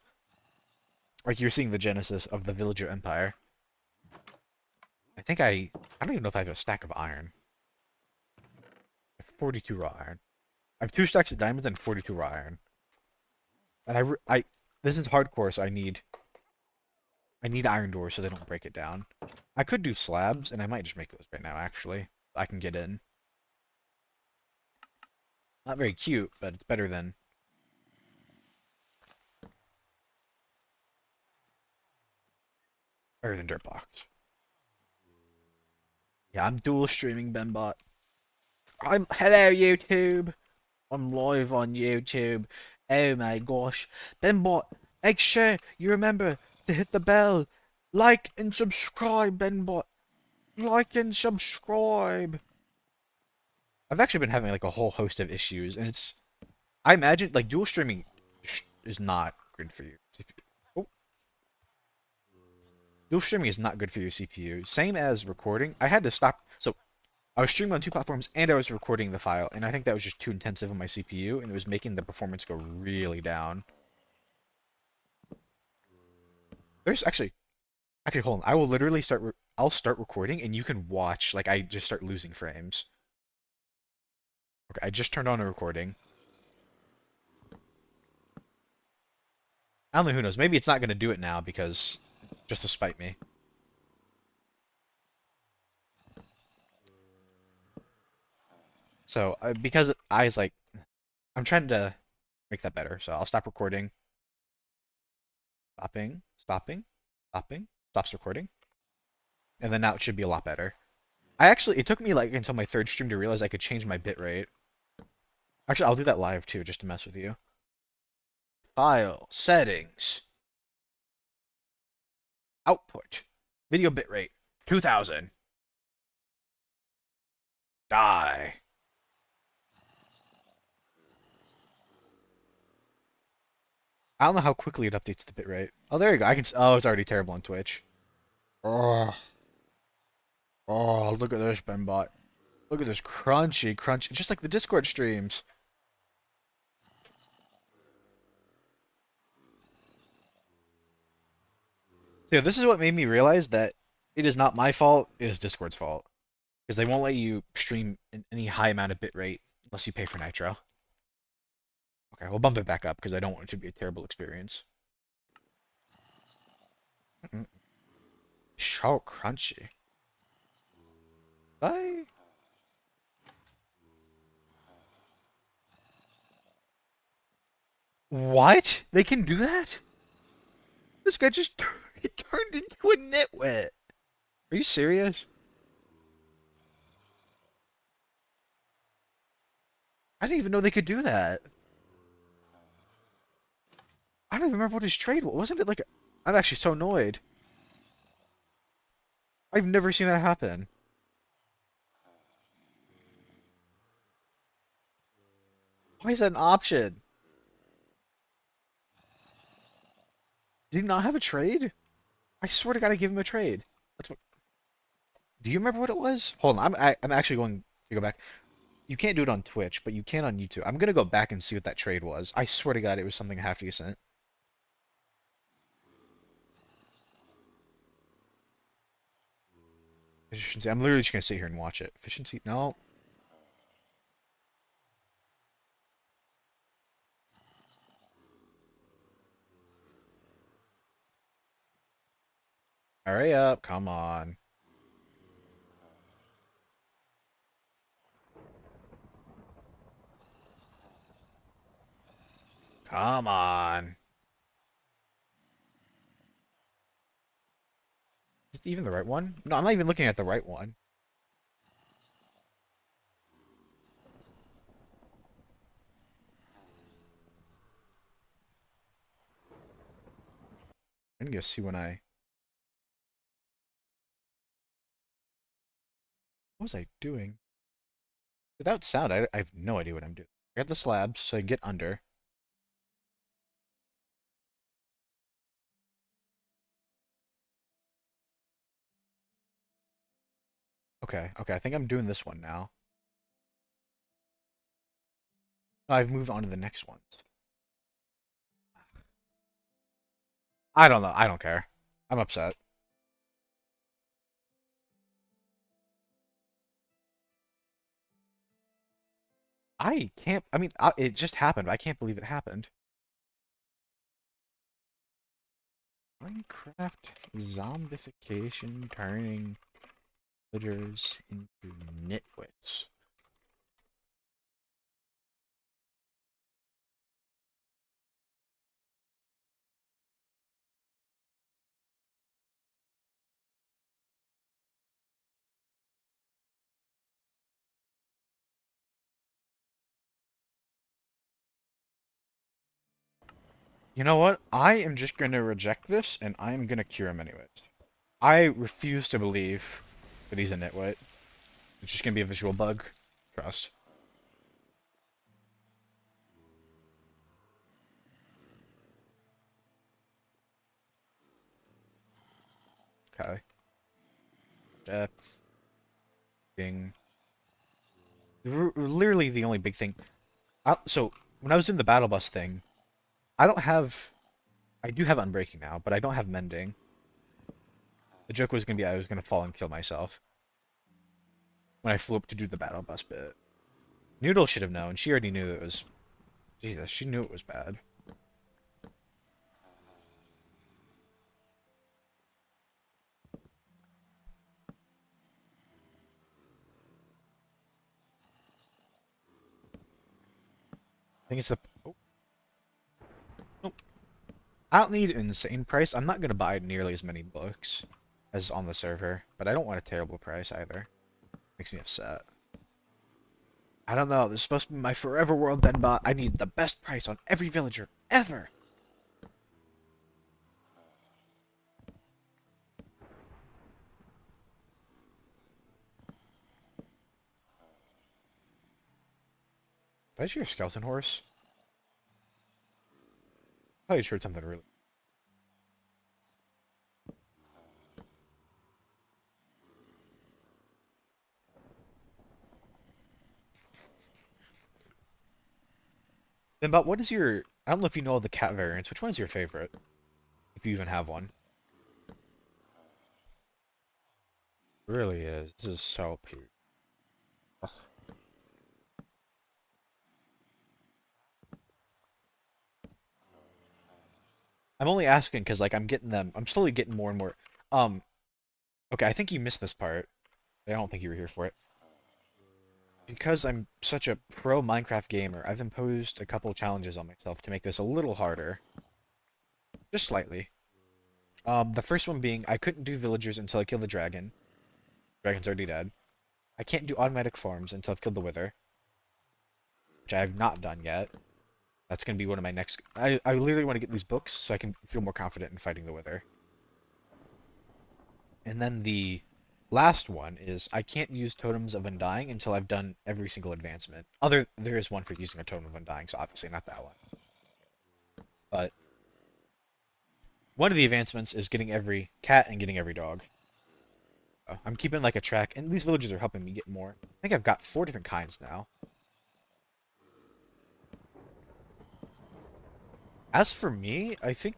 [SPEAKER 1] Like you're seeing the genesis of the villager empire. I don't even know if I have a stack of iron. I have 42 raw iron. I have 2 stacks of diamonds and 42 raw iron. And this is hardcore, so I need I need iron doors so they don't break it down. I could do slabs, and I might just make those right now, actually. I can get in. Not very cute, but it's better than dirt blocks. Yeah, I'm dual streaming Benbot. Hello YouTube. I'm live on YouTube. Oh my gosh. Benbot, make sure you remember to hit the bell. Like and subscribe, Benbot. Like and subscribe. I've actually been having like a whole host of issues, and I imagine like dual streaming is not good for you. Oh, dual streaming is not good for your CPU. Same as recording. I had to stop. So I was streaming on two platforms and I was recording the file, and I think that was just too intensive on my CPU, and it was making the performance go really down. There's actually hold on. I will literally I'll start recording, and you can watch like I just start losing frames. Okay, I just turned on a recording. I don't know, who knows. Maybe it's not gonna do it now because just to spite me. So because I was like, I'm trying to make that better. So I'll stop recording. Stopping, stops recording. And then now it should be a lot better. It took me like until my third stream to realize I could change my bitrate. Actually, I'll do that live too, just to mess with you. File, settings, output, video bitrate, 2000. Die. I don't know how quickly it updates the bitrate. Oh, there you go. Oh, it's already terrible on Twitch. Oh, oh, look at this, Benbot. Look at this crunchy, just like the Discord streams. Yeah, this is what made me realize that it is not my fault, it is Discord's fault. Because they won't let you stream in any high amount of bitrate unless you pay for Nitro. Okay, we'll bump it back up because I don't want it to be a terrible experience. So crunchy. Bye. What? They can do that? This guy just turned into a nitwit. Are you serious? I didn't even know they could do that. I don't even remember what his trade was. Wasn't it like I'm actually so annoyed. I've never seen that happen. Why is that an option? Did he not have a trade? I swear to God, I gave him a trade. That's what. Do you remember what it was? Hold on, I'm actually going to go back. You can't do it on Twitch, but you can on YouTube. I'm gonna go back and see what that trade was. I swear to God, it was something half decent. Efficiency. I'm literally just gonna sit here and watch it. Efficiency. No. Hurry up. Come on. Come on. Is it even the right one? No, I'm not even looking at the right one. I'm gonna go see when I. What was I doing? Without sound, I have no idea what I'm doing. I got the slabs so I can get under. Okay, okay, I think I'm doing this one now. I've moved on to the next ones. I don't know. I don't care. I'm upset. I can't. I mean, it just happened. I can't believe it happened. Minecraft zombification turning villagers into nitwits. You know what? I am just gonna reject this, and I am gonna cure him anyways. I refuse to believe that he's a nitwit. It's just gonna be a visual bug. Trust. Okay. Depth. Thing. Literally the only big thing. So, when I was in the battle bus thing, I don't have... I do have Unbreaking now, but I don't have Mending. The joke was gonna be I was gonna fall and kill myself when I flew up to do the battle bus bit. Noodle should have known. She already knew it was... Jesus, she knew it was bad. I think it's the... Oh. Nope. I don't need an insane price. I'm not gonna buy nearly as many books as on the server, but I don't want a terrible price either. Makes me upset. I don't know. This is supposed to be my forever world then, but I need the best price on every villager ever. Did I hear a skeleton horse? I thought you heard something really... Then, but what is your... I don't know if you know all the cat variants. Which one is your favorite? If you even have one. It really is. This is so cute. Ugh. I'm only asking because, like, I'm getting them... I'm slowly getting more and more... Um, okay, I think you missed this part. I don't think you were here for it. Because I'm such a pro Minecraft gamer, I've imposed a couple challenges on myself to make this a little harder. Just slightly. The first one being, I couldn't do villagers until I kill the dragon. Dragon's already dead. I can't do automatic farms until I've killed the wither, which I have not done yet. That's going to be one of my next... I literally want to get these books so I can feel more confident in fighting the wither. And then the last one is I can't use Totems of Undying until I've done every single advancement. There is one for using a Totem of Undying, so obviously not that one. But one of the advancements is getting every cat and getting every dog. I'm keeping like a track, and these villagers are helping me get more. I think I've got 4 different kinds now. As for me, I think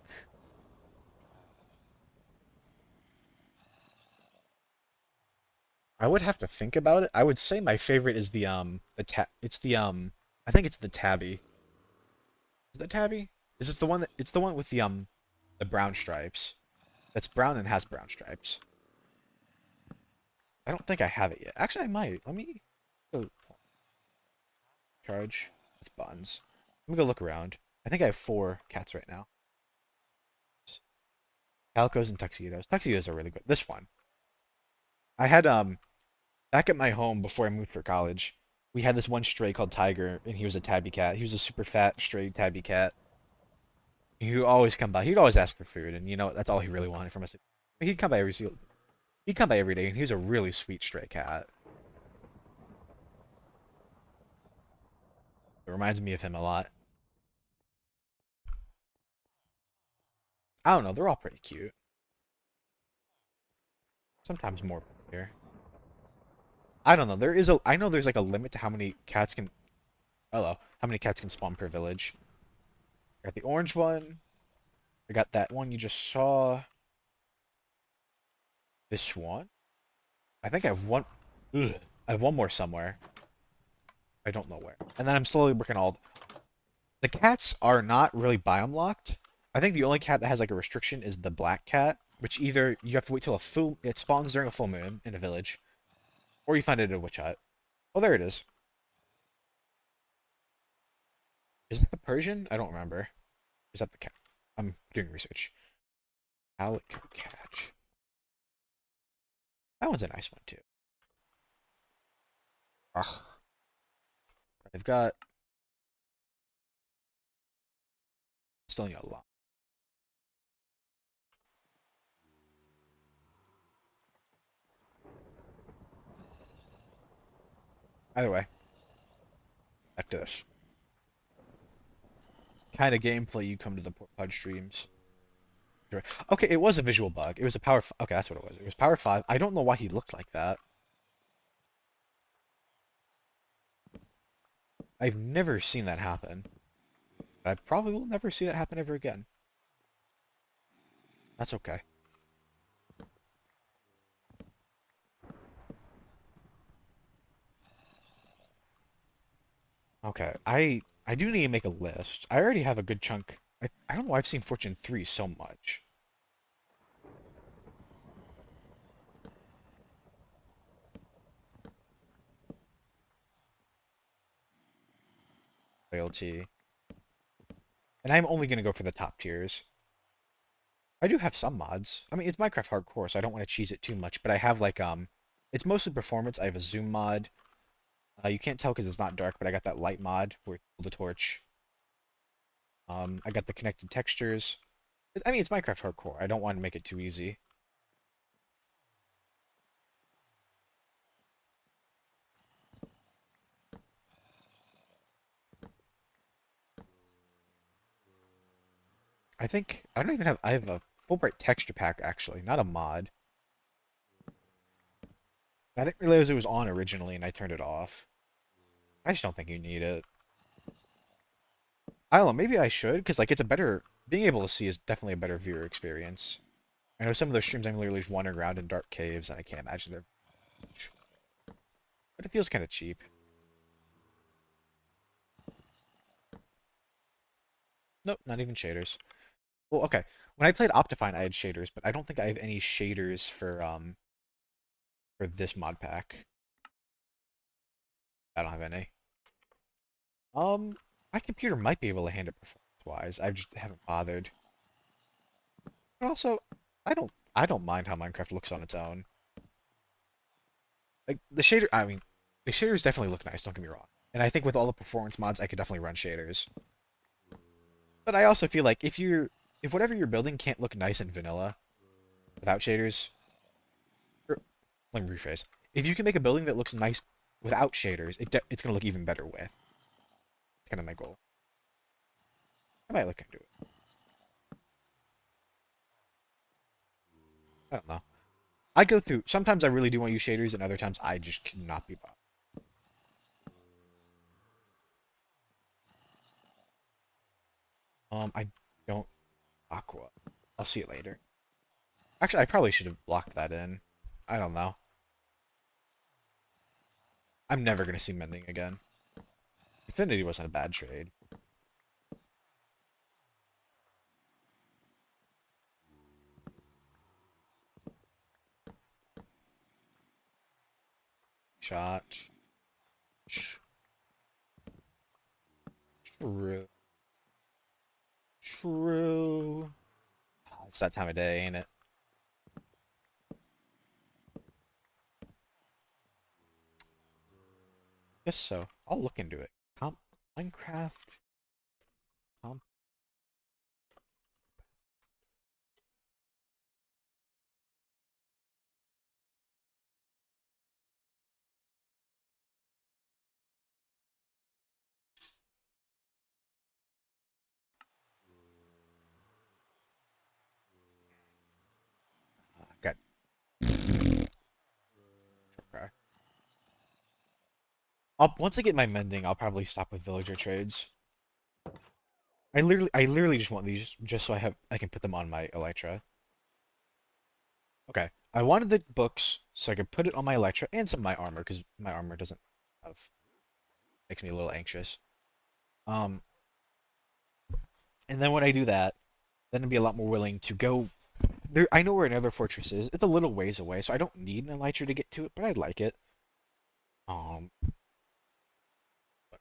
[SPEAKER 1] I would have to think about it. I would say my favorite is I think it's the tabby. Is that tabby? Is this the one that it's the one with the brown stripes. That's brown and has brown stripes. I don't think I have it yet. Actually, I might. Let me go charge. It's buns. Let me go look around. I think I have 4 cats right now. Calicos and tuxedos. Tuxedos are really good. This one. I had back at my home before I moved for college, we had this one stray called Tiger, and he was a tabby cat. He was a super fat stray tabby cat. He would always come by. He'd always ask for food, and you know that's all he really wanted from us. He'd come by every day, and he was a really sweet stray cat. It reminds me of him a lot. I don't know. They're all pretty cute. Sometimes more here. I don't know. I know there's like a limit to how many cats can. Hello. How many cats can spawn per village? I got the orange one. I got that one you just saw. This one. I think I have one. Ugh. I have one more somewhere. I don't know where. And then I'm slowly working all. The cats are not really biome locked. I think the only cat that has like a restriction is the black cat, which either you have to wait till a full it spawns during a full moon in a village, or you find it in a witch hut. Oh, there it is. Is it the Persian? I don't remember. Is that the cat? I'm doing research. Calico cat. That one's a nice one too. Ugh. I've got still need a lot. Either way, back to this. Kind of gameplay you come to the Pud streams. Okay, it was a visual bug. It was a power. Okay, that's what it was. It was power 5. I don't know why he looked like that. I've never seen that happen. I probably will never see that happen ever again. That's okay. Okay, I do need to make a list. I already have a good chunk. I don't know why I've seen Fortune 3 so much. Loyalty. And I'm only going to go for the top tiers. I do have some mods. I mean, it's Minecraft Hardcore, so I don't want to cheese it too much, but I have like it's mostly performance. I have a zoom mod. You can't tell because it's not dark, but I got that light mod where you hold the torch. I got the connected textures. I mean, it's Minecraft Hardcore. I don't want to make it too easy. I don't even have I have a Fulbright texture pack actually, not a mod. I didn't realize it was on originally and I turned it off. I just don't think you need it. I don't know, maybe I should, because like it's a better being able to see is definitely a better viewer experience. I know some of those streams I'm literally just wandering around in dark caves and I can't imagine they're but it feels kind of cheap. Nope, not even shaders. Well, okay. When I played Optifine, I had shaders, but I don't think I have any shaders for this mod pack. I don't have any. Um, my computer might be able to handle it performance-wise. I just haven't bothered. But also, I don't mind how Minecraft looks on its own. Like the shader, I mean, the shaders definitely look nice. Don't get me wrong. And I think with all the performance mods, I could definitely run shaders. But I also feel like if whatever you're building can't look nice in vanilla without shaders, or, let me rephrase. If you can make a building that looks nice without shaders, it's gonna look even better with. It's kind of my goal. I might look into it. I don't know. I go through. Sometimes I really do want to use shaders, and other times I just cannot be bothered. I don't aqua. I'll see it later. Actually, I probably should have blocked that in. I don't know. I'm never gonna see mending again. Infinity wasn't a bad trade. Shot. True. True. Oh, it's that time of day, ain't it? Guess so. I'll look into it. Minecraft. Comp. Got. Okay. Once I get my mending, I'll probably stop with villager trades. I literally just want these just so I can put them on my Elytra. Okay. I wanted the books so I could put it on my Elytra and some of my armor because my armor doesn't have makes me a little anxious. Um, and then when I do that, then I'd be a lot more willing to go there. I know where another fortress is. It's a little ways away, so I don't need an elytra to get to it, but I'd like it. Um,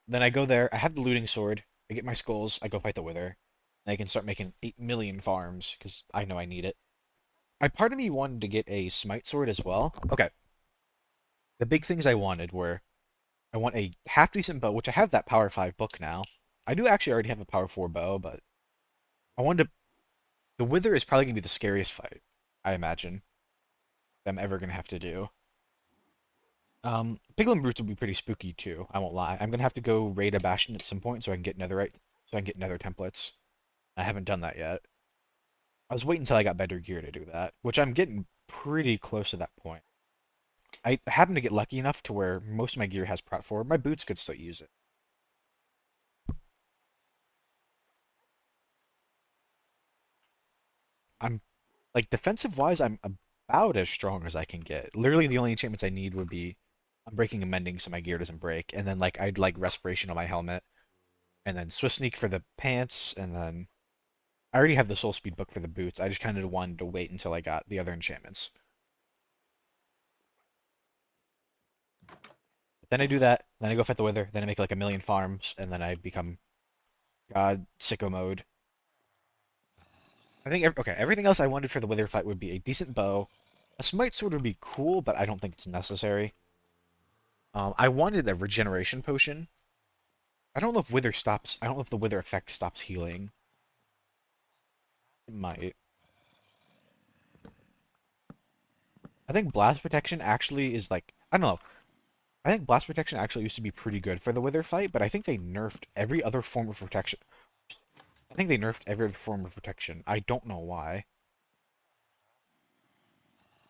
[SPEAKER 1] then I go there. I have the looting sword. I get my skulls. I go fight the Wither. And I can start making 8 million farms because I know I need it. I part of me wanted to get a smite sword as well. Okay, the big things I wanted were I want a half decent bow, which I have that power 5 book now. I do actually already have a power 4 bow, but I wanted to. The Wither is probably gonna be the scariest fight, I imagine, that I'm ever gonna have to do. Piglin Brutes will be pretty spooky too. I won't lie. I'm gonna have to go raid a Bastion at some point so I can get Netherite, so I can get Nether templates. I haven't done that yet. I was waiting until I got better gear to do that, which I'm getting pretty close to that point. I happen to get lucky enough to where most of my gear has Prot 4. My boots could still use it. I'm like defensive wise, I'm about as strong as I can get. Literally, the only enchantments I need would be Unbreaking and Mending so my gear doesn't break, and then like I'd like Respiration on my helmet, and then Swift Sneak for the pants, and then I already have the Soul Speed book for the boots. I just kind of wanted to wait until I got the other enchantments. But then I do that, then I go fight the Wither, then I make like 1 million farms, and then I become God sicko mode. I think okay, everything else I wanted for the Wither fight would be a decent bow. A Smite Sword would be cool, but I don't think it's necessary. I wanted a regeneration potion. I don't know if Wither stops. I don't know if the Wither effect stops healing. It might. I think Blast Protection actually is like I don't know. I think Blast Protection actually used to be pretty good for the Wither fight, but I think they nerfed every other form of protection. I think they nerfed every other form of protection. I don't know why.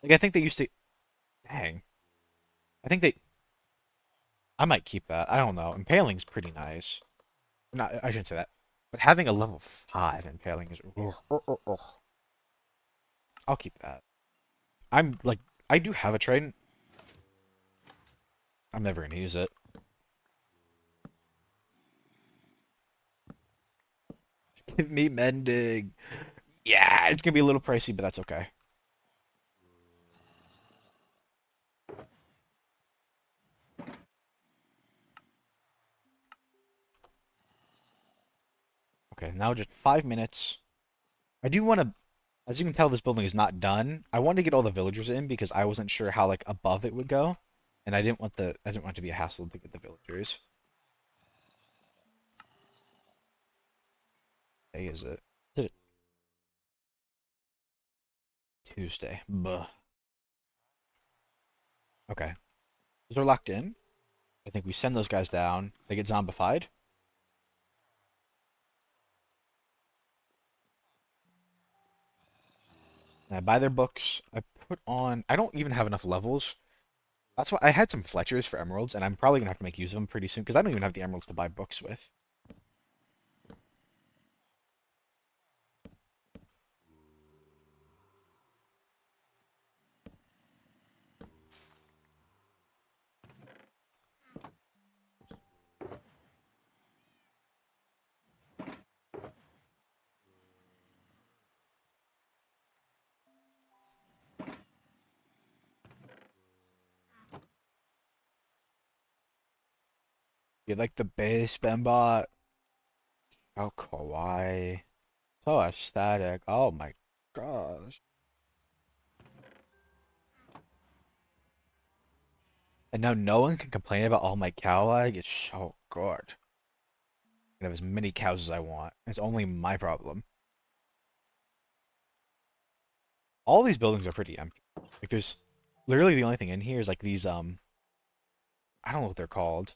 [SPEAKER 1] Like I think they used to. Dang. I think they. I might keep that. I don't know. Impaling's pretty nice. Not. I shouldn't say that. But having a level 5 impaling is. Ugh, ugh, ugh, ugh. I'll keep that. I'm like. I do have a trident. I'm never gonna use it. Give me mending. Yeah, it's gonna be a little pricey, but that's okay. Okay, now just 5 minutes. I do want to, as you can tell, this building is not done. I wanted to get all the villagers in because I wasn't sure how like above it would go, and I didn't want it to be a hassle to get the villagers. Hey, is it? Is it Tuesday? Buh. Okay, those are locked in. I think we send those guys down. They get zombified. I buy their books. I put on. I don't even have enough levels. That's why I had some Fletchers for emeralds, and I'm probably gonna have to make use of them pretty soon because I don't even have the emeralds to buy books with. You like the base, Bembot? Oh, kawaii. So aesthetic. Oh my gosh. And now no one can complain about all my cow lag. It's so good. I can have as many cows as I want. It's only my problem. All these buildings are pretty empty. Like there's literally the only thing in here is like these I don't know what they're called.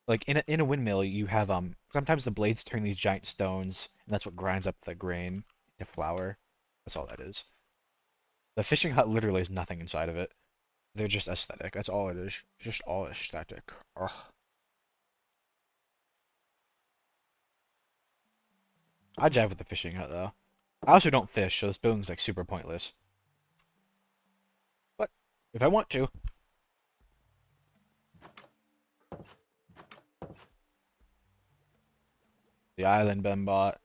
[SPEAKER 1] Like in a windmill you have sometimes the blades turn these giant stones and that's what grinds up the grain to flour. That's all that is. The fishing hut literally has nothing inside of it. They're just aesthetic. That's all it is. Just all aesthetic. Ugh. I jive with the fishing hut though. I also don't fish, so this building's like super pointless. But if I want to, the island been bought.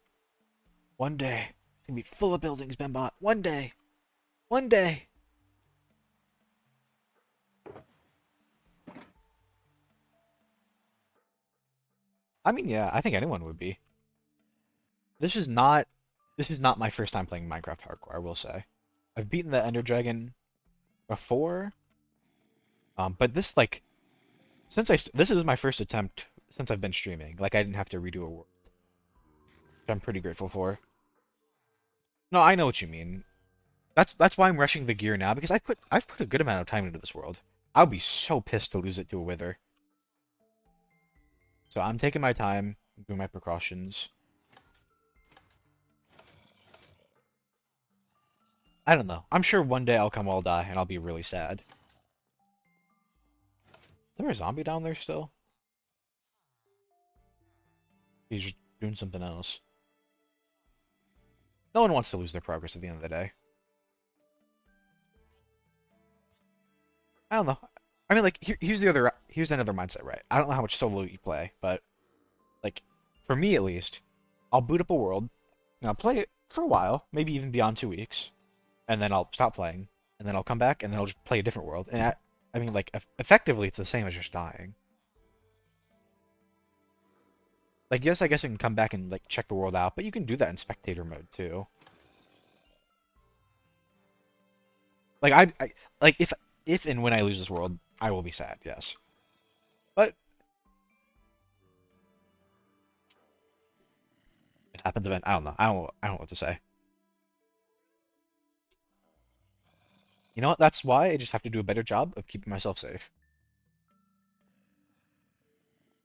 [SPEAKER 1] One day gonna be full of buildings, Bembot. One day. One day. I mean, yeah, I think anyone would be. This is not this is not my first time playing Minecraft hardcore, I will say. I've beaten the Ender Dragon before. But this like this is my first attempt since I've been streaming. Like I didn't have to redo a world, which I'm pretty grateful for. No, I know what you mean. That's why I'm rushing the gear now because I've put a good amount of time into this world. I would be so pissed to lose it to a wither. So I'm taking my time, doing my precautions. I don't know. I'm sure one day I'll come all die and I'll be really sad. Is there a zombie down there still? He's just doing something else. No one wants to lose their progress at the end of the day. I don't know. I mean, like, here's another mindset, right? I don't know how much solo you play, but like, for me at least, I'll boot up a world, and I'll play it for a while, maybe even beyond 2 weeks, and then I'll stop playing, and then I'll come back, and then I'll just play a different world. And I mean, like, effectively, it's the same as just dying. Like, yes, I guess I can come back and like check the world out, but you can do that in spectator mode too. Like, like if and when I lose this world, I will be sad, yes. But it happens event. I don't know. I don't know what to say. You know what? That's why I just have to do a better job of keeping myself safe.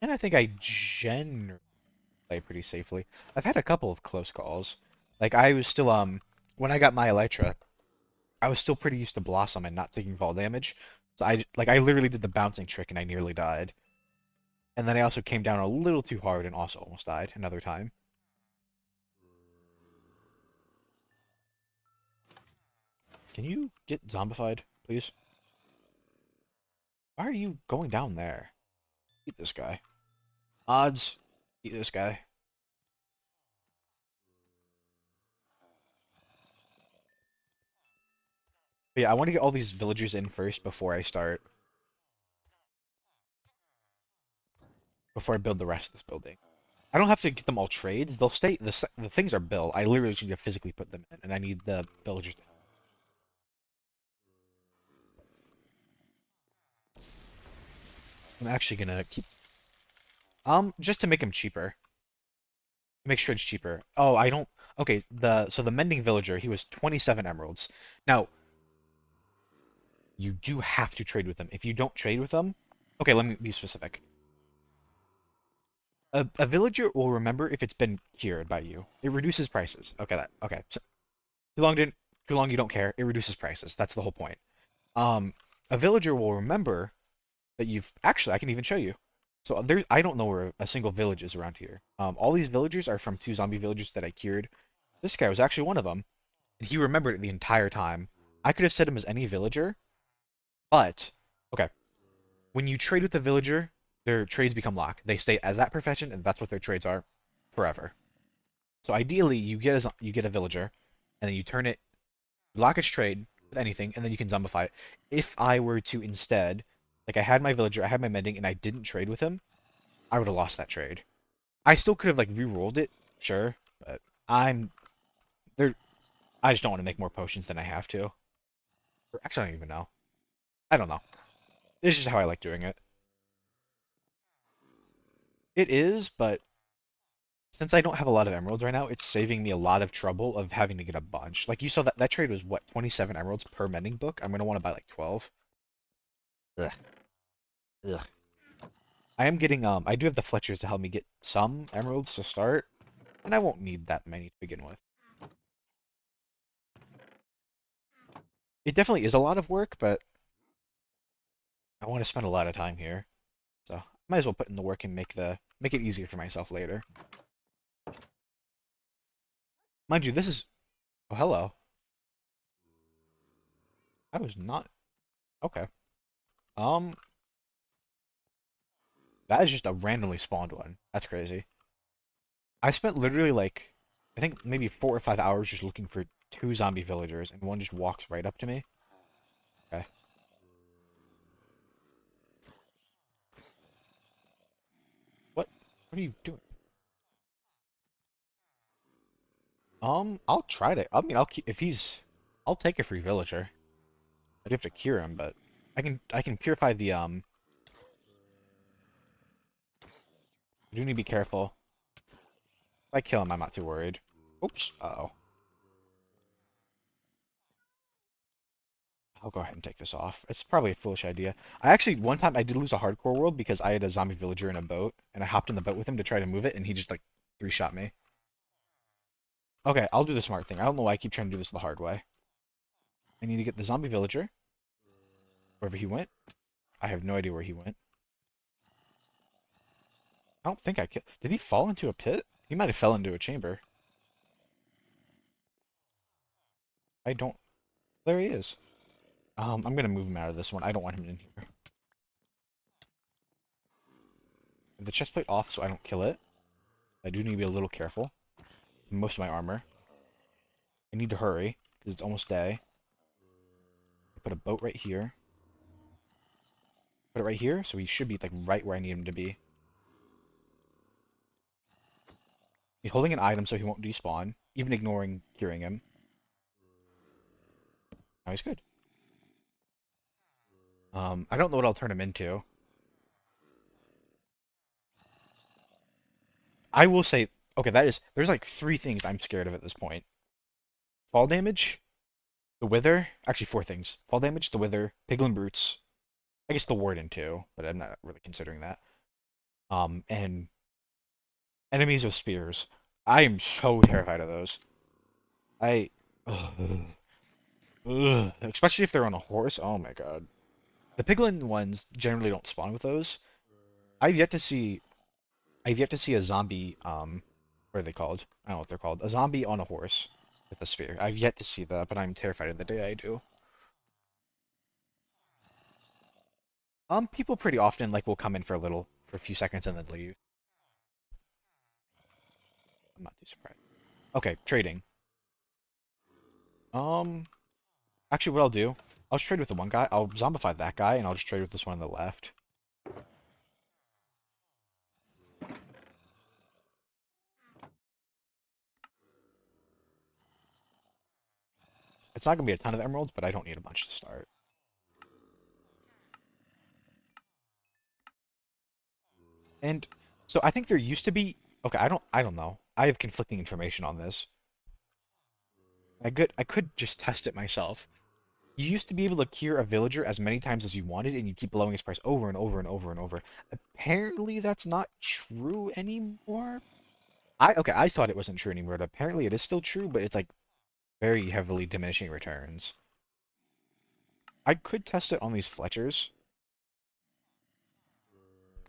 [SPEAKER 1] And I think I generally play pretty safely. I've had a couple of close calls. Like I was still when I got my Elytra, I was still pretty used to Blossom and not taking fall damage. So I literally did the bouncing trick and I nearly died. And then I also came down a little too hard and also almost died another time. Can you get zombified, please? Why are you going down there? Eat this guy. Odds. Eat this guy. But yeah, I want to get all these villagers in first before I build the rest of this building. I don't have to get them all trades. They'll stay. The things are built. I literally just need to physically put them in, and I need the villagers. I'm actually gonna keep just to make them cheaper. Make sure it's cheaper. Oh, I don't. Okay, the mending villager, he was 27 emeralds. Now you do have to trade with them. If you don't trade with them, okay, let me be specific. A villager will remember if it's been cured by you. It reduces prices. Okay, okay. So, too long you don't care. It reduces prices. That's the whole point. Um, a villager will remember that you've actually I can even show you. So there's I don't know where a single village is around here. All these villagers are from 2 zombie villagers that I cured. This guy was actually one of them, and he remembered it the entire time. I could have set him as any villager, but okay. When you trade with a villager, their trades become locked. They stay as that profession, and that's what their trades are forever. So ideally, you get a villager, and then you turn it, lock its trade with anything, and then you can zombify it. If I were to instead, like I had my villager, I had my mending, and I didn't trade with him, I would have lost that trade. I still could have like re-rolled it, sure, but I'm there. I just don't want to make more potions than I have to. Or actually, I don't even know. I don't know. This is just how I like doing it. It is, but since I don't have a lot of emeralds right now, it's saving me a lot of trouble of having to get a bunch. Like you saw that trade was what, 27 emeralds per mending book? I'm gonna want to buy like 12. Ugh. Ugh. I am getting I do have the Fletchers to help me get some emeralds to start, and I won't need that many to begin with. It definitely is a lot of work, but I want to spend a lot of time here. So I might as well put in the work and make it easier for myself later. Mind you, this is oh hello. I was not okay. Um that is just a randomly spawned one. That's crazy. I spent literally like I think maybe 4 or 5 hours just looking for two zombie villagers, and one just walks right up to me. Okay. What? What are you doing? I'll try to. I mean, I'll keep if he's. I'll take a free villager. I'd have to cure him, but I can purify the I do need to be careful. If I kill him, I'm not too worried. Oops. Uh-oh. I'll go ahead and take this off. It's probably a foolish idea. I actually, one time, I did lose a hardcore world because I had a zombie villager in a boat, and I hopped in the boat with him to try to move it, and he just, like, three-shot me. Okay, I'll do the smart thing. I don't know why I keep trying to do this the hard way. I need to get the zombie villager, wherever he went. I have no idea where he went. I don't think I killed... Did he fall into a pit? He might have fell into a chamber. I don't... There he is. I'm gonna move him out of this one. I don't want him in here. The chestplate off so I don't kill it. I do need to be a little careful. Most of my armor. I need to hurry, because it's almost day. Put a boat right here. Put it right here, so he should be like right where I need him to be. He's holding an item so he won't despawn, even ignoring curing him. Now he's good. I don't know what I'll turn him into. I will say, okay, there's like three things I'm scared of at this point. Fall damage, the wither, actually four things. Fall damage, the wither, piglin brutes, I guess the warden too, but I'm not really considering that. And enemies with spears. I am so terrified of those. I, ugh, especially if they're on a horse. Oh my god. The piglin ones generally don't spawn with those. I've yet to see I've yet to see a zombie, what are they called? I don't know what they're called. A zombie on a horse with a spear. I've yet to see that, but I'm terrified of the day I do. People pretty often like will come in for a few seconds and then leave. I'm not too surprised. Okay, trading. Um, actually, what I'll just trade with the one guy. I'll zombify that guy, and I'll just trade with this one on the left. It's not gonna be a ton of emeralds, but I don't need a bunch to start. And so I think there used to be. Okay, I don't know. I have conflicting information on this. I could just test it myself. You used to be able to cure a villager as many times as you wanted, and you keep blowing his price over and over and over and over. Apparently, that's not true anymore. I thought it wasn't true anymore, but apparently it is still true, but it's like very heavily diminishing returns. I could test it on these Fletchers.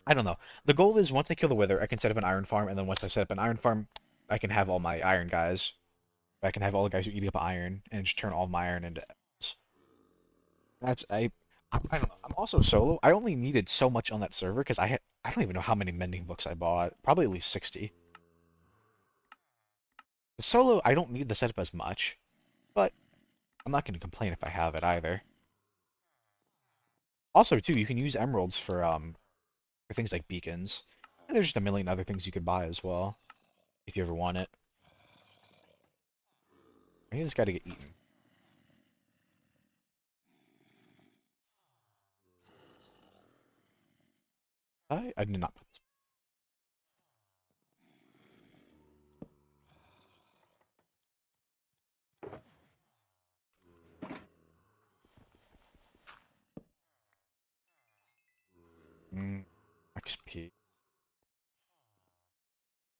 [SPEAKER 1] I don't know. The goal is once I kill the Wither, I can set up an iron farm, and then once I set up an iron farm, I can have all my iron guys. I can have all the guys who eat up iron and just turn all my iron into. That's I don't know. I'm also solo. I only needed so much on that server because I don't even know how many mending books I bought. Probably at least 60. The solo, I don't need the setup as much, but I'm not going to complain if I have it either. Also, too, you can use emeralds for things like beacons. And there's just a million other things you could buy as well if you ever want it. I need this guy to get eaten. I did not put this. XP.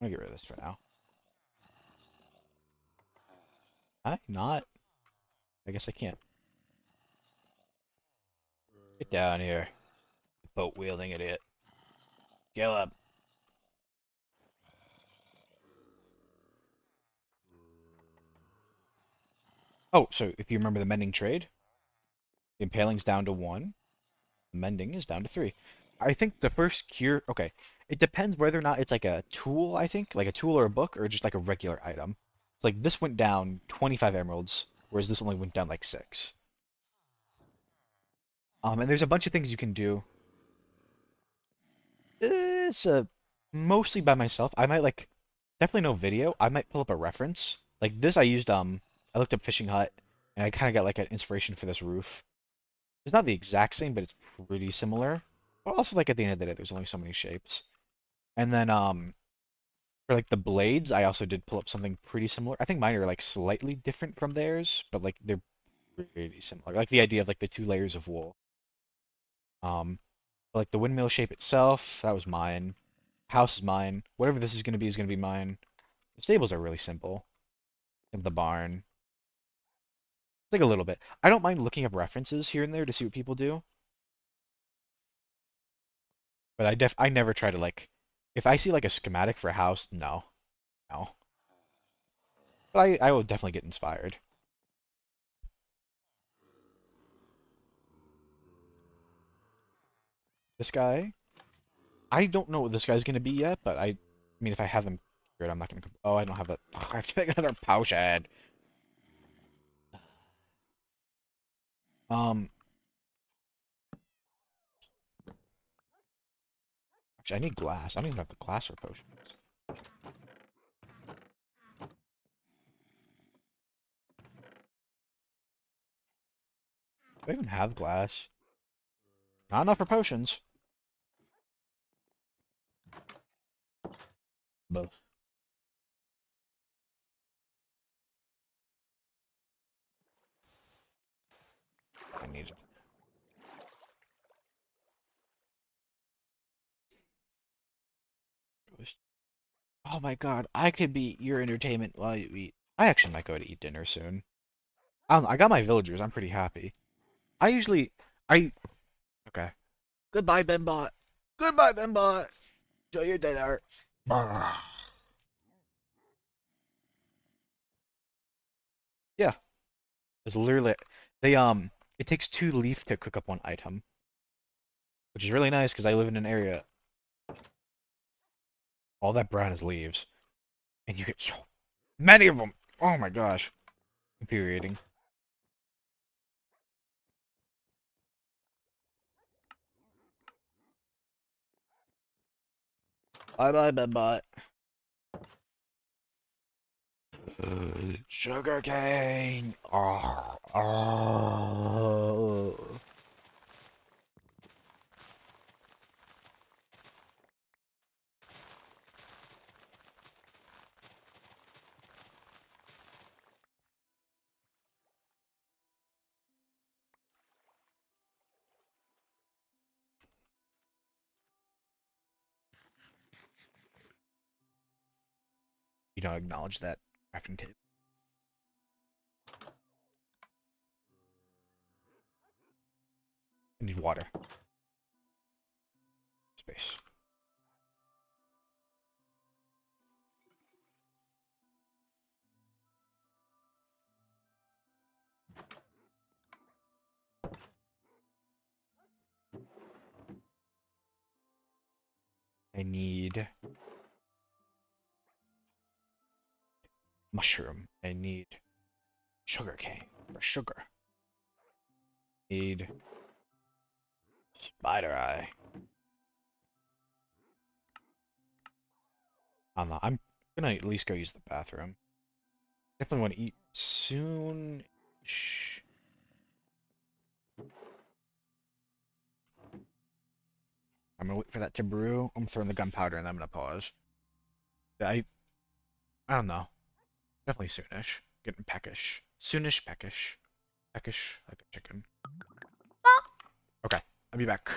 [SPEAKER 1] I'm gonna get rid of this for now. I not. I guess I can't. Get down here, boat wielding idiot. Get up. Oh, so if you remember the mending trade, the impaling's down to 1. The mending is down to 3. I think the first cure. Okay, it depends whether or not it's like a tool. I think like a tool or a book or just like a regular item. It's like this went down 25 emeralds, whereas this only went down like 6. And there's a bunch of things you can do. It's mostly by myself. I might like definitely no video. I might pull up a reference. Like this I used I looked up fishing hut and I kind of got like an inspiration for this roof. It's not the exact same, but it's pretty similar. But also like at the end of the day there's only so many shapes. And then for like the blades, I also did pull up something pretty similar. I think mine are like slightly different from theirs, but like they're pretty similar. Like the idea of like the 2 layers of wool. Um like the windmill shape itself, that was mine. House is mine. Whatever this is gonna be mine. The stables are really simple. And the barn. It's like a little bit. I don't mind looking up references here and there to see what people do, but I never try to like if I see like a schematic for a house, no. No. But I will definitely get inspired. This guy, I don't know what this guy's gonna be yet, but I mean if I have him good, I'm not gonna oh I don't have that. Ugh, I have to make another potion. Um actually I need glass. I don't even have the glass for potions. Do I even have glass? Not enough for potions. But I need it. Oh my god, I could be your entertainment while you eat. I actually might go to eat dinner soon. I don't know, I got my villagers. I'm pretty happy. I usually, I okay. Goodbye, Benbot. Goodbye, Benbot. Enjoy your dinner. Ah. Yeah, it's literally they It takes 2 leaf to cook up 1 item, which is really nice because I live in an area all that brown is leaves, and you get so many of them. Oh my gosh, infuriating. Bye bye, Benbot. Sugar cane. Oh, oh. You don't acknowledge that crafting table. I need water. Space. I need mushroom. I need sugar cane for sugar. Need spider eye. I don't know. I'm gonna at least go use the bathroom. Definitely want to eat soon. Shh. I'm gonna wait for that to brew. I'm throwing the gunpowder and I'm gonna pause. I I don't know. Definitely soonish. Getting peckish. Soonish, peckish. Peckish like a chicken. Okay, I'll be back.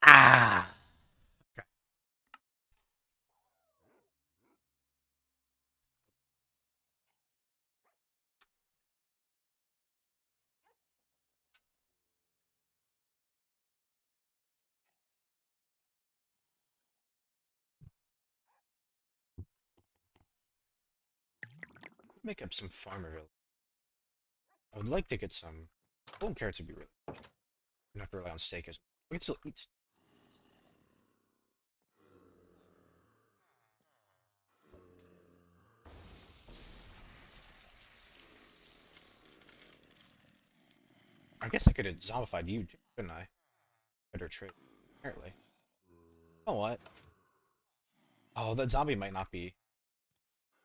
[SPEAKER 1] Ah. Okay. Make up some farmer village. I would like to get some. Golden carrots would be really. You don't have to rely on steak as. We can still eat. I guess I could have zombified you, too, couldn't I? Better trade. Apparently. You know what? Oh, that zombie might not be.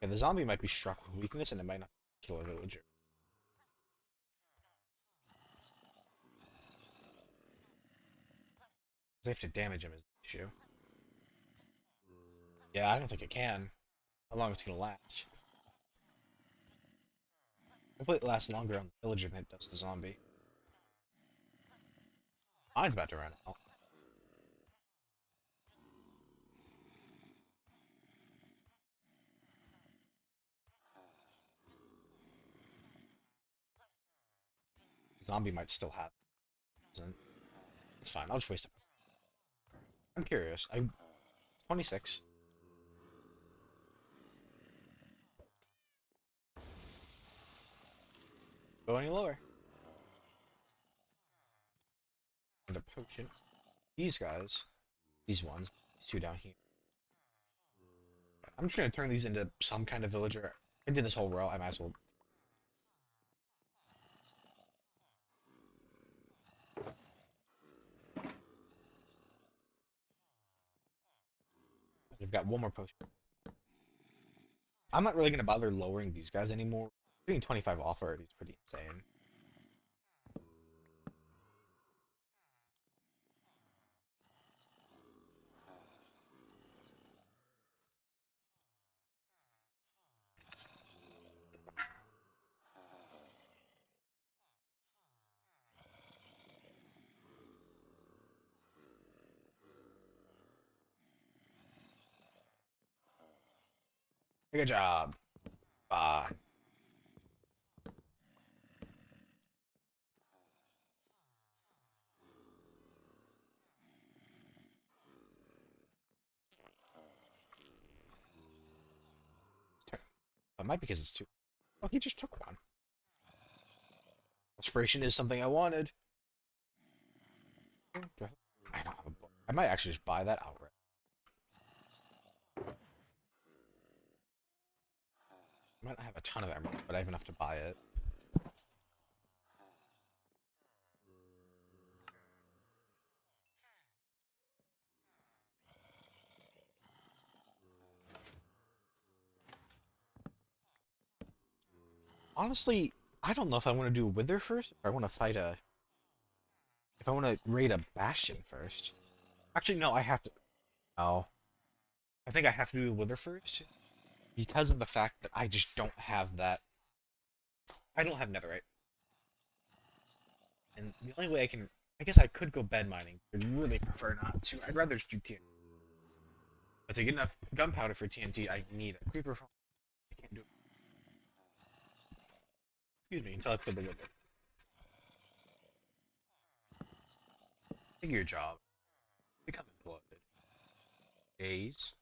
[SPEAKER 1] Yeah, the zombie might be struck with weakness and it might not kill a villager. They have to damage him is the issue. Yeah, I don't think it can. How long it's gonna last. Hopefully it lasts longer on the villager than it does the zombie. Mine's about to run out. Zombie might still have it. It's fine, I'll just waste it. I'm curious. I'm 26. Go any lower. And the potion. These guys. These ones. These two down here. I'm just gonna turn these into some kind of villager. I did this whole row, I might as well. We've got one more potion. I'm not really gonna bother lowering these guys anymore. Doing 25 off already is pretty insane. Good job. Bye. It might be because it's too. Oh, he just took one. Inspiration is something I wanted. I don't have a book. I might actually just buy that outright. I might not have a ton of emeralds, but I have enough to buy it. Honestly, I don't know if I want to do a Wither first, or I want to fight a. If I want to raid a Bastion first. Actually, no, I have to. No. I think I have to do a Wither first because of the fact that I just don't have that. I don't have Netherite. And the only way I can. I guess I could go bed mining, but I'd really prefer not to. I'd rather just do TNT. But to get enough gunpowder for TNT, I need a creeper farm. I can't do it. Excuse me, until I put the Wither. Take your job. Become employed. Days.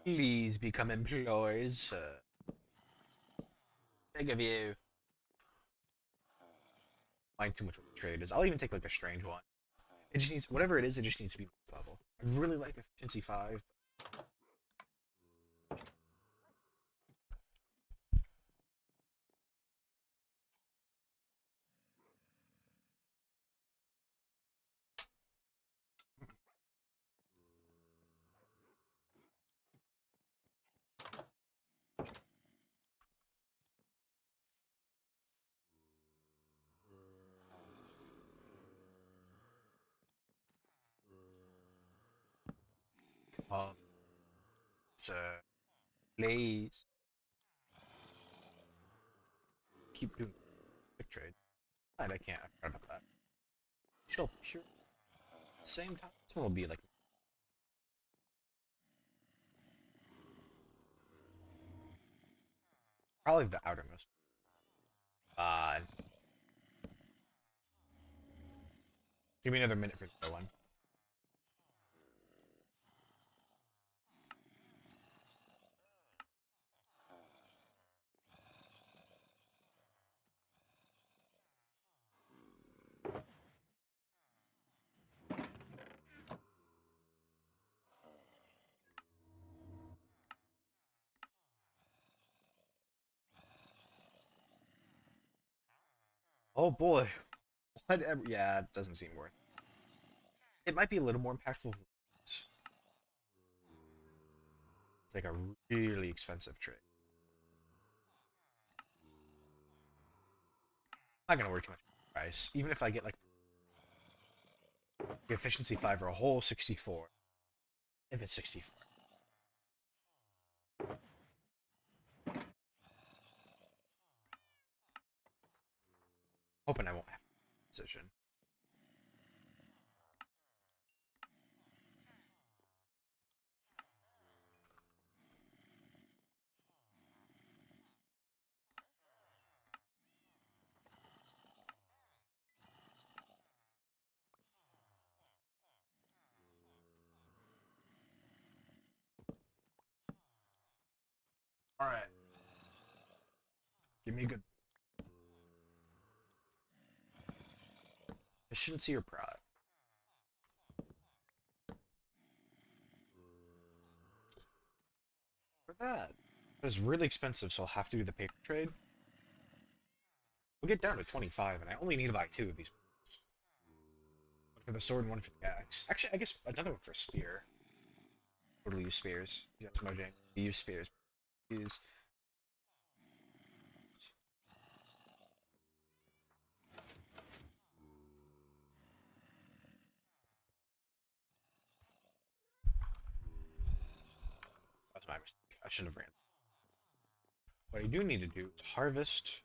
[SPEAKER 1] Please become employees, sir. Beg of you. Mind too much what the trade is. I'll even take like a strange one. It just needs whatever it is. It just needs to be max level. I really like efficiency 5. Um, sir. Please. Keep doing quick trade. And I can't. I forgot about that. Still pure. Same time. This one will be like probably the outermost. Uh, Give me another minute for the other one. Oh boy. Whatever. Yeah, it doesn't seem worth it. It might be a little more impactful. It's like a really expensive trade. I'm not gonna worry too much about the price. Even if I get like the efficiency 5 or a whole 64. If it's 64. Hoping I won't have position. Alright. Give me a good efficiency or prod. For that. It's really expensive, so I'll have to do the paper trade. We'll get down to 25, and I only need to buy 2 of these. One for the sword and one for the axe. Actually, I guess another one for spear. Totally use spears. That's Mojang. We use spears. Use. That's my mistake. I shouldn't have ran. What I do need to do is harvest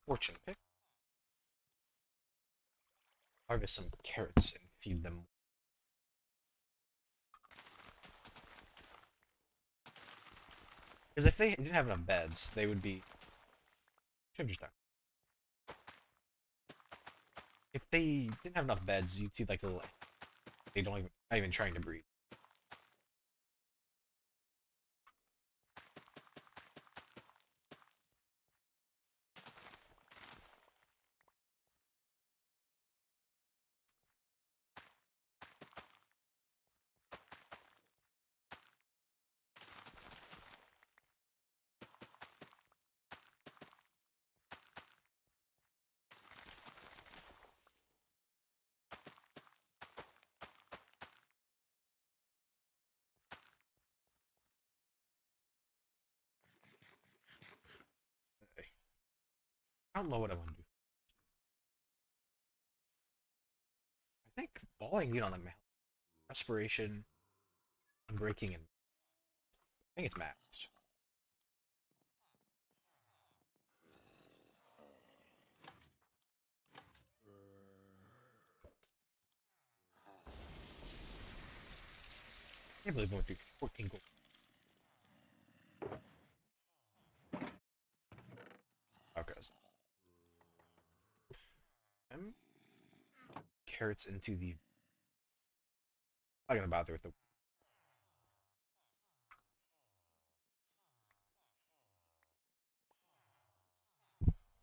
[SPEAKER 1] fortune pick. Harvest some carrots and feed them. Because if they didn't have enough beds, they would be. Should have just done. If they didn't have enough beds, you'd see like the little. They don't even not even trying to breed. I don't know what I want to do. I think all I need on the map, respiration, unbreaking, and I think it's maxed. I can't believe I went through 14 gold. Okay. Carrots into the. I'm not gonna bother with the.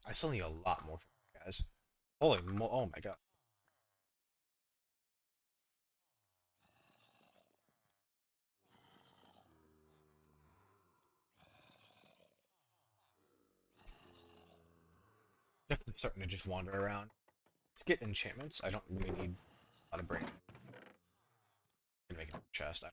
[SPEAKER 1] I still need a lot more from you guys. Oh my god. Definitely starting to just wander around. To get enchantments, I don't really need a lot of brain. I'm gonna make a chest.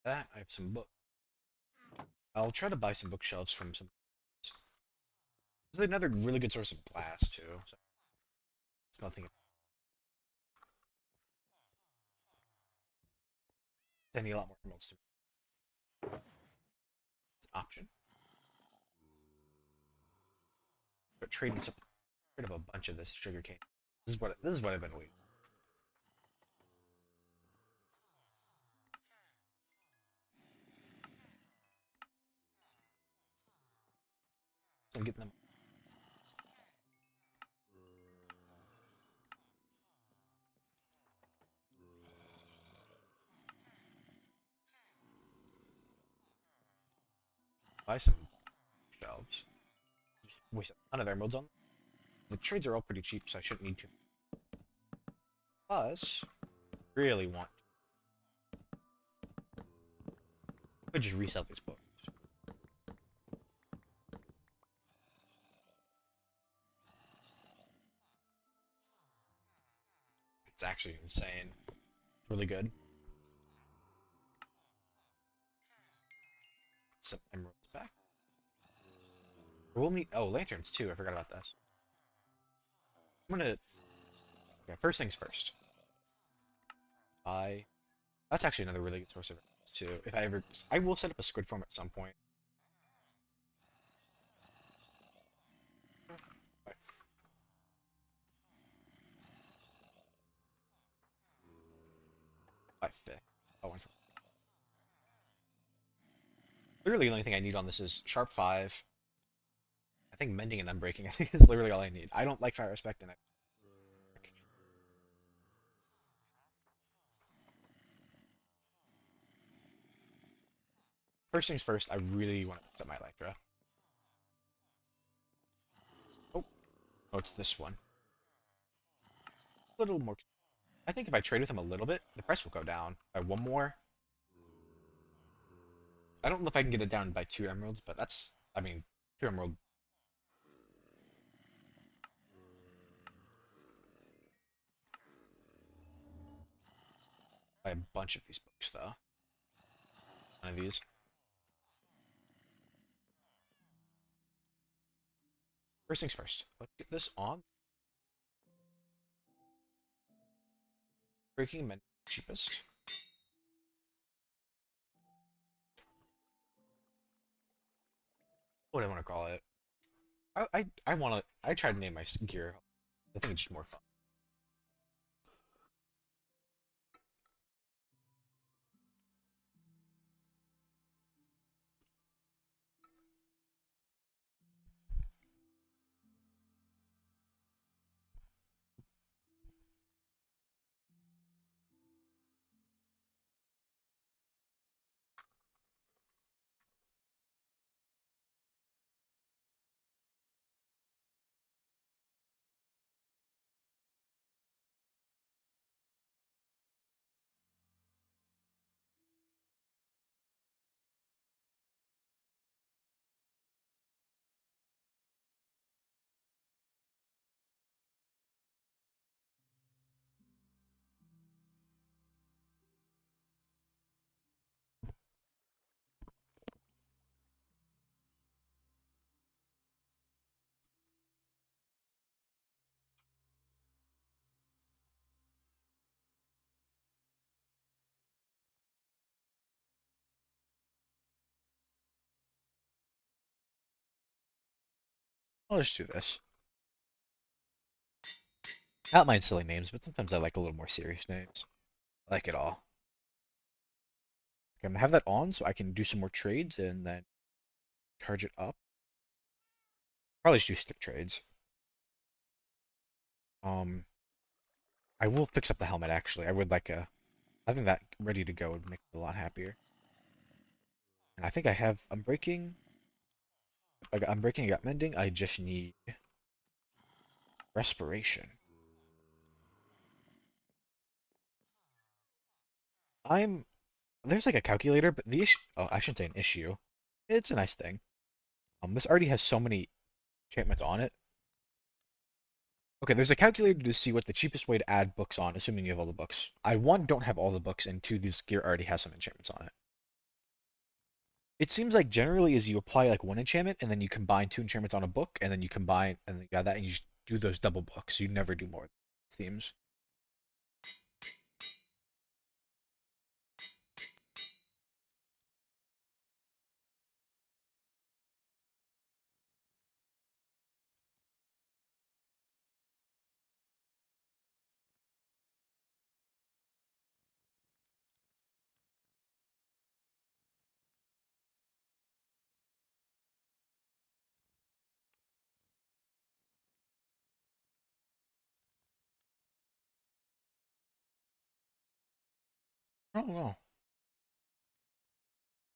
[SPEAKER 1] That I have some book. I'll try to buy some bookshelves from some This is another really good source of glass too. So it's nothing. I need a lot more emeralds to it's an option. But trading some rid of a bunch of this sugar cane. This is what I've been waiting. I'm getting them. Buy some shelves. Just waste a ton of emeralds on them. The trades are all pretty cheap, so I shouldn't need to. Plus, really want to just resell these books. It's actually insane. Really good. Some emeralds back. We'll need lanterns too. I forgot about this. I'm gonna okay. First things first. I That's actually another really good source of emeralds too. If I ever, I will set up a squid farm at some point. By fifth. Oh, one for literally the only thing I need on this is sharp 5. I think mending and unbreaking, I think is literally all I need. I don't like fire respect in it. First things first, I really want to fix up my Electra. Oh, oh, it's this one. A little more. I think if I trade with him a little bit, the price will go down by one more. I don't know if I can get it down by 2 emeralds, but that's, I mean, 2 emerald. Buy a bunch of these books though. One of these. First things first. Let's get this on. Breaking men cheapest. What do I want to call it? I want to. I try to name my gear. I think it's just more fun. I'll just do this. I don't mind silly names, but sometimes I like a little more serious names. I like it all. Okay, I'm gonna have that on so I can do some more trades and then charge it up. Probably just do stick trades. Um, I will fix up the helmet actually. I would like having that ready to go would make me a lot happier. And I think I have. I'm breaking. I'm breaking. I got mending. I just need respiration. I'm. There's like a calculator, but the issue. Oh, I shouldn't say an issue. It's a nice thing. This already has so many enchantments on it. Okay, there's a calculator to see what the cheapest way to add books on, assuming you have all the books. I one don't have all the books, and two, this gear already has some enchantments on it. It seems like generally is you apply like one enchantment and then you combine two enchantments on a book and then you combine and then you got that and you just do those double books. You never do more. It seems. I don't know.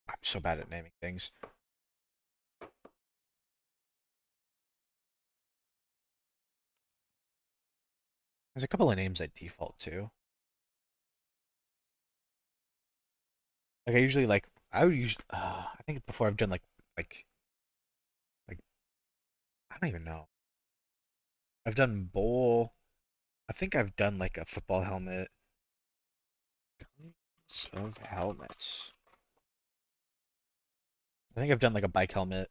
[SPEAKER 1] I'm so bad at naming things. There's a couple of names I default to. Like I usually like I would usually I think before I've done like I don't even know. I've done bowl. I think I've done like a football helmet. Kinds of helmets. I think I've done like a bike helmet.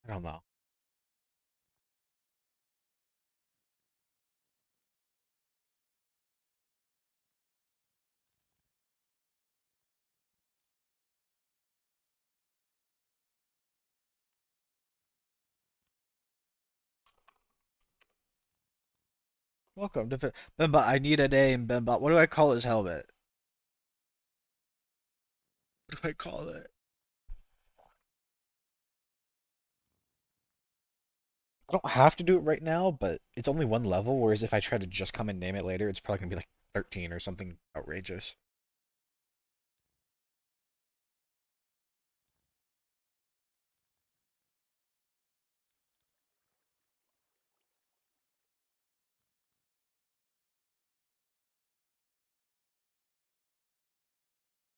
[SPEAKER 1] I don't know. Welcome to Bemba. I need a name, Bemba. What do I call his helmet? What do I call it? I don't have to do it right now, but it's only one level, whereas if I try to just come and name it later, it's probably gonna be like 13 or something outrageous.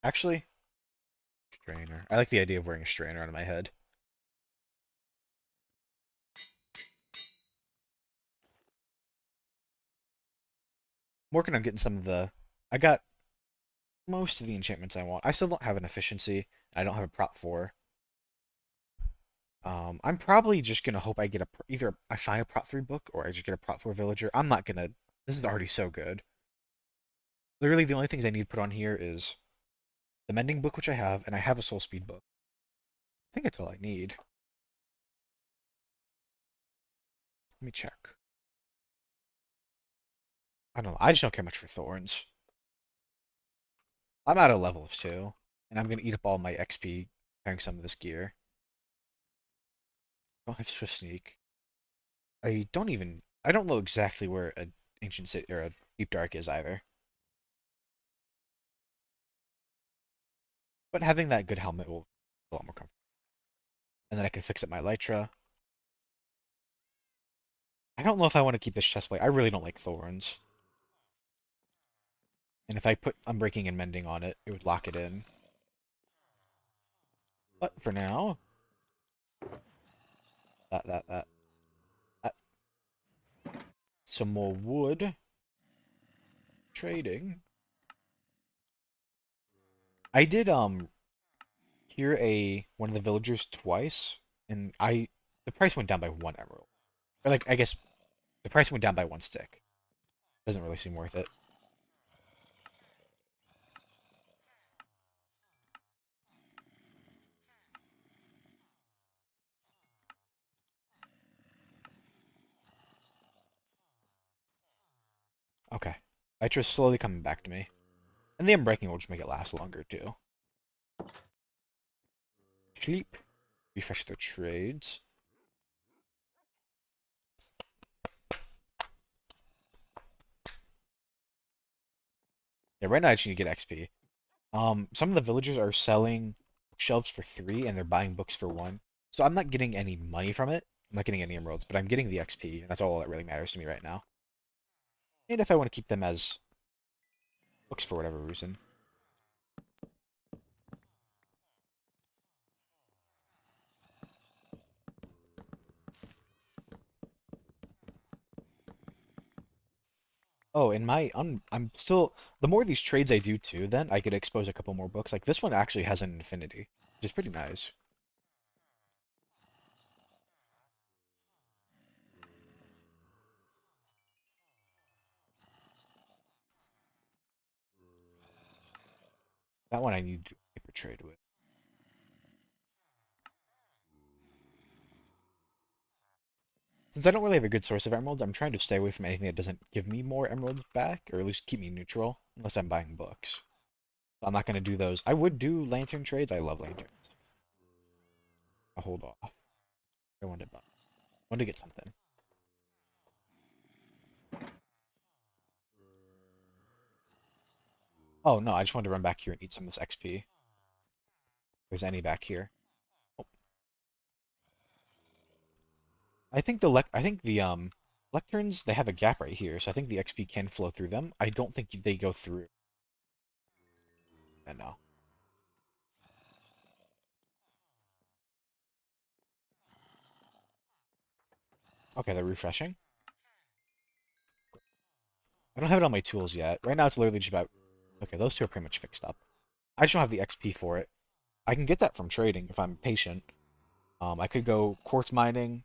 [SPEAKER 1] Actually, strainer. I like the idea of wearing a strainer on my head. I'm working on getting some of the. I got most of the enchantments I want. I still don't have an efficiency. I don't have a prop 4. I'm probably just gonna hope I get either I find a prop 3 book or I just get a prop 4 villager. I'm not gonna. This is already so good. Literally, the only things I need to put on here is the mending book, which I have, and I have a soul speed book. I think that's all I need. Let me check. I don't know. I just don't care much for thorns. I'm at a level of 2, and I'm gonna eat up all my XP carrying some of this gear. I don't have Swift Sneak. I don't even. I don't know exactly where a ancient city or a deep dark is either. But having that good helmet will be a lot more comfortable. And then I can fix up my Elytra. I don't know if I want to keep this chestplate. I really don't like thorns. And if I put Unbreaking and Mending on it, it would lock it in. But for now, that that that that some more wood trading. I did hear a one of the villagers twice, and I the price went down by 1 emerald. Or like I guess the price went down by 1 stick. Doesn't really seem worth it. Okay. Nitro's slowly coming back to me. And the unbreaking will just make it last longer, too. Sleep. Refresh their trades. Yeah, right now I just need to get XP. Some of the villagers are selling shelves for 3 and they're buying books for 1. So I'm not getting any money from it. I'm not getting any emeralds, but I'm getting the XP, and that's all that really matters to me right now. And if I want to keep them as books for whatever reason. Oh, and I'm still the more of these trades I do too, then I could expose a couple more books. Like this one actually has an infinity, which is pretty nice. That one I need to paper trade with. Since I don't really have a good source of emeralds, I'm trying to stay away from anything that doesn't give me more emeralds back, or at least keep me neutral, unless I'm buying books. So I'm not going to do those. I would do lantern trades. I love lanterns. I'll hold off. I wanted to buy. I wanted to get something. Oh no, I just wanted to run back here and eat some of this XP. If there's any back here. Oh, I think the lecterns, they have a gap right here, so I think the XP can flow through them. I don't think they go through. And no. Okay, they're refreshing. I don't have it on my tools yet. Right now it's literally just about okay, those two are pretty much fixed up. I just don't have the XP for it. I can get that from trading if I'm patient. I could go quartz mining.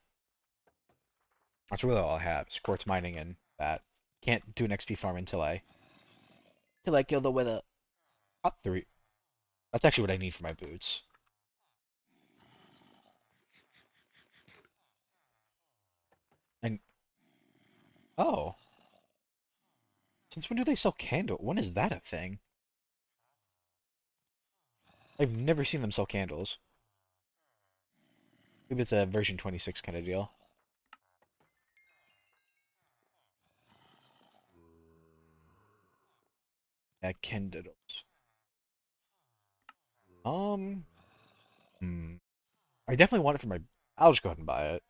[SPEAKER 1] That's really all I have is quartz mining and that. Can't do an XP farm until I kill the wither. Hot 3. That's actually what I need for my boots. And oh, since when do they sell candle? When is that a thing? I've never seen them sell candles. Maybe it's a version 26 kind of deal. Candles. Um, hmm. I definitely want it for my. I'll just go ahead and buy it.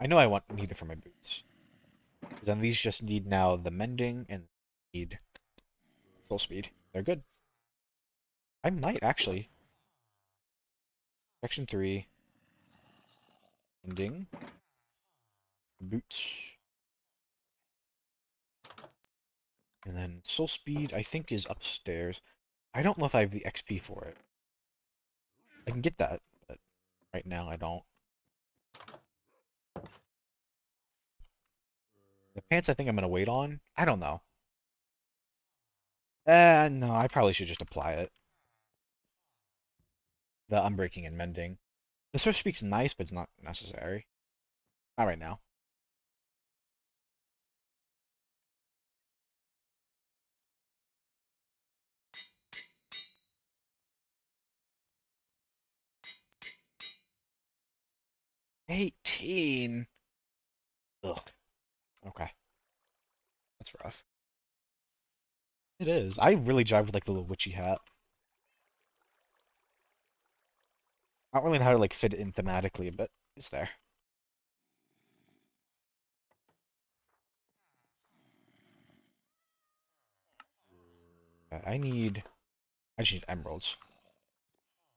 [SPEAKER 1] I know need it for my boots. Then these just need now the mending and need full speed. They're good. I might actually. Section 3. Mending. Boots. And then soul speed, I think, is upstairs. I don't know if I have the XP for it. I can get that, but right now I don't. The pants I think I'm gonna wait on. I don't know. No, I probably should just apply it. The unbreaking and mending. The source speak's nice, but it's not necessary. Not right now. $18. Ugh. Okay, that's rough. It is. I really jive with like the little witchy hat. I don't really know how to like fit it in thematically, but it's there. I just need emeralds.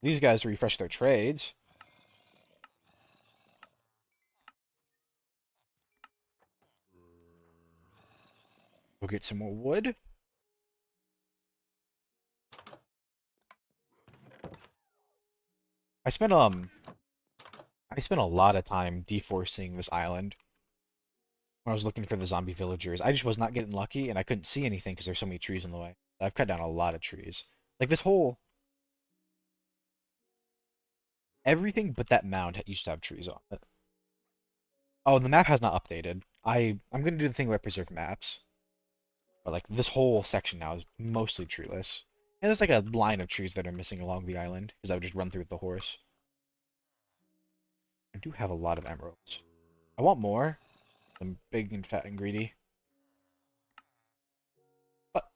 [SPEAKER 1] These guys refresh their trades. Go get some more wood. I spent I spent a lot of time deforesting this island when I was looking for the zombie villagers. I just was not getting lucky, and I couldn't see anything because there's so many trees in the way. I've cut down a lot of trees. Like this whole everything but that mound used to have trees on it. Oh, the map has not updated. I'm gonna do the thing where I preserve maps. But like this whole section now is mostly treeless. And there's like a line of trees that are missing along the island because I would just run through with the horse. I do have a lot of emeralds. I want more. I'm big and fat and greedy. But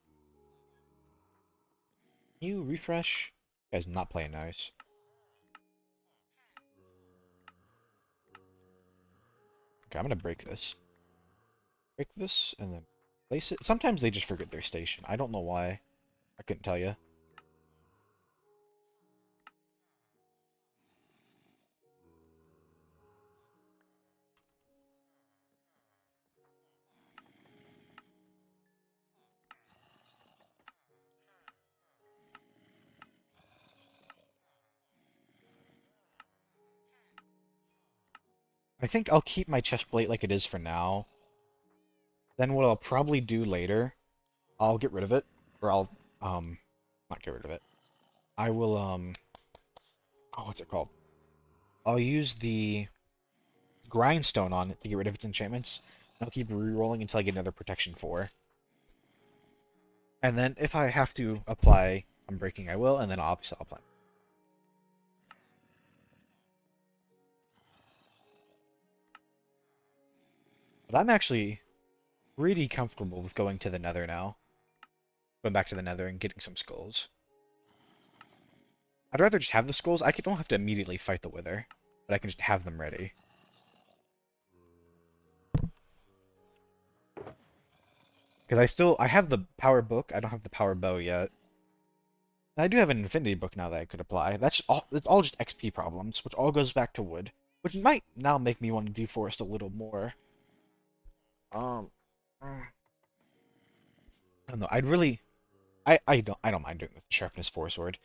[SPEAKER 1] can you refresh? You guys not playing nice. Okay, I'm gonna break this. Break this and then place it. Sometimes they just forget their station. I don't know why. I couldn't tell you. I think I'll keep my chest plate like it is for now. Then what I'll probably do later, I'll get rid of it. Or I'll, not get rid of it. I will, oh, what's it called? I'll use the grindstone on it to get rid of its enchantments. And I'll keep re-rolling until I get another protection 4. And then if I have to apply Unbreaking, I will, and then obviously I'll apply. But I'm actually pretty comfortable with going to the Nether now. Going back to the Nether and getting some skulls. I'd rather just have the skulls. Don't have to immediately fight the Wither, but I can just have them ready. Because I have the power book. I don't have the power bow yet. And I do have an infinity book now that I could apply. It's all just XP problems, which all goes back to wood, which might now make me want to deforest a little more. Um, I don't know. I don't mind doing with the sharpness 4 sword,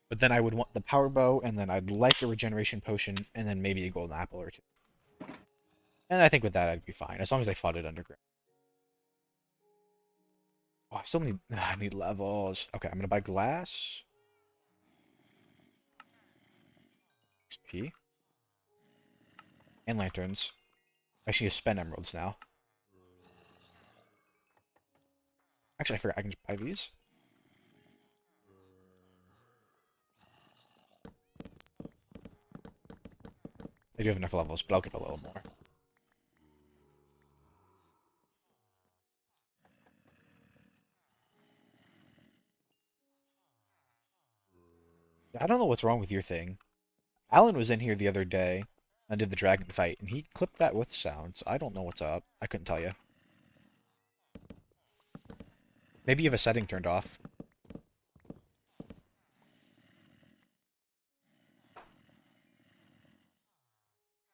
[SPEAKER 1] but then I would want the power bow, and then I'd like a regeneration potion, and then maybe a golden apple or two. And I think with that I'd be fine as long as I fought it underground. Oh, I need levels. Okay, I'm gonna buy glass. XP. And lanterns. I should just spend emeralds now. Actually, I forgot I can just buy these. I do have enough levels, but I'll get a little more. I don't know what's wrong with your thing. Alan was in here the other day and did the dragon fight, and he clipped that with sound, so I don't know what's up. I couldn't tell you. Maybe you have a setting turned off.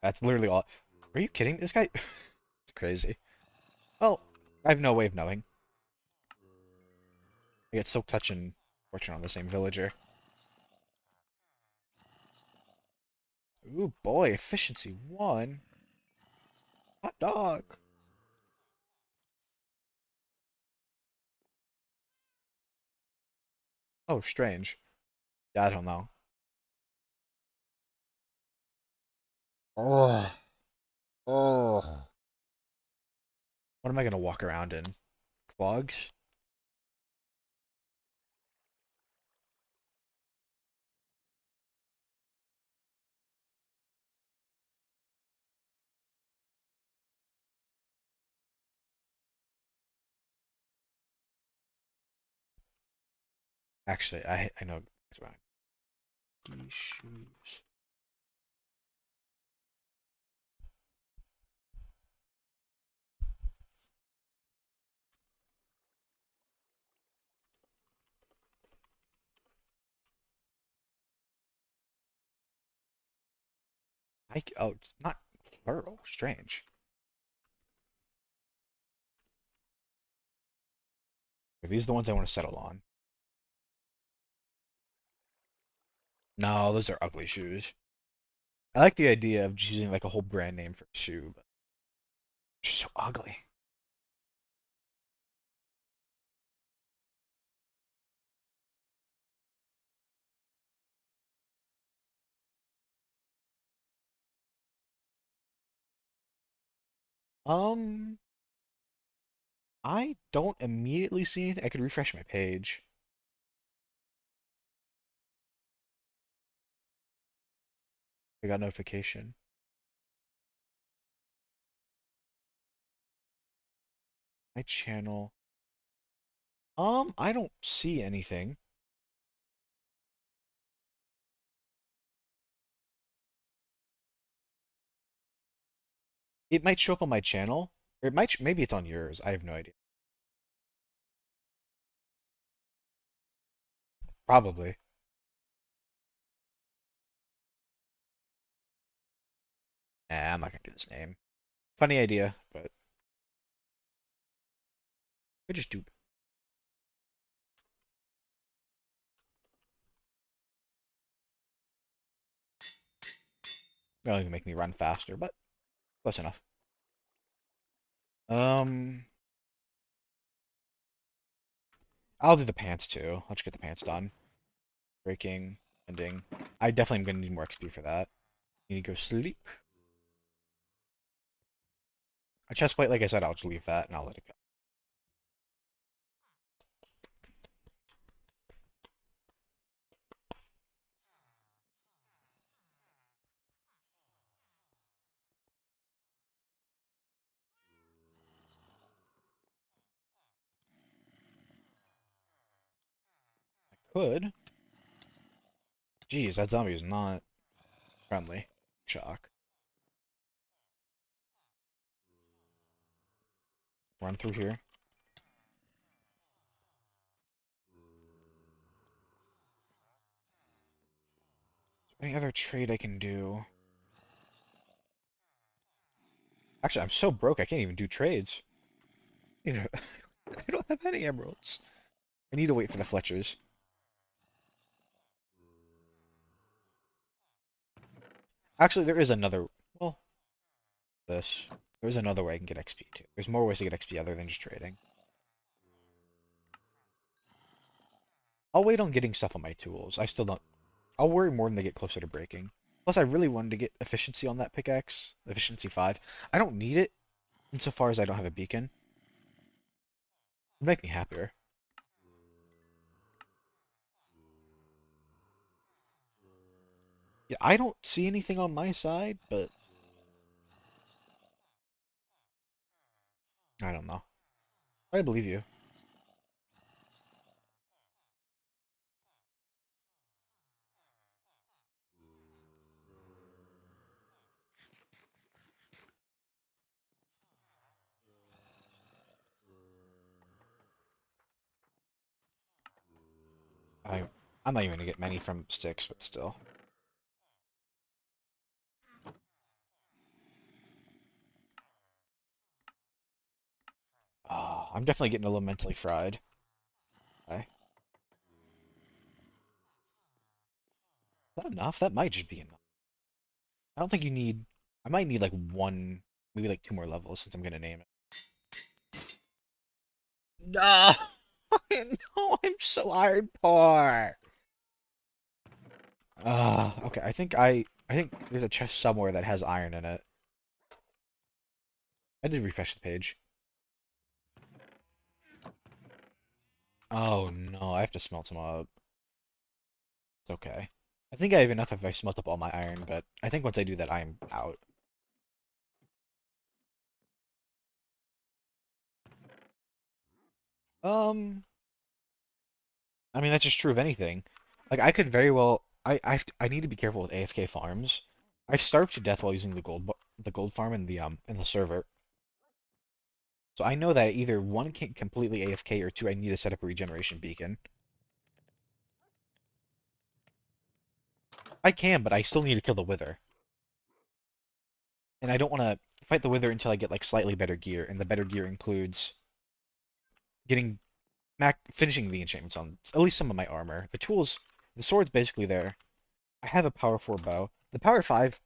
[SPEAKER 1] That's literally all. Are you kidding? This guy... it's crazy. Well, I have no way of knowing. I get Silk Touch and Fortune on the same villager. Ooh, boy, efficiency 1. Hot dog. Oh, strange. Yeah, I don't know. Oh. Oh. What am I gonna walk around in? Clogs? Actually, I know what's wrong. Shoes. Oh, it's not plural. Strange. Are these the ones I want to settle on? No, those are ugly shoes. I like the idea of just using like a whole brand name for a shoe, but it's so ugly. Um, I don't immediately see anything. I could refresh my page. I got notification. My channel. I don't see anything. It might show up on my channel, or it might, maybe it's on yours. I have no idea. Probably. Nah, I'm not gonna do this name. Funny idea, but I just do. Well, it can make me run faster, but close enough. Um, I'll do the pants too. I'll just get the pants done. Breaking, ending. I definitely am gonna need more XP for that. You need to go sleep. A chest plate, like I said, I'll just leave that and I'll let it go. Could. Jeez, that zombie is not friendly. Shock. Run through here. Any other trade I can do? Actually, I'm so broke I can't even do trades. You know, I don't have any emeralds. I need to wait for the Fletchers. Actually, there is another. Well, this. There's another way I can get XP too. There's more ways to get XP other than just trading. I'll wait on getting stuff on my tools. I still don't. I'll worry more when they get closer to breaking. Plus, I really wanted to get efficiency on that pickaxe. Efficiency 5. I don't need it insofar as I don't have a beacon. It'd make me happier. Yeah, I don't see anything on my side, but I don't know. I believe you. I I'm not even gonna get many from sticks, but still. I'm definitely getting a little mentally fried. Okay. Is that enough? That might just be enough. I don't think you need. I might need like one, maybe like two more levels since I'm gonna name it. No, no, I'm so iron poor. Okay. I think there's a chest somewhere that has iron in it. I did refresh the page. Oh no, I have to smelt some up. It's okay. I think I have enough if I smelt up all my iron, but I think once I do that, I am out. Um, I mean that's just true of anything. Like I could very well, I need to be careful with AFK farms. I starved to death while using the gold farm in the server. So I know that either one can't completely AFK or two I need to set up a regeneration beacon. I can, but I still need to kill the Wither. And I don't want to fight the Wither until I get like slightly better gear, and the better gear includes getting finishing the enchantments on at least some of my armor. The tools, the sword's basically there. I have a power 4 bow. The power 5,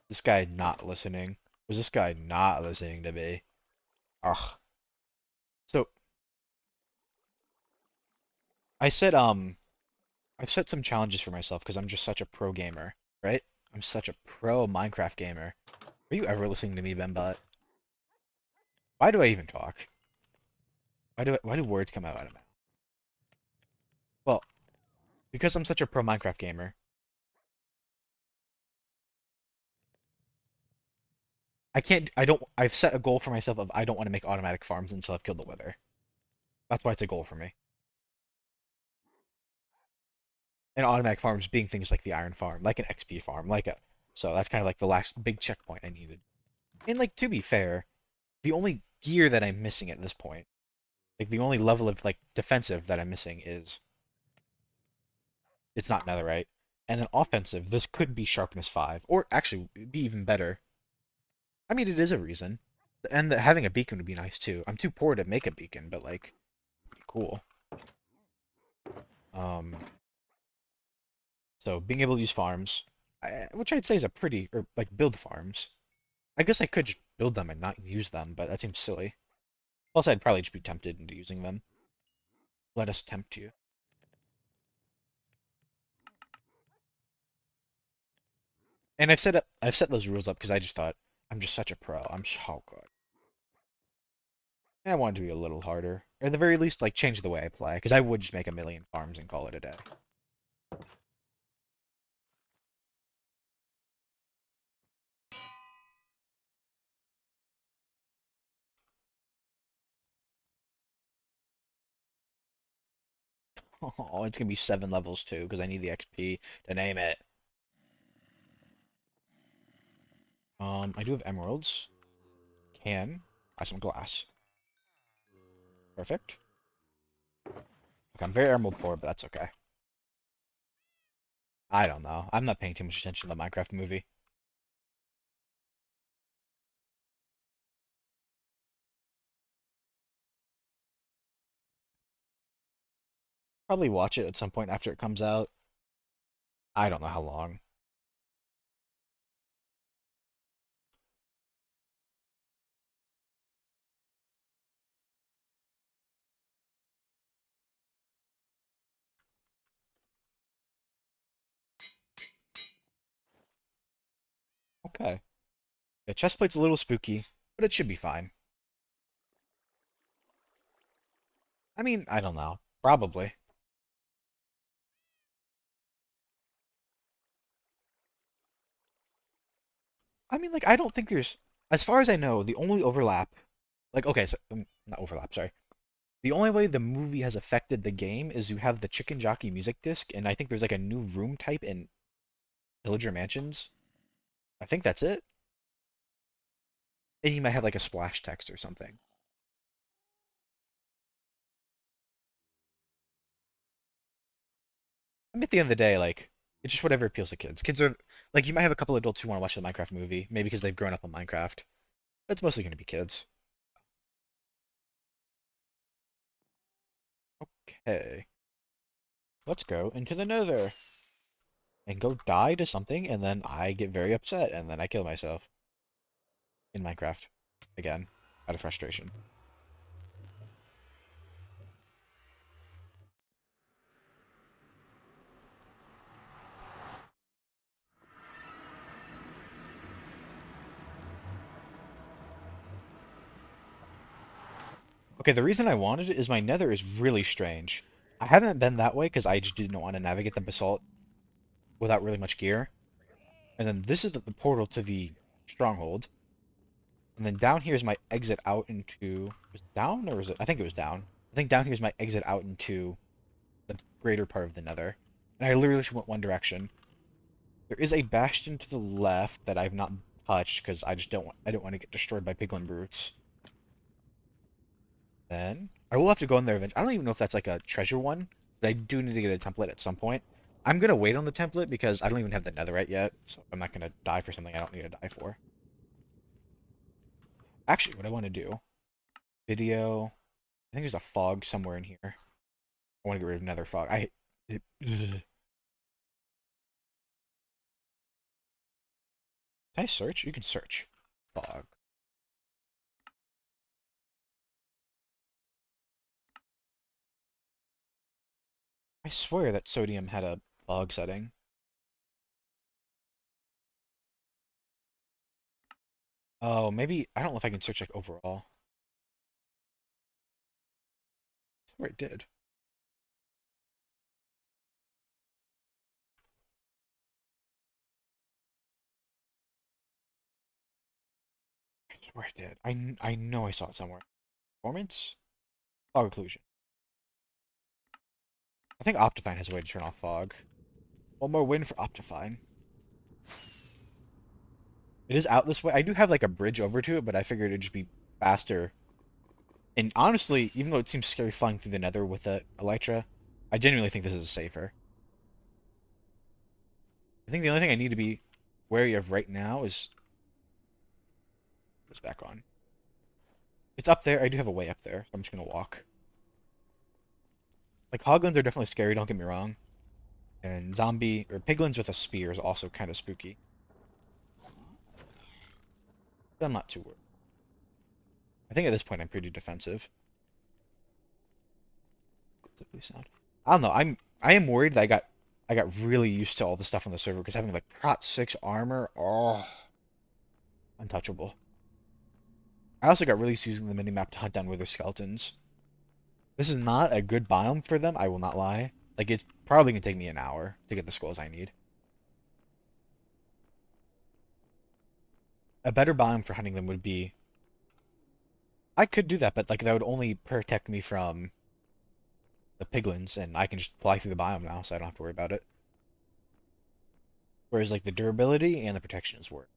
[SPEAKER 1] this guy not listening. Was this guy not listening to me? Ugh. So I said I've set some challenges for myself because I'm just such a pro gamer, right? I'm such a pro Minecraft gamer. Are you ever listening to me, Bembot? Why do I even talk? Why do words come out of my mouth? Well, because I'm such a pro Minecraft gamer. I've set a goal for myself of I don't want to make automatic farms until I've killed the wither. That's why it's a goal for me. And automatic farms being things like the iron farm, like an XP farm, so that's kind of like the last big checkpoint I needed. And like to be fair, the only gear that I'm missing at this point, like the only level of like defensive that I'm missing is it's not netherite. And then offensive, this could be sharpness 5, or actually be even better. I mean, it is a reason. And having a beacon would be nice too. I'm too poor to make a beacon, but like, cool. Um, so being able to use farms, which I'd say is a pretty, or like build farms. I guess I could just build them and not use them, but that seems silly. Plus, I'd probably just be tempted into using them. Let us tempt you. And I've set those rules up because I just thought I'm just such a pro. I'm so good. And I wanted to be a little harder, or at the very least, like change the way I play, because I would just make a million farms and call it a day. Oh, it's gonna be 7 levels too, because I need the XP to name it. I do have emeralds. Can buy some glass. Perfect. Okay, I'm very emerald poor, but that's okay. I don't know. I'm not paying too much attention to the Minecraft movie. Probably watch it at some point after it comes out. I don't know how long. Okay. The chestplate's a little spooky, but it should be fine. I mean, I don't know. Probably. I mean, like, I don't think there's, as far as I know, the only overlap, like, okay, so, not overlap, sorry. The only way the movie has affected the game is you have the Chicken Jockey music disc, and I think there's like a new room type in Pillager Mansions. I think that's it. And you might have like a splash text or something. I mean, at the end of the day, like, it's just whatever appeals to kids. Kids are, like, you might have a couple adults who want to watch the Minecraft movie, maybe because they've grown up on Minecraft. But it's mostly going to be kids. Okay. Let's go into the nether and go die to something, and then I get very upset, and then I kill myself in Minecraft again out of frustration. Okay, the reason I wanted it is my nether is really strange. I haven't been that way because I just didn't want to navigate the basalt without really much gear. And then this is the portal to the stronghold. And then down here is my exit out into... Was it down or was it... I think it was down. I think down here is my exit out into the greater part of the nether. And I literally just went one direction. There is a bastion to the left that I've not touched because I don't want to get destroyed by piglin brutes. Then I will have to go in there eventually. I don't even know if that's like a treasure one, but I do need to get a template at some point. I'm gonna wait on the template because I don't even have the netherite yet, so I'm not gonna die for something I don't need to die for. Actually, what I want to do, video. I think there's a fog somewhere in here. I want to get rid of nether fog. Can I search? You can search fog. I swear that sodium had a fog setting. Oh, maybe I don't know if I can search like overall. swear it did. I swear it did. I know I saw it somewhere. Performance? Fog occlusion. I think Optifine has a way to turn off fog. One more win for Optifine. It is out this way. I do have like a bridge over to it, but I figured it'd just be faster. And honestly, even though it seems scary flying through the nether with the Elytra, I genuinely think this is safer. I think the only thing I need to be wary of right now is this back on. It's up there. I do have a way up there, so I'm just gonna walk. Like hoglins are definitely scary, don't get me wrong. And zombie or piglins with a spear is also kind of spooky. But I'm not too worried. I think at this point I'm pretty defensive. Sound. I don't know. I am worried that I got really used to all the stuff on the server because having like Prot 6 armor, oh, untouchable. I also got really used to using the minimap to hunt down wither skeletons. This is not a good biome for them, I will not lie. Like it's probably gonna take me an hour to get the skulls I need. A better biome for hunting them would be I could do that, but like that would only protect me from the piglins, and I can just fly through the biome now, so I don't have to worry about it. Whereas like the durability and the protection is worth.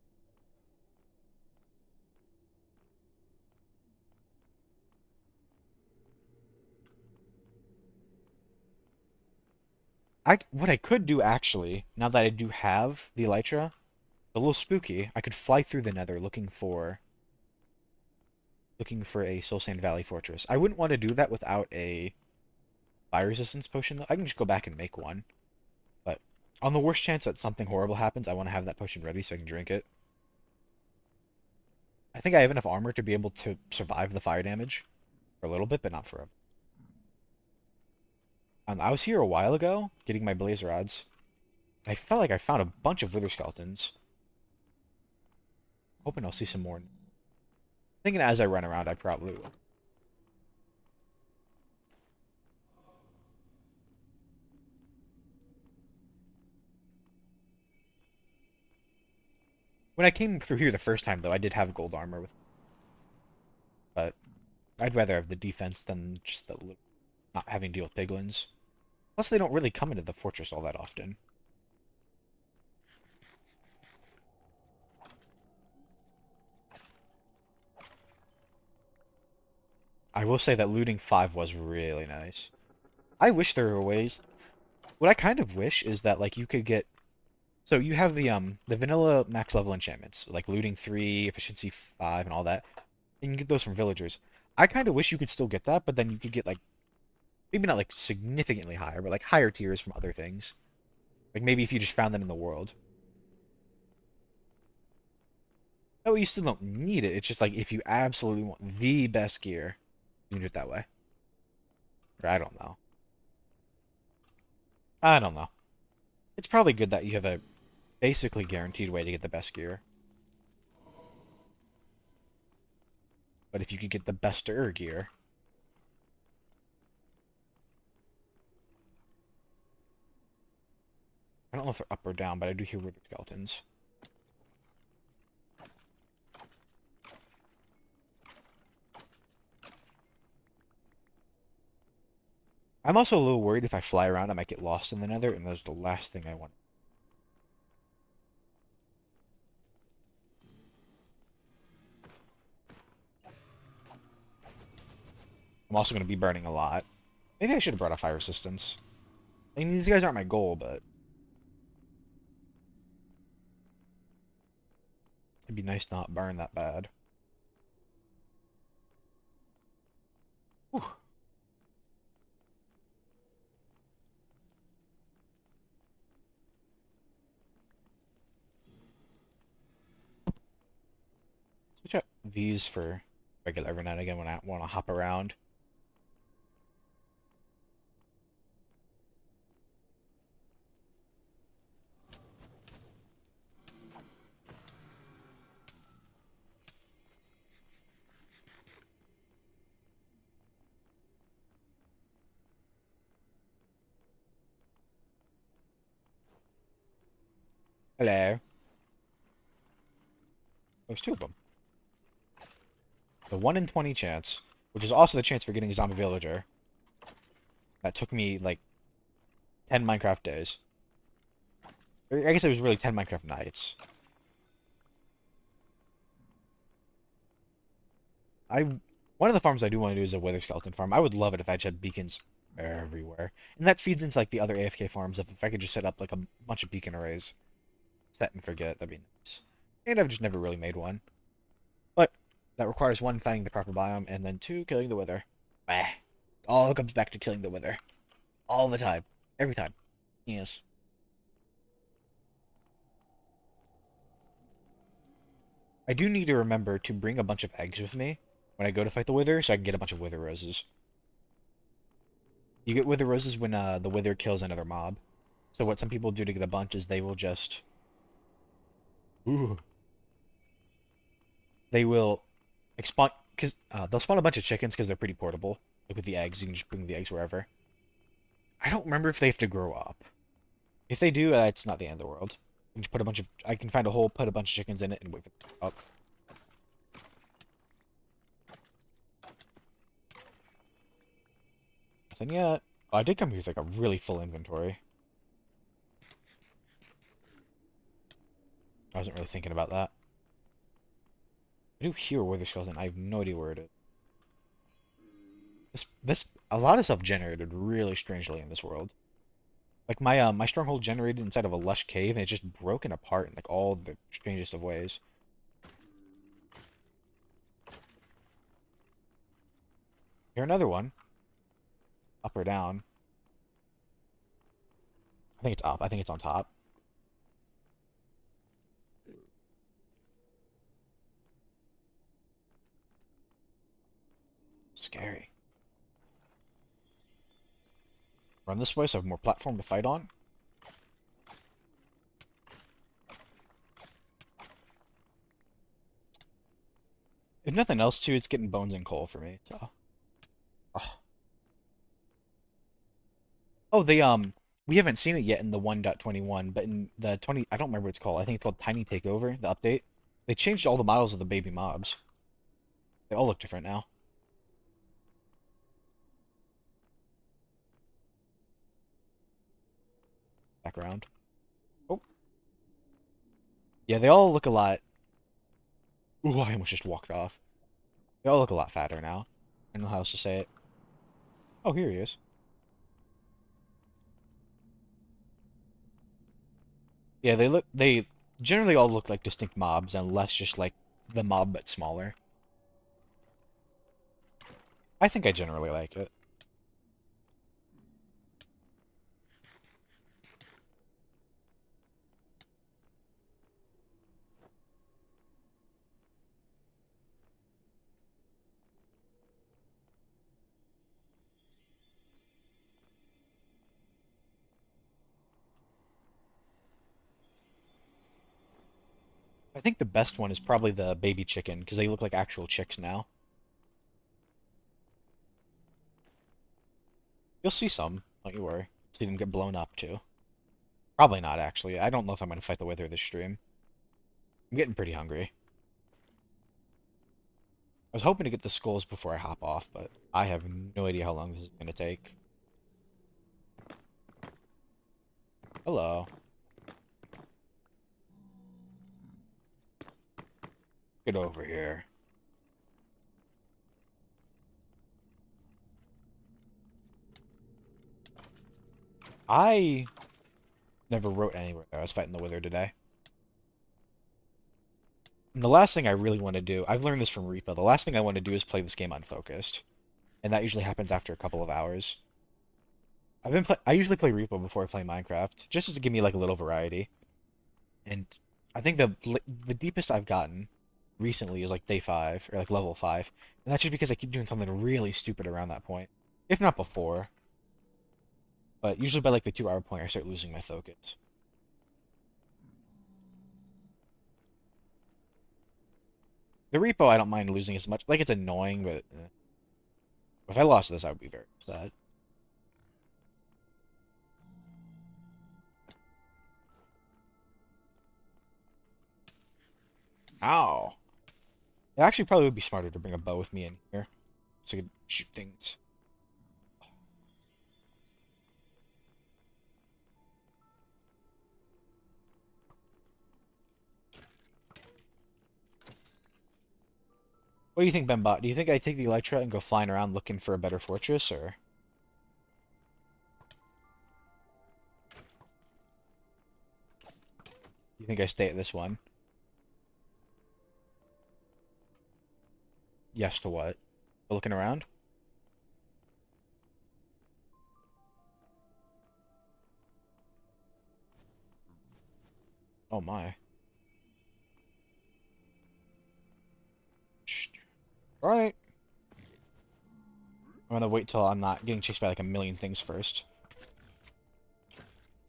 [SPEAKER 1] I what I could do actually, now that I do have the Elytra, a little spooky, I could fly through the Nether looking for a Soul Sand Valley fortress. I wouldn't want to do that without a fire resistance potion though. I can just go back and make one. But on the worst chance that something horrible happens, I want to have that potion ready so I can drink it. I think I have enough armor to be able to survive the fire damage for a little bit, but not forever. I was here a while ago getting my blaze rods. I felt like I found a bunch of wither skeletons. Hoping I'll see some more. Thinking as I run around, I probably will. When I came through here the first time, though, I did have gold armor with, but I'd rather have the defense than just the not having to deal with piglins. Plus, they don't really come into the fortress all that often. I will say that looting 5 was really nice. I wish there were ways. What I kind of wish is that like you could get. So you have the vanilla max level enchantments like looting 3, efficiency 5, and all that. And you can get those from villagers. I kind of wish you could still get that, but then you could get like maybe not like significantly higher, but like higher tiers from other things. Like maybe if you just found them in the world. Oh, you still don't need it. It's just like if you absolutely want the best gear, you can do it that way. Or I don't know. I don't know. It's probably good that you have a basically guaranteed way to get the best gear. But if you could get the bester gear, I don't know if they're up or down, but I do hear wither skeletons. I'm also a little worried if I fly around, I might get lost in the nether, and that's the last thing I want. I'm also going to be burning a lot. Maybe I should have brought a fire resistance. I mean, these guys aren't my goal, but it'd be nice to not burn that bad. Whew. Switch out these for regular every now and again when I want to hop around. Hello. There's two of them. The 1 in 20 chance, which is also the chance for getting a zombie villager. That took me like 10 Minecraft days. I guess it was really 10 Minecraft nights. One of the farms I do want to do is a wither skeleton farm. I would love it if I just had beacons everywhere. And that feeds into like the other AFK farms. If I could just set up like a bunch of beacon arrays, set and forget, that'd be nice. And I've just never really made one. But that requires one, finding the proper biome, and then two, killing the wither. Bah. All comes back to killing the wither. All the time. Every time. Yes. I do need to remember to bring a bunch of eggs with me when I go to fight the wither, so I can get a bunch of wither roses. You get wither roses when the wither kills another mob. So what some people do to get a bunch is they will just... Ooh. They will spawn... Because they'll spawn a bunch of chickens because they're pretty portable. Like with the eggs, you can just bring the eggs wherever. I don't remember if they have to grow up. If they do, it's not the end of the world. You can just put a bunch of... I can find a hole, put a bunch of chickens in it, and wait for it to grow up. Nothing yet. Oh, I did come here with like a really full inventory. I wasn't really thinking about that. I do hear a wither skeleton. I have no idea where it is. A lot of stuff generated really strangely in this world. Like my stronghold generated inside of a lush cave, and it's just broken apart in like all the strangest of ways. Here another one. Up or down? I think it's up. I think it's on top. Scary. Run this way so I have more platform to fight on. If nothing else, too, it's getting bones and coal for me. So. Oh. Oh, we haven't seen it yet in the 1.21, but in the 20, I don't remember what it's called. I think it's called Tiny Takeover, the update. They changed all the models of the baby mobs. They all look different now. Background. Oh. Yeah, they all look a lot... Ooh, I almost just walked off. They all look a lot fatter now. I don't know how else to say it. Oh, here he is. Yeah, they generally all look like distinct mobs, and less just like the mob but smaller. I think I generally like it. I think the best one is probably the baby chicken, because they look like actual chicks now. You'll see some, don't you worry. See them get blown up too. Probably not, actually. I don't know if I'm going to fight the wither this stream. I'm getting pretty hungry. I was hoping to get the skulls before I hop off, but I have no idea how long this is going to take. Hello. Get over here. I never wrote anywhere that I was fighting the wither today. And the last thing I really want to do, I've learned this from Reaper, the last thing I want to do is play this game unfocused. And that usually happens after a couple of hours. I usually play Reaper before I play Minecraft, just to give me like a little variety. And I think the deepest I've gotten recently is like day 5 or like level 5. And that's just because I keep doing something really stupid around that point. If not before. But usually by like the 2-hour point I start losing my focus. The repo I don't mind losing as much. Like it's annoying, but if I lost this I would be very upset. Ow. It actually probably would be smarter to bring a bow with me in here so I could shoot things. What do you think, Benbot? Do you think I take the Elytra and go flying around looking for a better fortress, or do you think I stay at this one? Yes to what? Looking around? Oh my. Alright. I'm gonna wait till I'm not getting chased by like a million things first.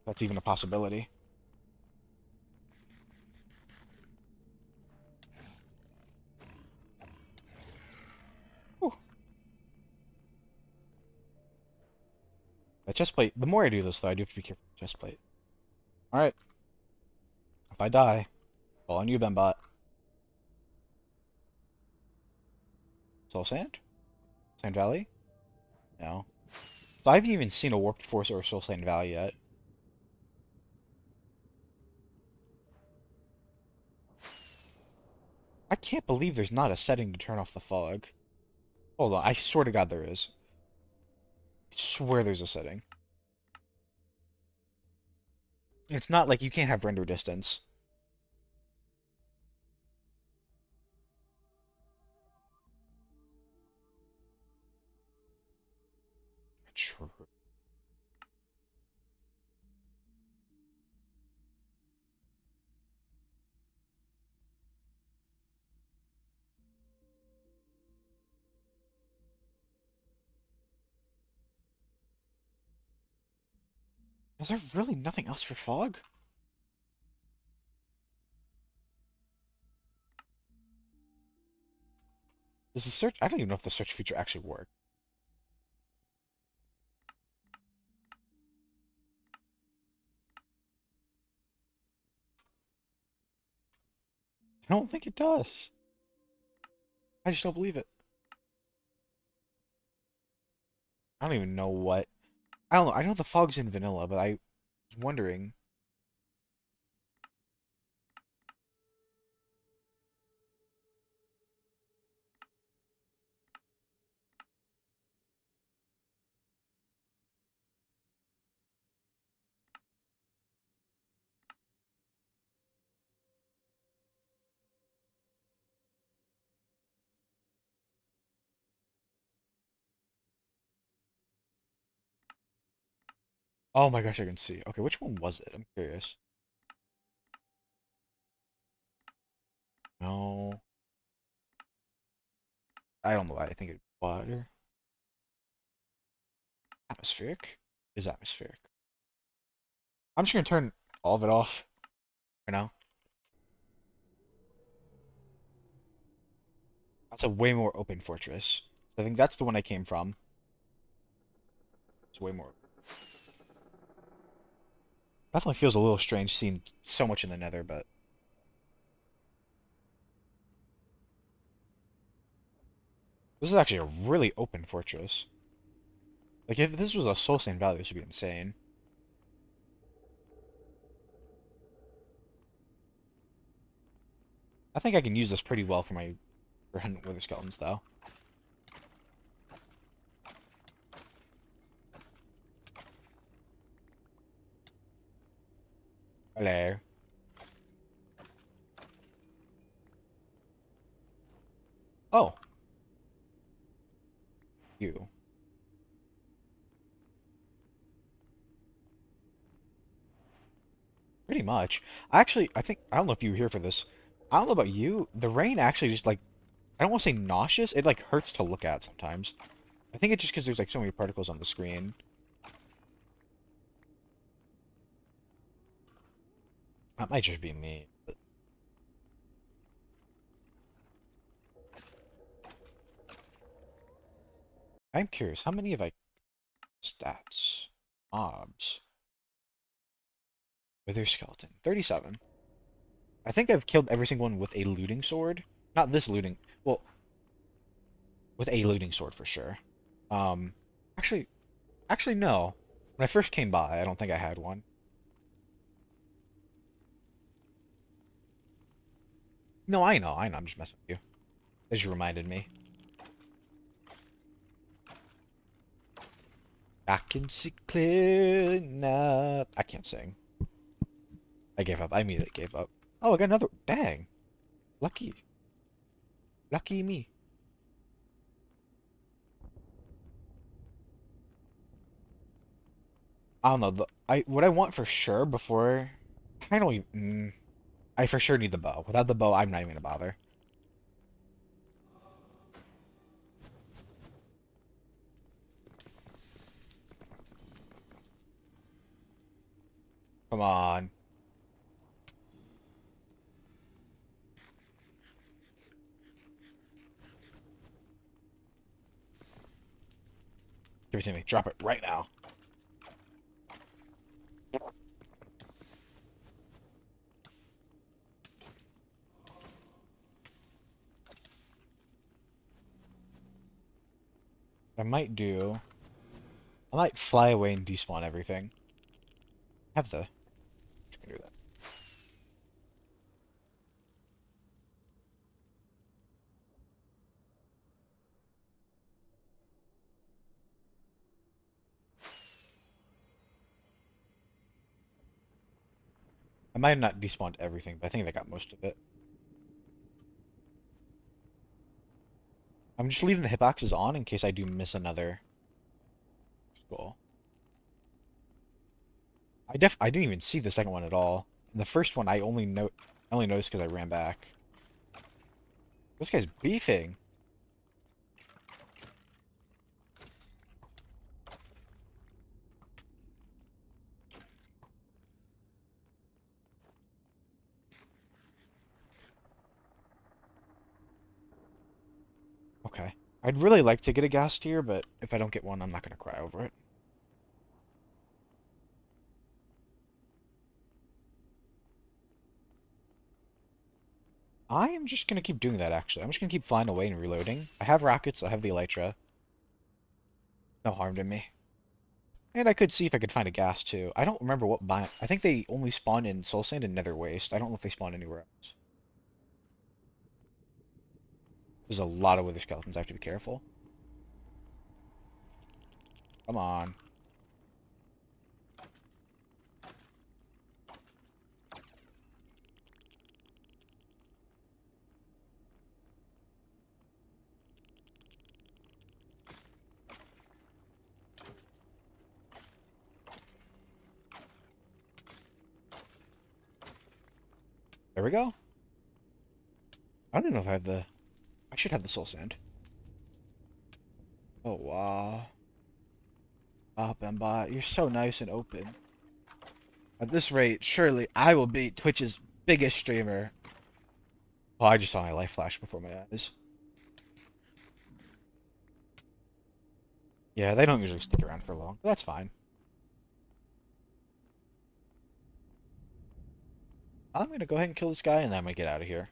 [SPEAKER 1] That's even a possibility. Whew. The chest plate. The more I do this, though, I do have to be careful with the chest plate. Alright. If I die, fall on you, Benbot. Soul Sand? Sand Valley? No. So I haven't even seen a Warped Force or a Soul Sand Valley yet. I can't believe there's not a setting to turn off the fog. Hold on, I swear to God there is. I swear there's a setting. It's not like you can't have render distance. True. Is there really nothing else for fog? Does the search? I don't even know if the search feature actually worked. I don't think it does. I just don't believe it. I don't even know what. I don't know. I know the fog's in vanilla, but I was wondering. Oh my gosh, I can see. Okay, which one was it? I'm curious. No, I don't know why I think it's water. Atmospheric? Is atmospheric. I'm just gonna turn all of it off for now. That's a way more open fortress. So I think that's the one I came from. It's way more. Definitely feels a little strange seeing so much in the Nether, but this is actually a really open fortress. Like if this was a Soul Sand Valley, this would be insane. I think I can use this pretty well for my for hunting wither skeletons, though. Hello. Oh, you. Pretty much. Actually, I don't know if you were here for this. I don't know about you. The rain actually just like I don't want to say nauseous. It like hurts to look at sometimes. I think it's just because there's like so many particles on the screen. That might just be me. But I'm curious, how many have I stats? Mobs. Wither skeleton. 37. I think I've killed every single one with a looting sword. Not this looting. Well, with a looting sword for sure. Um, actually, actually no. When I first came by, I don't think I had one. No, I know, I know. I'm just messing with you. As you reminded me. I can see clearly now. I can't sing. I gave up. I immediately gave up. Oh, I got another. Dang. Lucky. Lucky me. I don't know. What I want for sure before. I don't even. I for sure need the bow. Without the bow, I'm not even gonna bother. Come on. Give it to me. Drop it right now. What I might do. I might fly away and despawn everything. Have the. Just gonna do that. I might have not despawned everything, but I think I got most of it. I'm just leaving the hitboxes on in case I do miss another skull. I didn't even see the second one at all. And the first one I only noticed because I ran back. This guy's beefing. Okay. I'd really like to get a gas tier, but if I don't get one, I'm not gonna cry over it. I am just gonna keep doing that actually. I'm just gonna keep flying away and reloading. I have rockets, I have the elytra. No harm to me. And I could see if I could find a gas too. I don't remember what biome. I think they only spawn in Soul Sand and Nether Waste. I don't know if they spawn anywhere else. There's a lot of wither skeletons. I have to be careful. Come on. There we go. I don't even know if I have the... I should have the Soul Sand. Oh, wow. Oh, Bembot, you're so nice and open. At this rate, surely I will be Twitch's biggest streamer. Oh, I just saw my life flash before my eyes. Yeah, they don't usually stick around for long. But that's fine. I'm gonna go ahead and kill this guy, and then I'm gonna get out of here.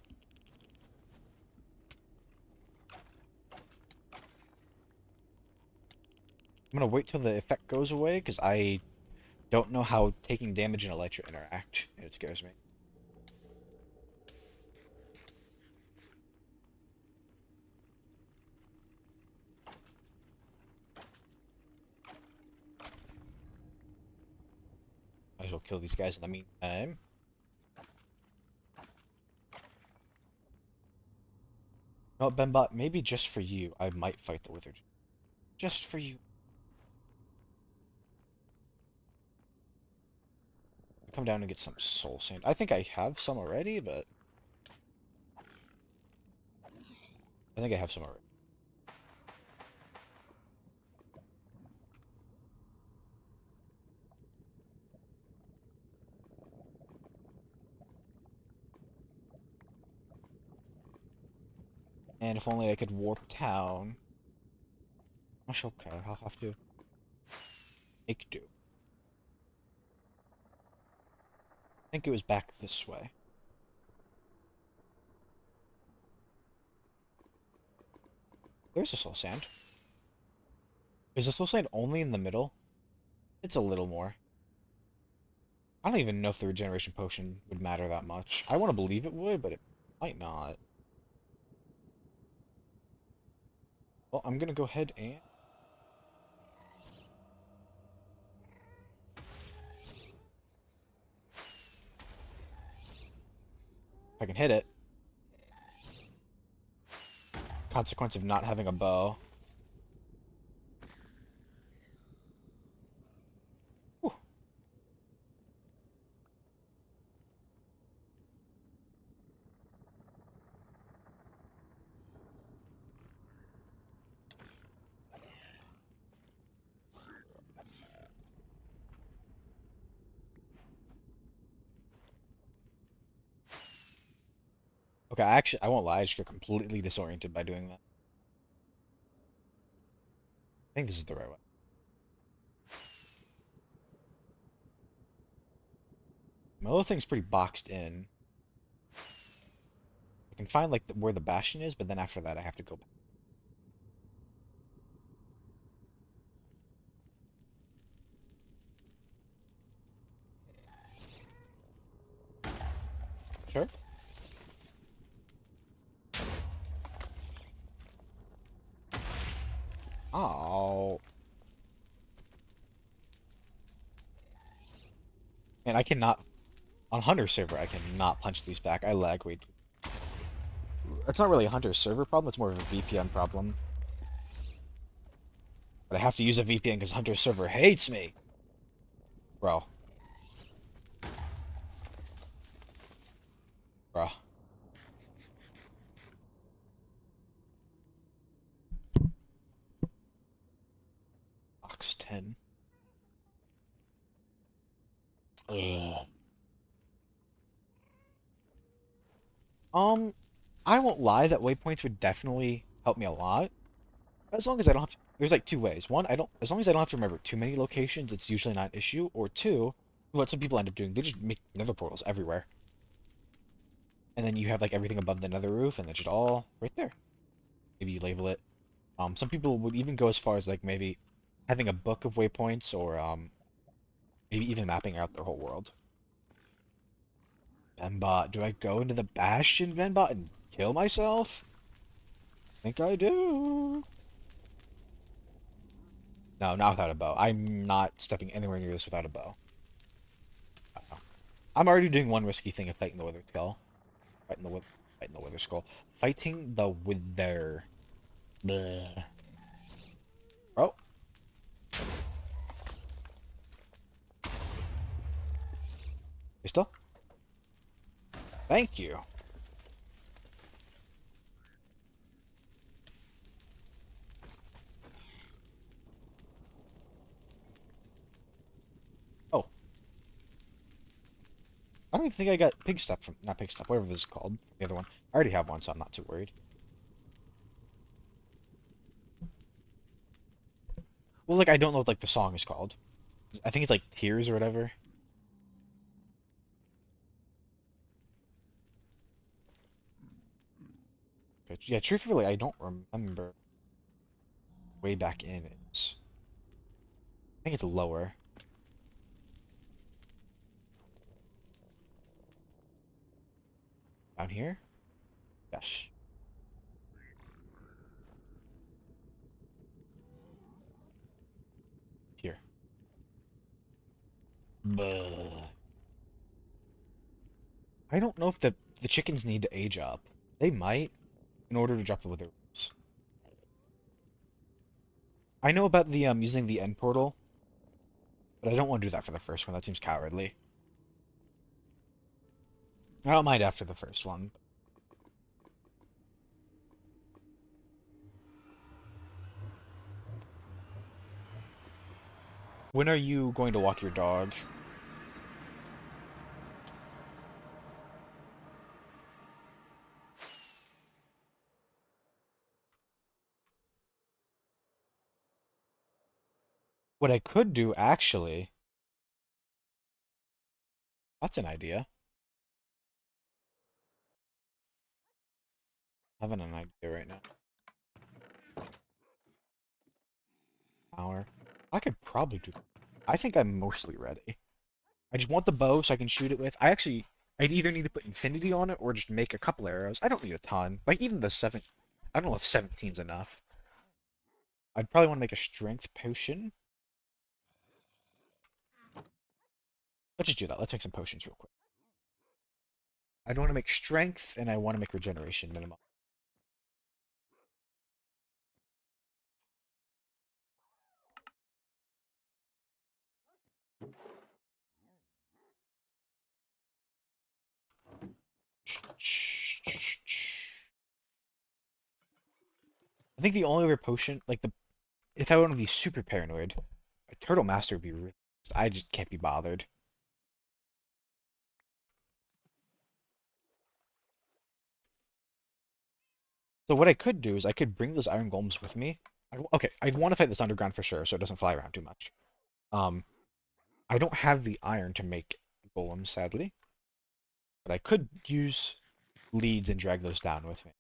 [SPEAKER 1] I'm gonna wait till the effect goes away, because I don't know how taking damage and Elytra interact, and it scares me. Might as well kill these guys in the meantime. No, Bembot, maybe just for you, I might fight the Withered. Just for you. Come down and get some soul sand. I think I have some already, but I think I have some already. And if only I could warp town. Gosh, okay, I'll have to make do. I think it was back this way. There's a soul sand. Is the soul sand only in the middle? It's a little more. I don't even know if the regeneration potion would matter that much. I want to believe it would, but it might not. Well, I'm gonna go ahead and... If I can hit it. Consequence of not having a bow. Whew. Okay, I won't lie, I just get completely disoriented by doing that. I think this is the right way. My little thing's pretty boxed in. I can find like where the bastion is, but then after that I have to go back. Sure. Oh. Man, I cannot on Hunter server I cannot punch these back. I lag way too. It's not really a Hunter server problem, it's more of a VPN problem. But I have to use a VPN because Hunter server hates me. Bro. Bro. Box 10. Ugh. Um, I won't lie, that waypoints would definitely help me a lot. As long as I don't have to, there's like two ways. One, I don't, as long as I don't have to remember too many locations, it's usually not an issue. Or two, what some people end up doing, they just make nether portals everywhere. And then you have like everything above the nether roof and it's just all right there. Maybe you label it. Some people would even go as far as like maybe having a book of waypoints or maybe even mapping out their whole world. Venbot, do I go into the Bastion Venbot and kill myself? I think I do. No, not without a bow. I'm not stepping anywhere near this without a bow. I'm already doing one risky thing of fighting the Wither Skull. Fighting the Wither Skull. Fighting the Wither. Bleh. Oh, you still? Thank you. Oh, I don't even think I got pig step from, not pig step, whatever this is called, from the other one. I already have one, so I'm not too worried. Well, like, I don't know what, like, the song is called. I think it's, like, Tears or whatever. But, yeah, truthfully, I don't remember way back in it. I think it's lower. Down here? Yes. Here. Buh. I don't know if the chickens need to age up. They might, in order to drop the wither roots. I know about the using the end portal, but I don't want to do that for the first one. That seems cowardly. I don't mind after the first one. When are you going to walk your dog? What I could do, actually, that's an idea. Having an idea right now. Power. I could probably do. I think I'm mostly ready. I just want the bow so I can shoot it with. I'd either need to put infinity on it or just make a couple arrows. I don't need a ton. Like even the seven, I don't know if 17's enough. I'd probably want to make a strength potion. Let's just do that. Let's make some potions real quick. I don't want to make strength, and I want to make regeneration minimum. I think the only other potion, like the, if I want to be super paranoid, a Turtle Master would be really. I just can't be bothered. So what I could do is I could bring those iron golems with me. Okay, I'd want to fight this underground for sure, so it doesn't fly around too much. Um, I don't have the iron to make golems, sadly, but I could use leads and drag those down with me.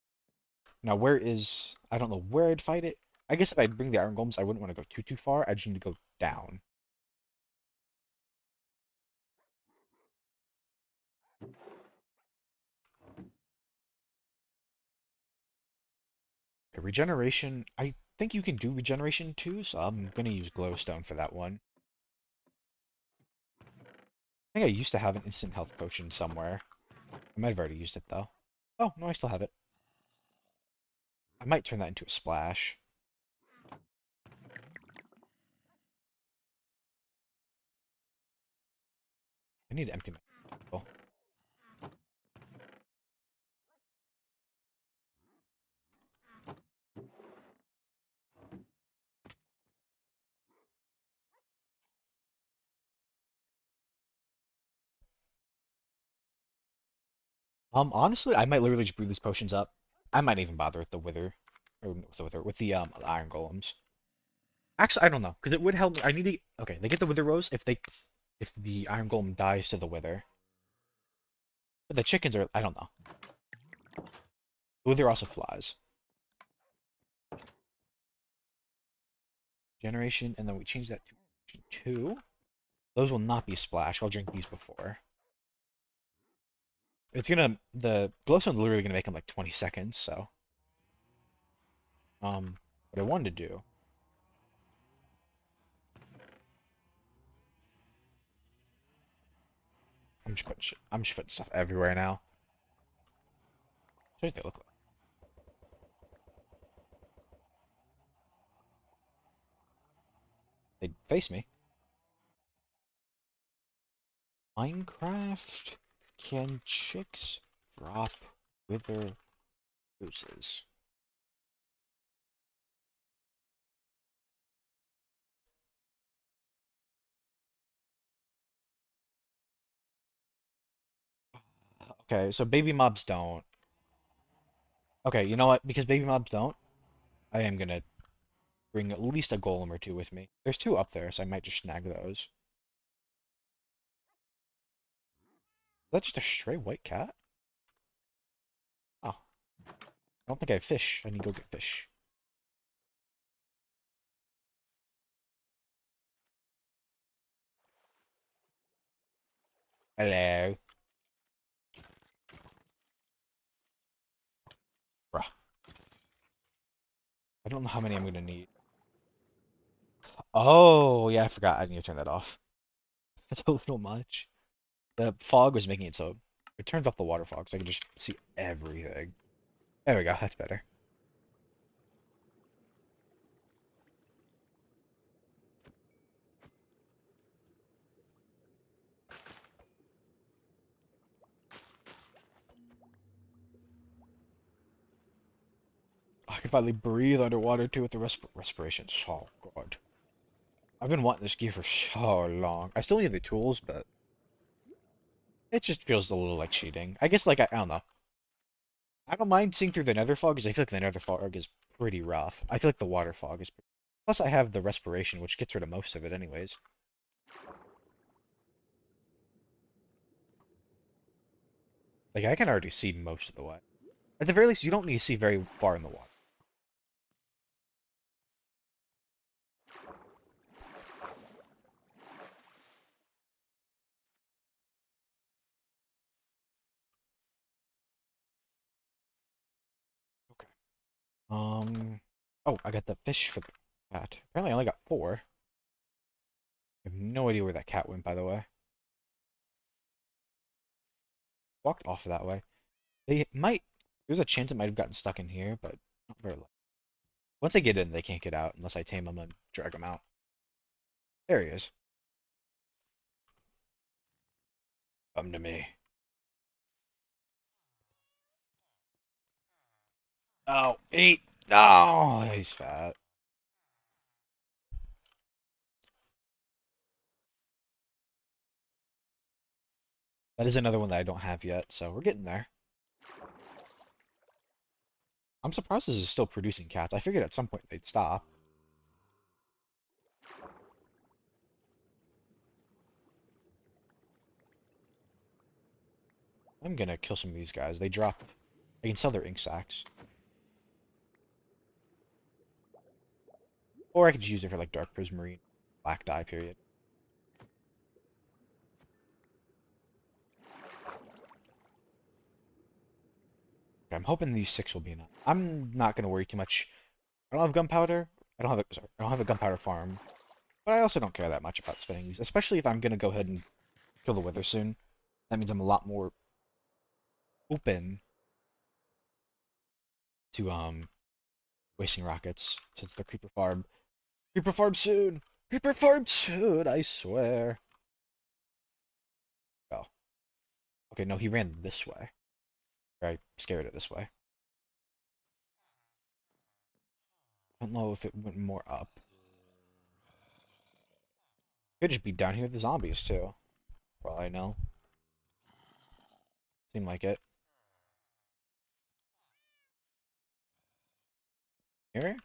[SPEAKER 1] Now, where is... I don't know where I'd fight it. I guess if I bring the iron golems, I wouldn't want to go too far. I just need to go down. Okay, regeneration. I think you can do regeneration too, so I'm going to use glowstone for that one. I think I used to have an instant health potion somewhere. I might have already used it, though. Oh, no, I still have it. I might turn that into a splash. I need to empty my... Oh. Honestly, I might literally just brew these potions up. I might even bother with the wither, or with the wither, with the iron golems. Actually, I don't know, because it would help me. I need to. Okay, they get the wither rose if the iron golem dies to the wither. But the chickens are. I don't know. The wither also flies. Generation, and then we change that to 2. Those will not be splash. I'll drink these before. It's gonna. The glowstone's literally gonna make them like 20 seconds. So, what I wanted to do. I'm just putting stuff everywhere now. What do they look like? They face me. Minecraft, can chicks drop wither roses? Okay, so baby mobs don't. Okay, you know what? Because baby mobs don't, I am gonna bring at least a golem or two with me. There's 2 up there, so I might just snag those. Is that just a stray white cat? Oh, I don't think I have fish. I need to go get fish. Hello. Bruh. I don't know how many I'm gonna need. Oh, yeah, I forgot. I need to turn that off. That's a little much. The fog was making it so it turns off the water fog so I can just see everything. There we go, that's better. I can finally breathe underwater too with the respiration. So good. I've been wanting this gear for so long. I still need the tools, but it just feels a little like cheating. I guess, like, I don't know. I don't mind seeing through the nether fog because I feel like the nether fog is pretty rough. I feel like the water fog is. Plus, I have the respiration, which gets rid of most of it, anyways. Like, I can already see most of the way. At the very least, you don't need to see very far in the water. Um. Oh, I got the fish for the cat. Apparently, I only got four. I have no idea where that cat went, by the way. Walked off that way. They might. There's a chance it might have gotten stuck in here, but not very likely. Once they get in, they can't get out unless I tame them and drag them out. There he is. Come to me. Oh, eat. Oh, he's fat. That is another one that I don't have yet, so we're getting there. I'm surprised this is still producing cats. I figured at some point they'd stop. I'm gonna kill some of these guys. They drop. I can sell their ink sacs. Or I could use it for like dark prismarine, black dye period. Okay, I'm hoping these six will be enough. I'm not gonna worry too much. I don't have gunpowder. I don't have a gunpowder farm. But I also don't care that much about spending these, especially if I'm gonna go ahead and kill the wither soon. That means I'm a lot more open to wasting rockets since the creeper farm. Creeper farm soon! Creeper farm soon, I swear. Oh. Okay, no, he ran this way. I scared it this way. I don't know if it went more up. Could just be down here with the zombies too. For all I know. Seemed like it. Here?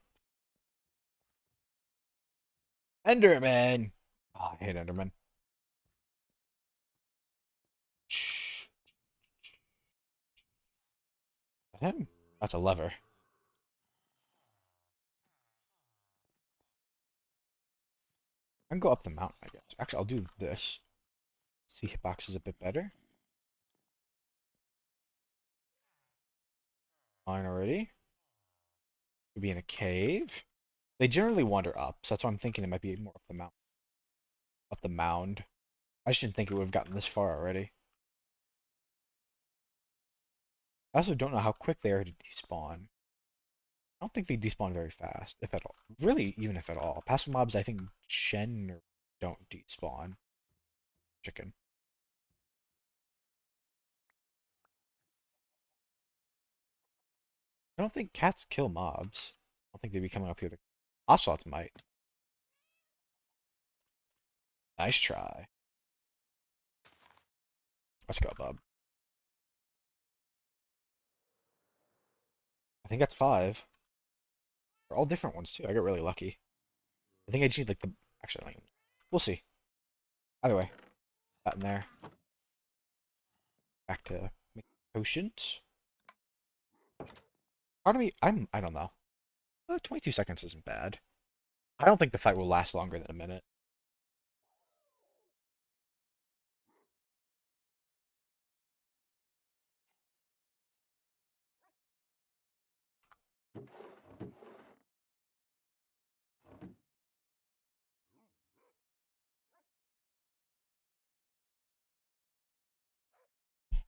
[SPEAKER 1] Enderman! Oh, I hate Enderman. Shh. That him? That's a lever. I can go up the mountain, I guess. Actually, I'll do this. See, hitbox is a bit better. Mine already. Could be in a cave. They generally wander up, so that's why I'm thinking it might be more up the mountain. Up the mound. I just didn't think it would have gotten this far already. I also don't know how quick they are to despawn. I don't think they despawn very fast, if at all. Really, even if at all. Passive mobs, I think, don't despawn. Chicken. I don't think cats kill mobs. I don't think they'd be coming up here to... Ocelots might. Nice try. Let's go, bub. I think that's five. They're all different ones, too. I got really lucky. I think I just need, like, the... Actually, I don't even... We'll see. Either way. That in there. Back to potions. Part of me... I don't know. 22 seconds isn't bad. I don't think the fight will last longer than a minute.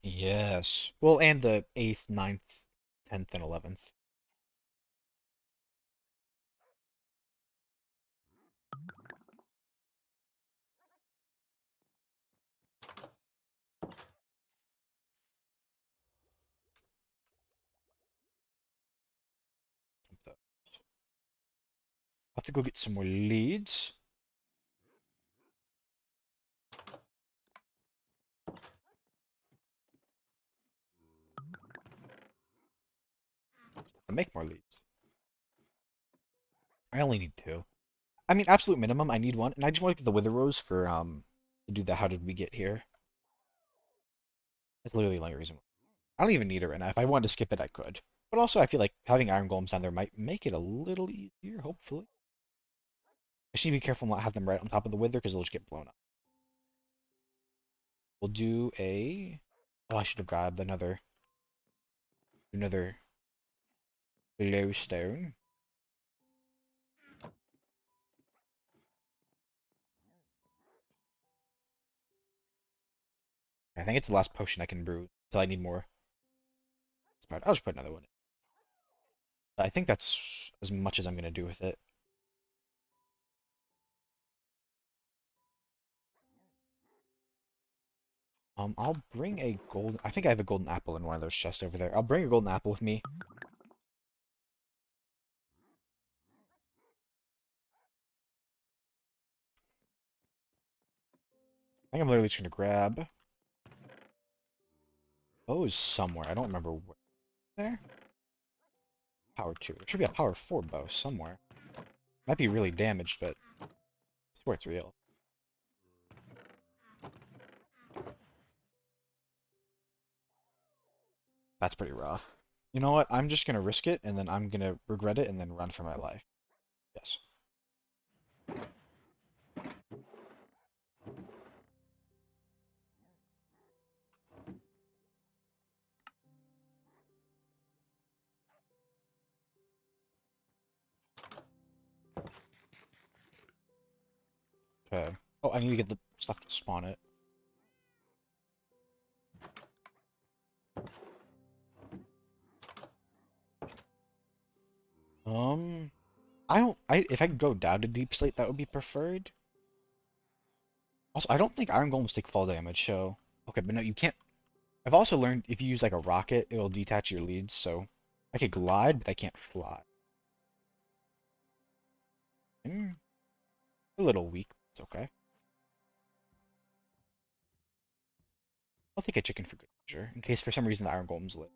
[SPEAKER 1] Yes. Well, and the 8th, ninth, 10th, and 11th. I have to go get some more leads. To make more leads. I only need two. I mean, absolute minimum, I need one, and I just want to get the Wither Rose for to do the how did we get here. That's literally the only reason. I don't even need it right now. If I wanted to skip it, I could. But also, I feel like having Iron Golems down there might make it a little easier, hopefully. I just need to be careful not have them right on top of the Wither because they'll just get blown up. We'll do a... Oh, I should have grabbed another Glowstone. I think it's the last potion I can brew, so I need more. I'll just put another one in. I think that's as much as I'm gonna do with it. I'll bring a gold. I think I have a golden apple in one of those chests over there. I'll bring a golden apple with me. I think I'm literally just gonna grab bows somewhere. I don't remember where. There? Power 2. There should be a power 4 bow somewhere. Might be really damaged, but I swear it's real. That's pretty rough. You know what? I'm just gonna risk it, and then I'm gonna regret it, and then run for my life. Yes. Okay. Oh, I need to get the stuff to spawn it. Um, if I could go down to Deep Slate, that would be preferred. Also, I don't think Iron Golems take fall damage, so... Okay, but no, you can't... I've also learned if you use, like, a rocket, it'll detach your leads, so... I could glide, but I can't fly. Hmm, a little weak. It's okay. I'll take a chicken for good measure, in case for some reason the Iron Golem's lit.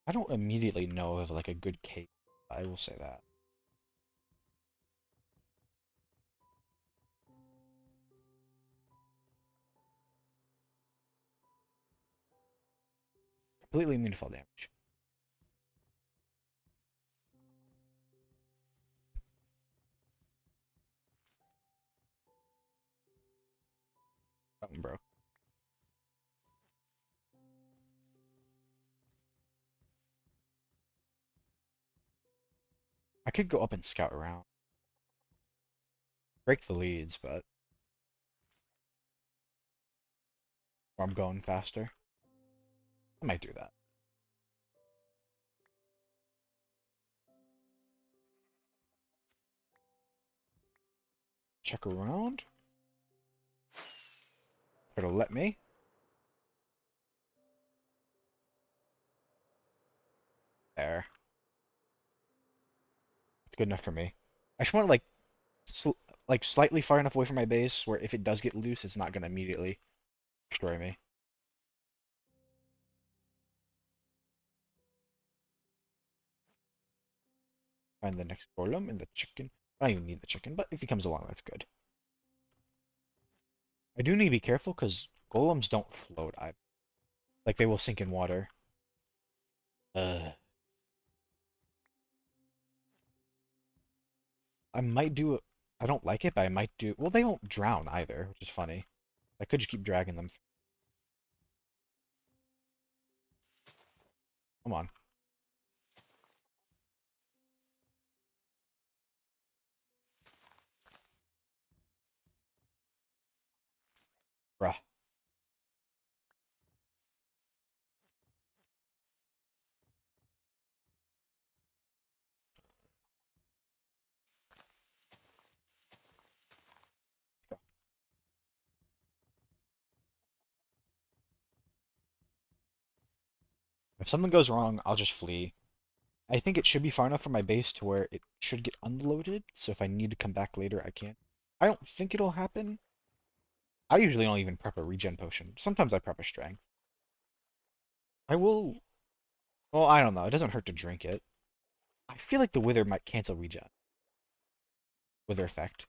[SPEAKER 1] I don't immediately know of, like, a good cake. I will say that. Completely immune to fall damage. Something broke. I could go up and scout around. Break the leads, but... Or I'm going faster. I might do that. Check around. It'll let me. There. It's good enough for me. I just want to like slightly far enough away from my base where if it does get loose, it's not gonna immediately destroy me. Find the next golem and the chicken. I don't even need the chicken, but if he comes along, that's good. I do need to be careful because golems don't float either. Like they will sink in water. I might do. I don't like it, but I might do. Well, they don't drown either, which is funny. I could just keep dragging them. Come on, bruh. If something goes wrong, I'll just flee. I think it should be far enough from my base to where it should get unloaded, so if I need to come back later, I can. I don't think it'll happen. I usually don't even prep a regen potion. Sometimes I prep a strength. I will... Well, I don't know. It doesn't hurt to drink it. I feel like the wither might cancel regen. Wither effect.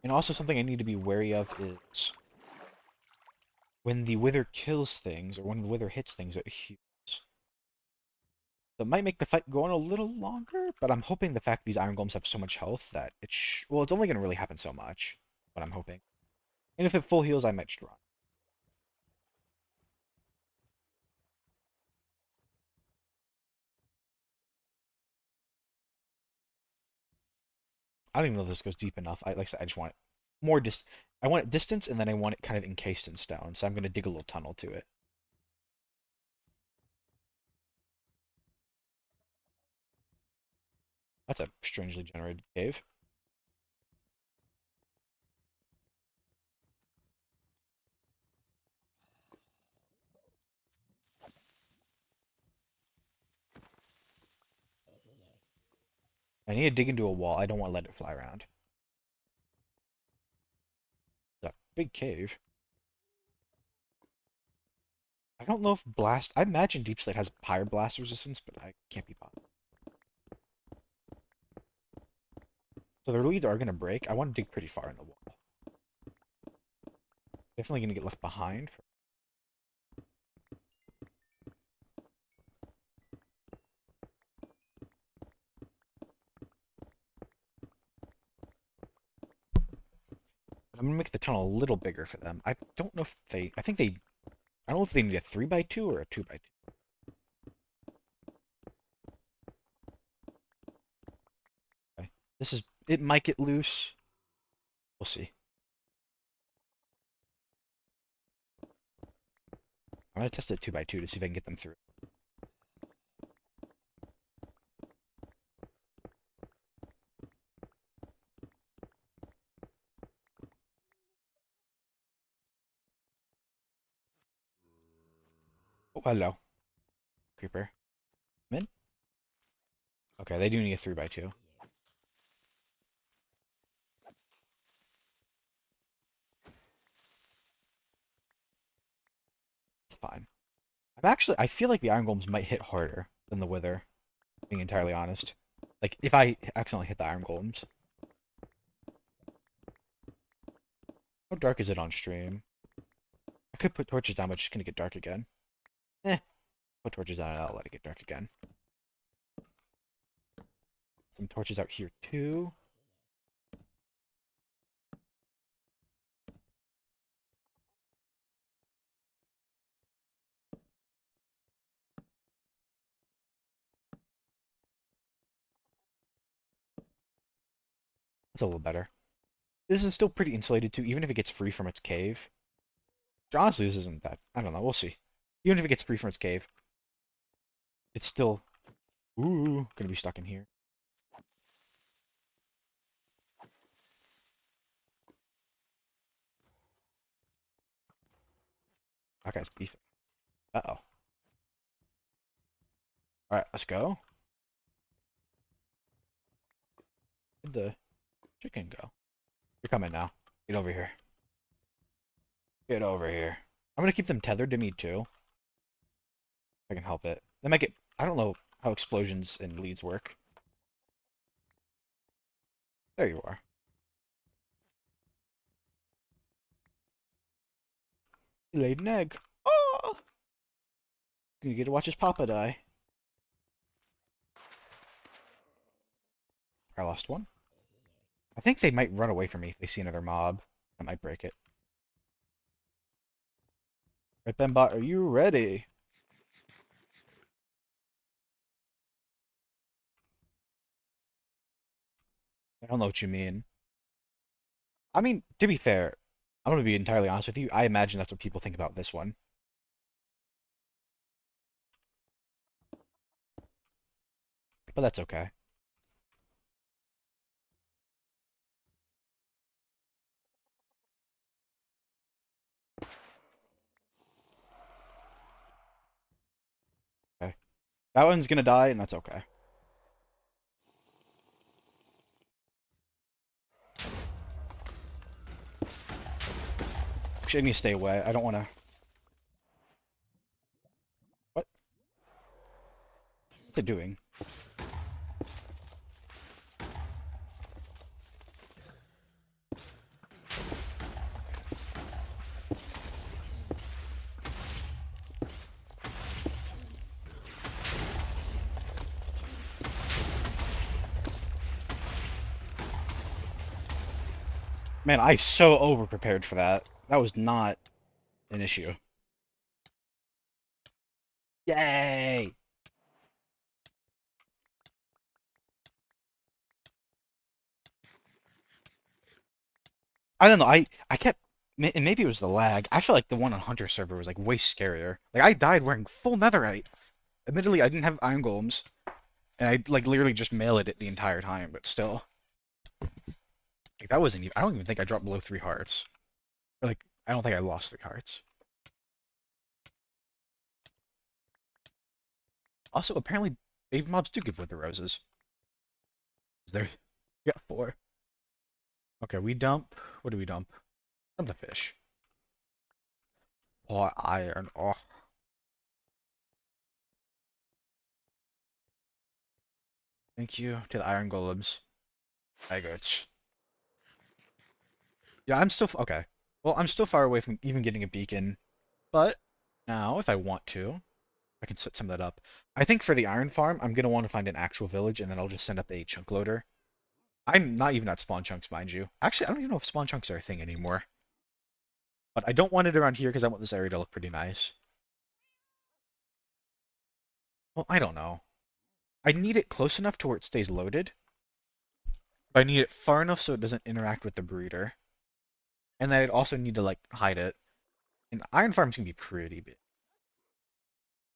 [SPEAKER 1] And also something I need to be wary of is... When the wither kills things, or when the wither hits things, it heals. That might make the fight go on a little longer, but I'm hoping the fact these iron golems have so much health that well, it's only going to really happen so much, but I'm hoping. And if it full heals, I might just run. I don't even know if this goes deep enough. Like I said, I just want it more I want it distance, and then I want it kind of encased in stone. So I'm gonna dig a little tunnel to it. That's a strangely generated cave. I need to dig into a wall. I don't want to let it fly around. It's a big cave. I don't know if blast. I imagine Deep Slate has higher blast resistance, but I can't be bothered. So their leads are gonna break. I want to dig pretty far in the wall. Definitely gonna get left behind. I'm gonna make the tunnel a little bigger for them. I don't know if they. I think they. I don't know if they need a 3x2 or a 2x2. Okay. This is. It might get loose. We'll see. I'm gonna test it 2x2 to see if I can get them through. Oh, hello, creeper. Come in. Okay, they do need a 3x2. It's fine. I feel like the iron golems might hit harder than the wither, being entirely honest. Like, if I accidentally hit the iron golems. How dark is it on stream? I could put torches down, but it's just gonna get dark again. Eh, put torches down and I'll let it get dark again. Some torches out here too. That's a little better. This is still pretty insulated too, even if it gets free from its cave. Honestly, this isn't that. I don't know. We'll see. Even if it gets free from its cave, it's still gonna be stuck in here. That guy's beefing. Uh-oh. All right, let's go. Where'd the chicken go? You're coming now. Get over here. Get over here. I'm gonna keep them tethered to me too. If I can help it. They might get. I don't know how explosions and leads work. There you are. He laid an egg. Oh! You get to watch his papa die. I lost one. I think they might run away from me if they see another mob. I might break it. Right, Benbot, are you ready? I don't know what you mean. I mean, to be fair, I'm gonna be entirely honest with you. I imagine that's what people think about this one. But that's okay. Okay. That one's gonna die, and that's okay. Actually, I need to stay away. I don't want to. What? What's it doing? Man, I so over-prepared for that. That was not an issue. Yay! I don't know. I kept and maybe it was the lag. I feel like the one on Hunter server was like way scarier. Like I died wearing full netherite. Admittedly, I didn't have iron golems, and I like literally just melee it the entire time. But still, like that wasn't even. I don't even think I dropped below 3 hearts. Or, like I don't think I lost 3 hearts. Also, apparently, baby mobs do give wither roses. Is there? Yeah, 4. Okay, we dump. What do we dump? Dump the fish. Oh, iron. Oh, thank you to the iron golems. I got. Yeah, I'm still okay. Well, I'm still far away from even getting a beacon, but now if I want to, I can set some of that up. I think for the iron farm, I'm gonna want to find an actual village, and then I'll just send up a chunk loader. I'm not even at spawn chunks, mind you. Actually, I don't even know if spawn chunks are a thing anymore. But I don't want it around here because I want this area to look pretty nice. Well, I don't know. I need it close enough to where it stays loaded, but I need it far enough so it doesn't interact with the breeder. And then I'd also need to like hide it. And iron farms can be pretty big.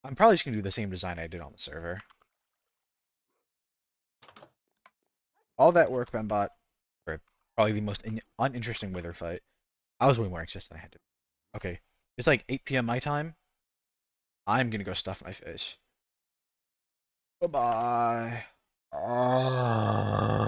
[SPEAKER 1] I'm probably just gonna do the same design I did on the server. All that work, Bembot, for probably the most uninteresting wither fight. I was way more anxious than I had to. Okay, it's like 8 p.m. my time. I'm gonna go stuff my face. Bye bye.